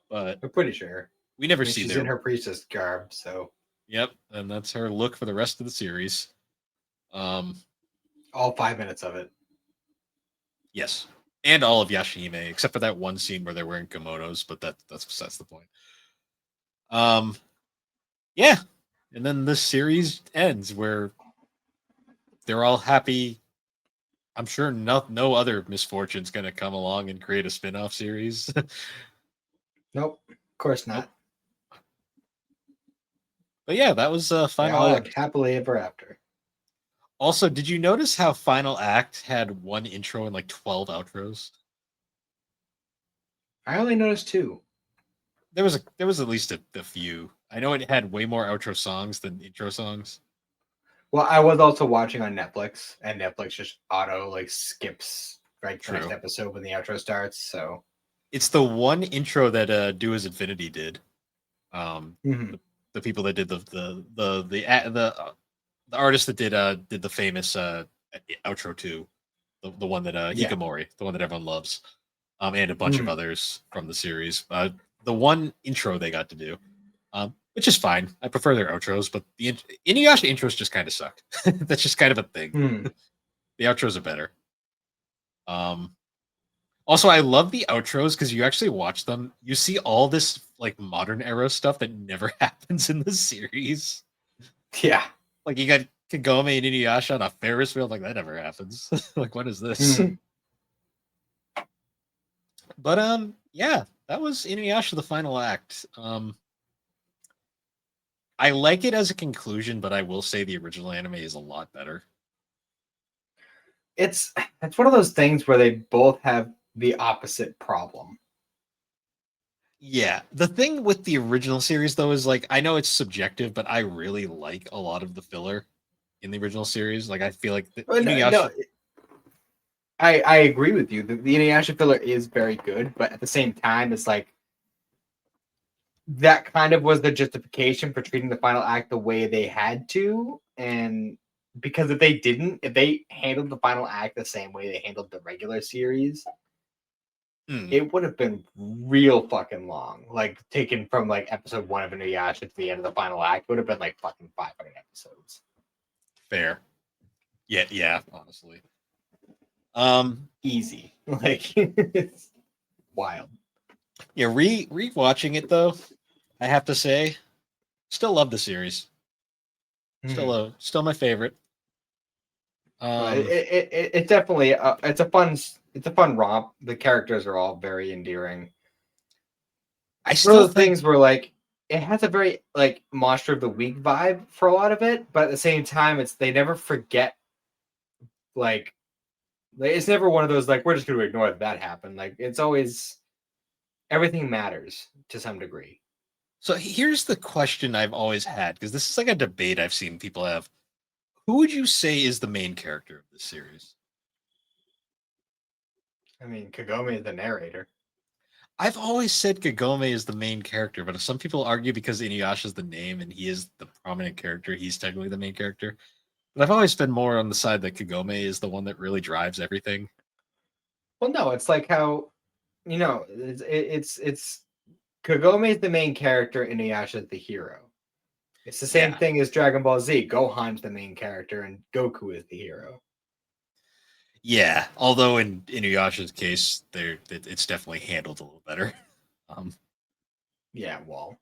But I'm pretty sure. We never I mean, see she's their. in her priestess garb, so Yep, and that's her look for the rest of the series. Um, all 5 minutes of it. yes, and all of Yashihime, except for that one scene where they're wearing kimonos, but that's the point. Um, yeah, and then this series ends where they're all happy. I'm sure no other misfortune's gonna come along and create a spin-off series. Nope, of course Nope. not. But yeah, that was They Final all lived Act. happily ever after. Also, did you notice how Final Act had one intro and like 12 outros? I only noticed two. There was at least a few. I know it had way more outro songs than intro songs. Well, I was also watching on Netflix, and Netflix just auto like skips right the next True. episode when the outro starts. So It's the one intro that Do As Infinity did. Mhm. The people that did the artist that did the famous outro too, the one that Yeah. Hikamori, the one that everyone loves, and a bunch of Mhm. others from the series. The one intro they got to do, which is fine. I prefer their outros, but the Inuyasha intros just kind of suck. That's just kind of a thing. Mhm. The outros are better. Um, Also, I love the outros because you actually watch them. You see all this like modern era stuff that never happens in the series. Yeah. Like you got Kagome and Inuyasha on a Ferris wheel. Like that never happens. Like what is this? Mhm. But yeah, that was Inuyasha the final act. I like it as a conclusion, but I will say the original anime is a lot better. It's one of those things where they both have the opposite problem. Yeah, the thing with the original series though is like I know it's subjective, but I really like a lot of the filler in the original series. Like I feel like the Oh, no, Inuyasha. I agree with you. The Inuyasha filler is very good, but at the same time, it's like that kind of was the justification for treating the final act the way they had to, and because if they handled the final act the same way they handled the regular series, Hmm, it would have been real fucking long. Like taken from like episode one of Inuyasha to the end of the final act would have been like fucking 500 episodes. fair. Yeah, yeah, honestly. Um, Easy. Like it's wild. yeah, rewatching it though, I have to say, still love the series. Mhm. Still my favorite. Well, Um, it definitely it's a fun romp. The characters are all very endearing. I It's one of still those think things where like it has a very like monster of the week vibe for a lot of it, but at the same time, it's they never forget like it's never one of those like we're just going to ignore that happened. Like it's always everything matters to some degree. so. Here's the question I've always had because this is like a debate I've seen people have. Who would you say is the main character of this series? I mean, Kagome is the narrator. I've always said Kagome is the main character, but some people argue because Inuyasha is the name and he is the prominent character, he's technically the main character. But I've always been more on the side that Kagome is the one that really drives everything. Well, no, it's like how it's Kagome is the main character, Inuyasha is the hero. It's the same Yeah, thing as Dragon Ball Z. Gohan's the main character, and Goku is the hero. yeah. Although in Inuyasha's case, it's definitely handled a little better. Um, Yeah, well,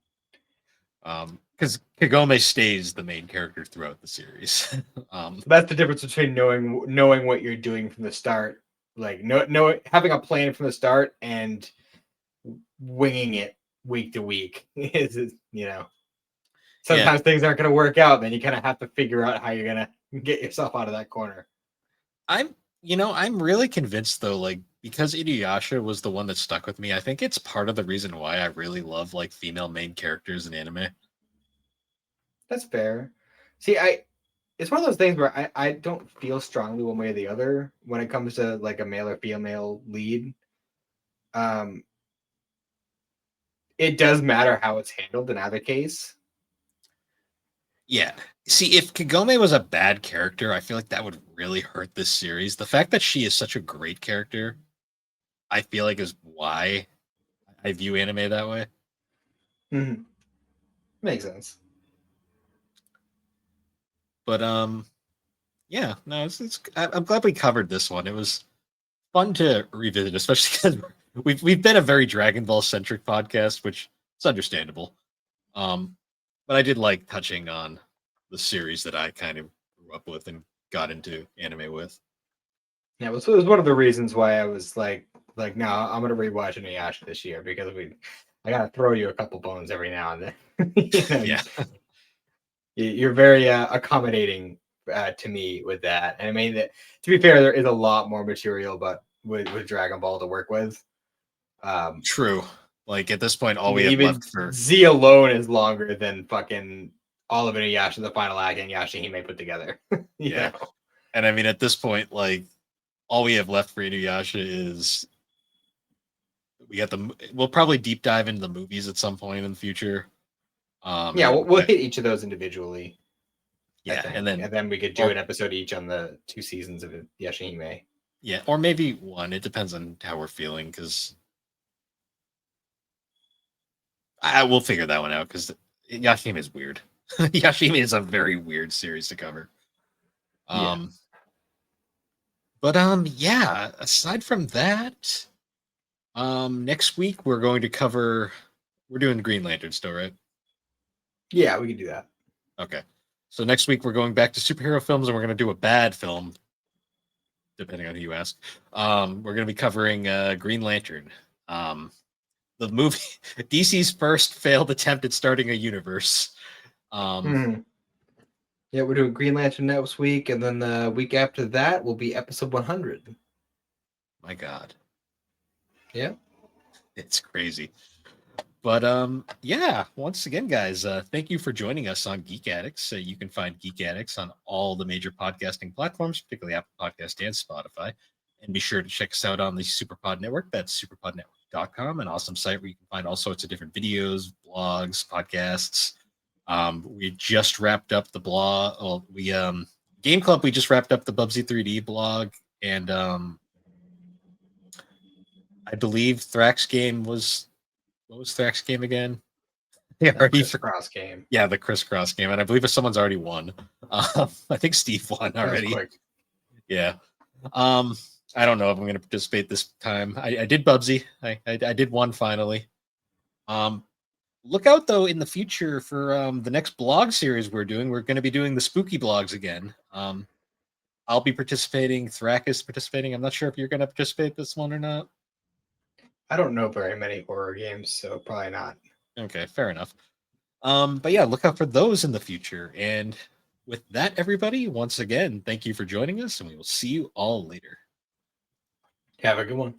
because Kagome stays the main character throughout the series. that's the difference between knowing what you're doing from the start, like no having a plan from the start, and winging it week to week. Yeah, Sometimes things aren't going to work out. Then you kind of have to figure out how you're going to get yourself out of that corner. I'm I'm really convinced though, like because Inuyasha was the one that stuck with me. I think it's part of the reason why I really love like female main characters in anime. That's fair. See, it's one of those things where I don't feel strongly one way or the other when it comes to like a male or female lead. Um, it does matter how it's handled in either case. Yeah. See, if Kagome was a bad character, I feel like that would really hurt this series. The fact that she is such a great character, I feel like is why I view anime that way. Mhm. Makes sense. But yeah, no, I'm glad we covered this one. It was fun to revisit, especially because we've been a very Dragon Ball centric podcast, which is understandable. But I did like touching on the series that I kind of grew up with and got into anime with. Yeah, it was one of the reasons why I was no, I'm gonna rewatch Inuyasha this year because I gotta throw you a couple bones every now and then. Yeah, You're very accommodating to me with that. And I mean, that to be fair, there is a lot more material, but with Dragon Ball to work with. true. Like at this point, I all we mean, have even left for Z alone is longer than fucking all of Inuyasha, the final act, and Yashahime put together. you yeah, know? and I mean at this point, like all we have left for Inuyasha is we got the. We'll probably deep dive into the movies at some point in the future. Yeah, And we'll hit each of those individually, I yeah, think, and then we could do or an episode each on the 2 seasons of Yashahime. yeah, or maybe one. It depends on how we're feeling because I will figure that one out because Yashima is weird. Yashima is a very weird series to cover. Yeah. Um, but yeah. Aside from that, next week we're going to cover. We're doing Green Lantern still, right? Yeah, we can do that. Okay. So next week we're going back to superhero films and we're going to do a bad film, depending on who you ask. We're going to be covering Green Lantern. The movie DC's first failed attempt at starting a universe. Hmm. Yeah, we're doing Green Lantern next week, and then the week after that will be episode 100. My God, Yeah. it's crazy. But yeah, once again, guys, thank you for joining us on Geek Addicts. You can find Geek Addicts on all the major podcasting platforms, particularly Apple Podcast and Spotify. And be sure to check us out on the Superpod Network. That's superpodnetwork.com, an awesome site where you can find all sorts of different videos, blogs, podcasts. We just wrapped up the blog. Well, we Game Club. We just wrapped up the Bubsy 3D blog, and I believe Thrax game was what was Thrax game again? Yeah, already Crisscross game. yeah, the crisscross game, and I believe if someone's already won. I think Steve won That was already. quick. Yeah. I don't know if I'm going to participate this time. I did Bubsy. I did one finally. Look out though in the future for the next blog series we're doing. We're going to be doing the spooky blogs again. I'll be participating. Thrak is participating. I'm not sure if you're going to participate this one or not. I don't know very many horror games, so probably not. Okay, fair enough. But yeah, look out for those in the future. And with that, everybody, once again, thank you for joining us, and we will see you all later. Have a good one.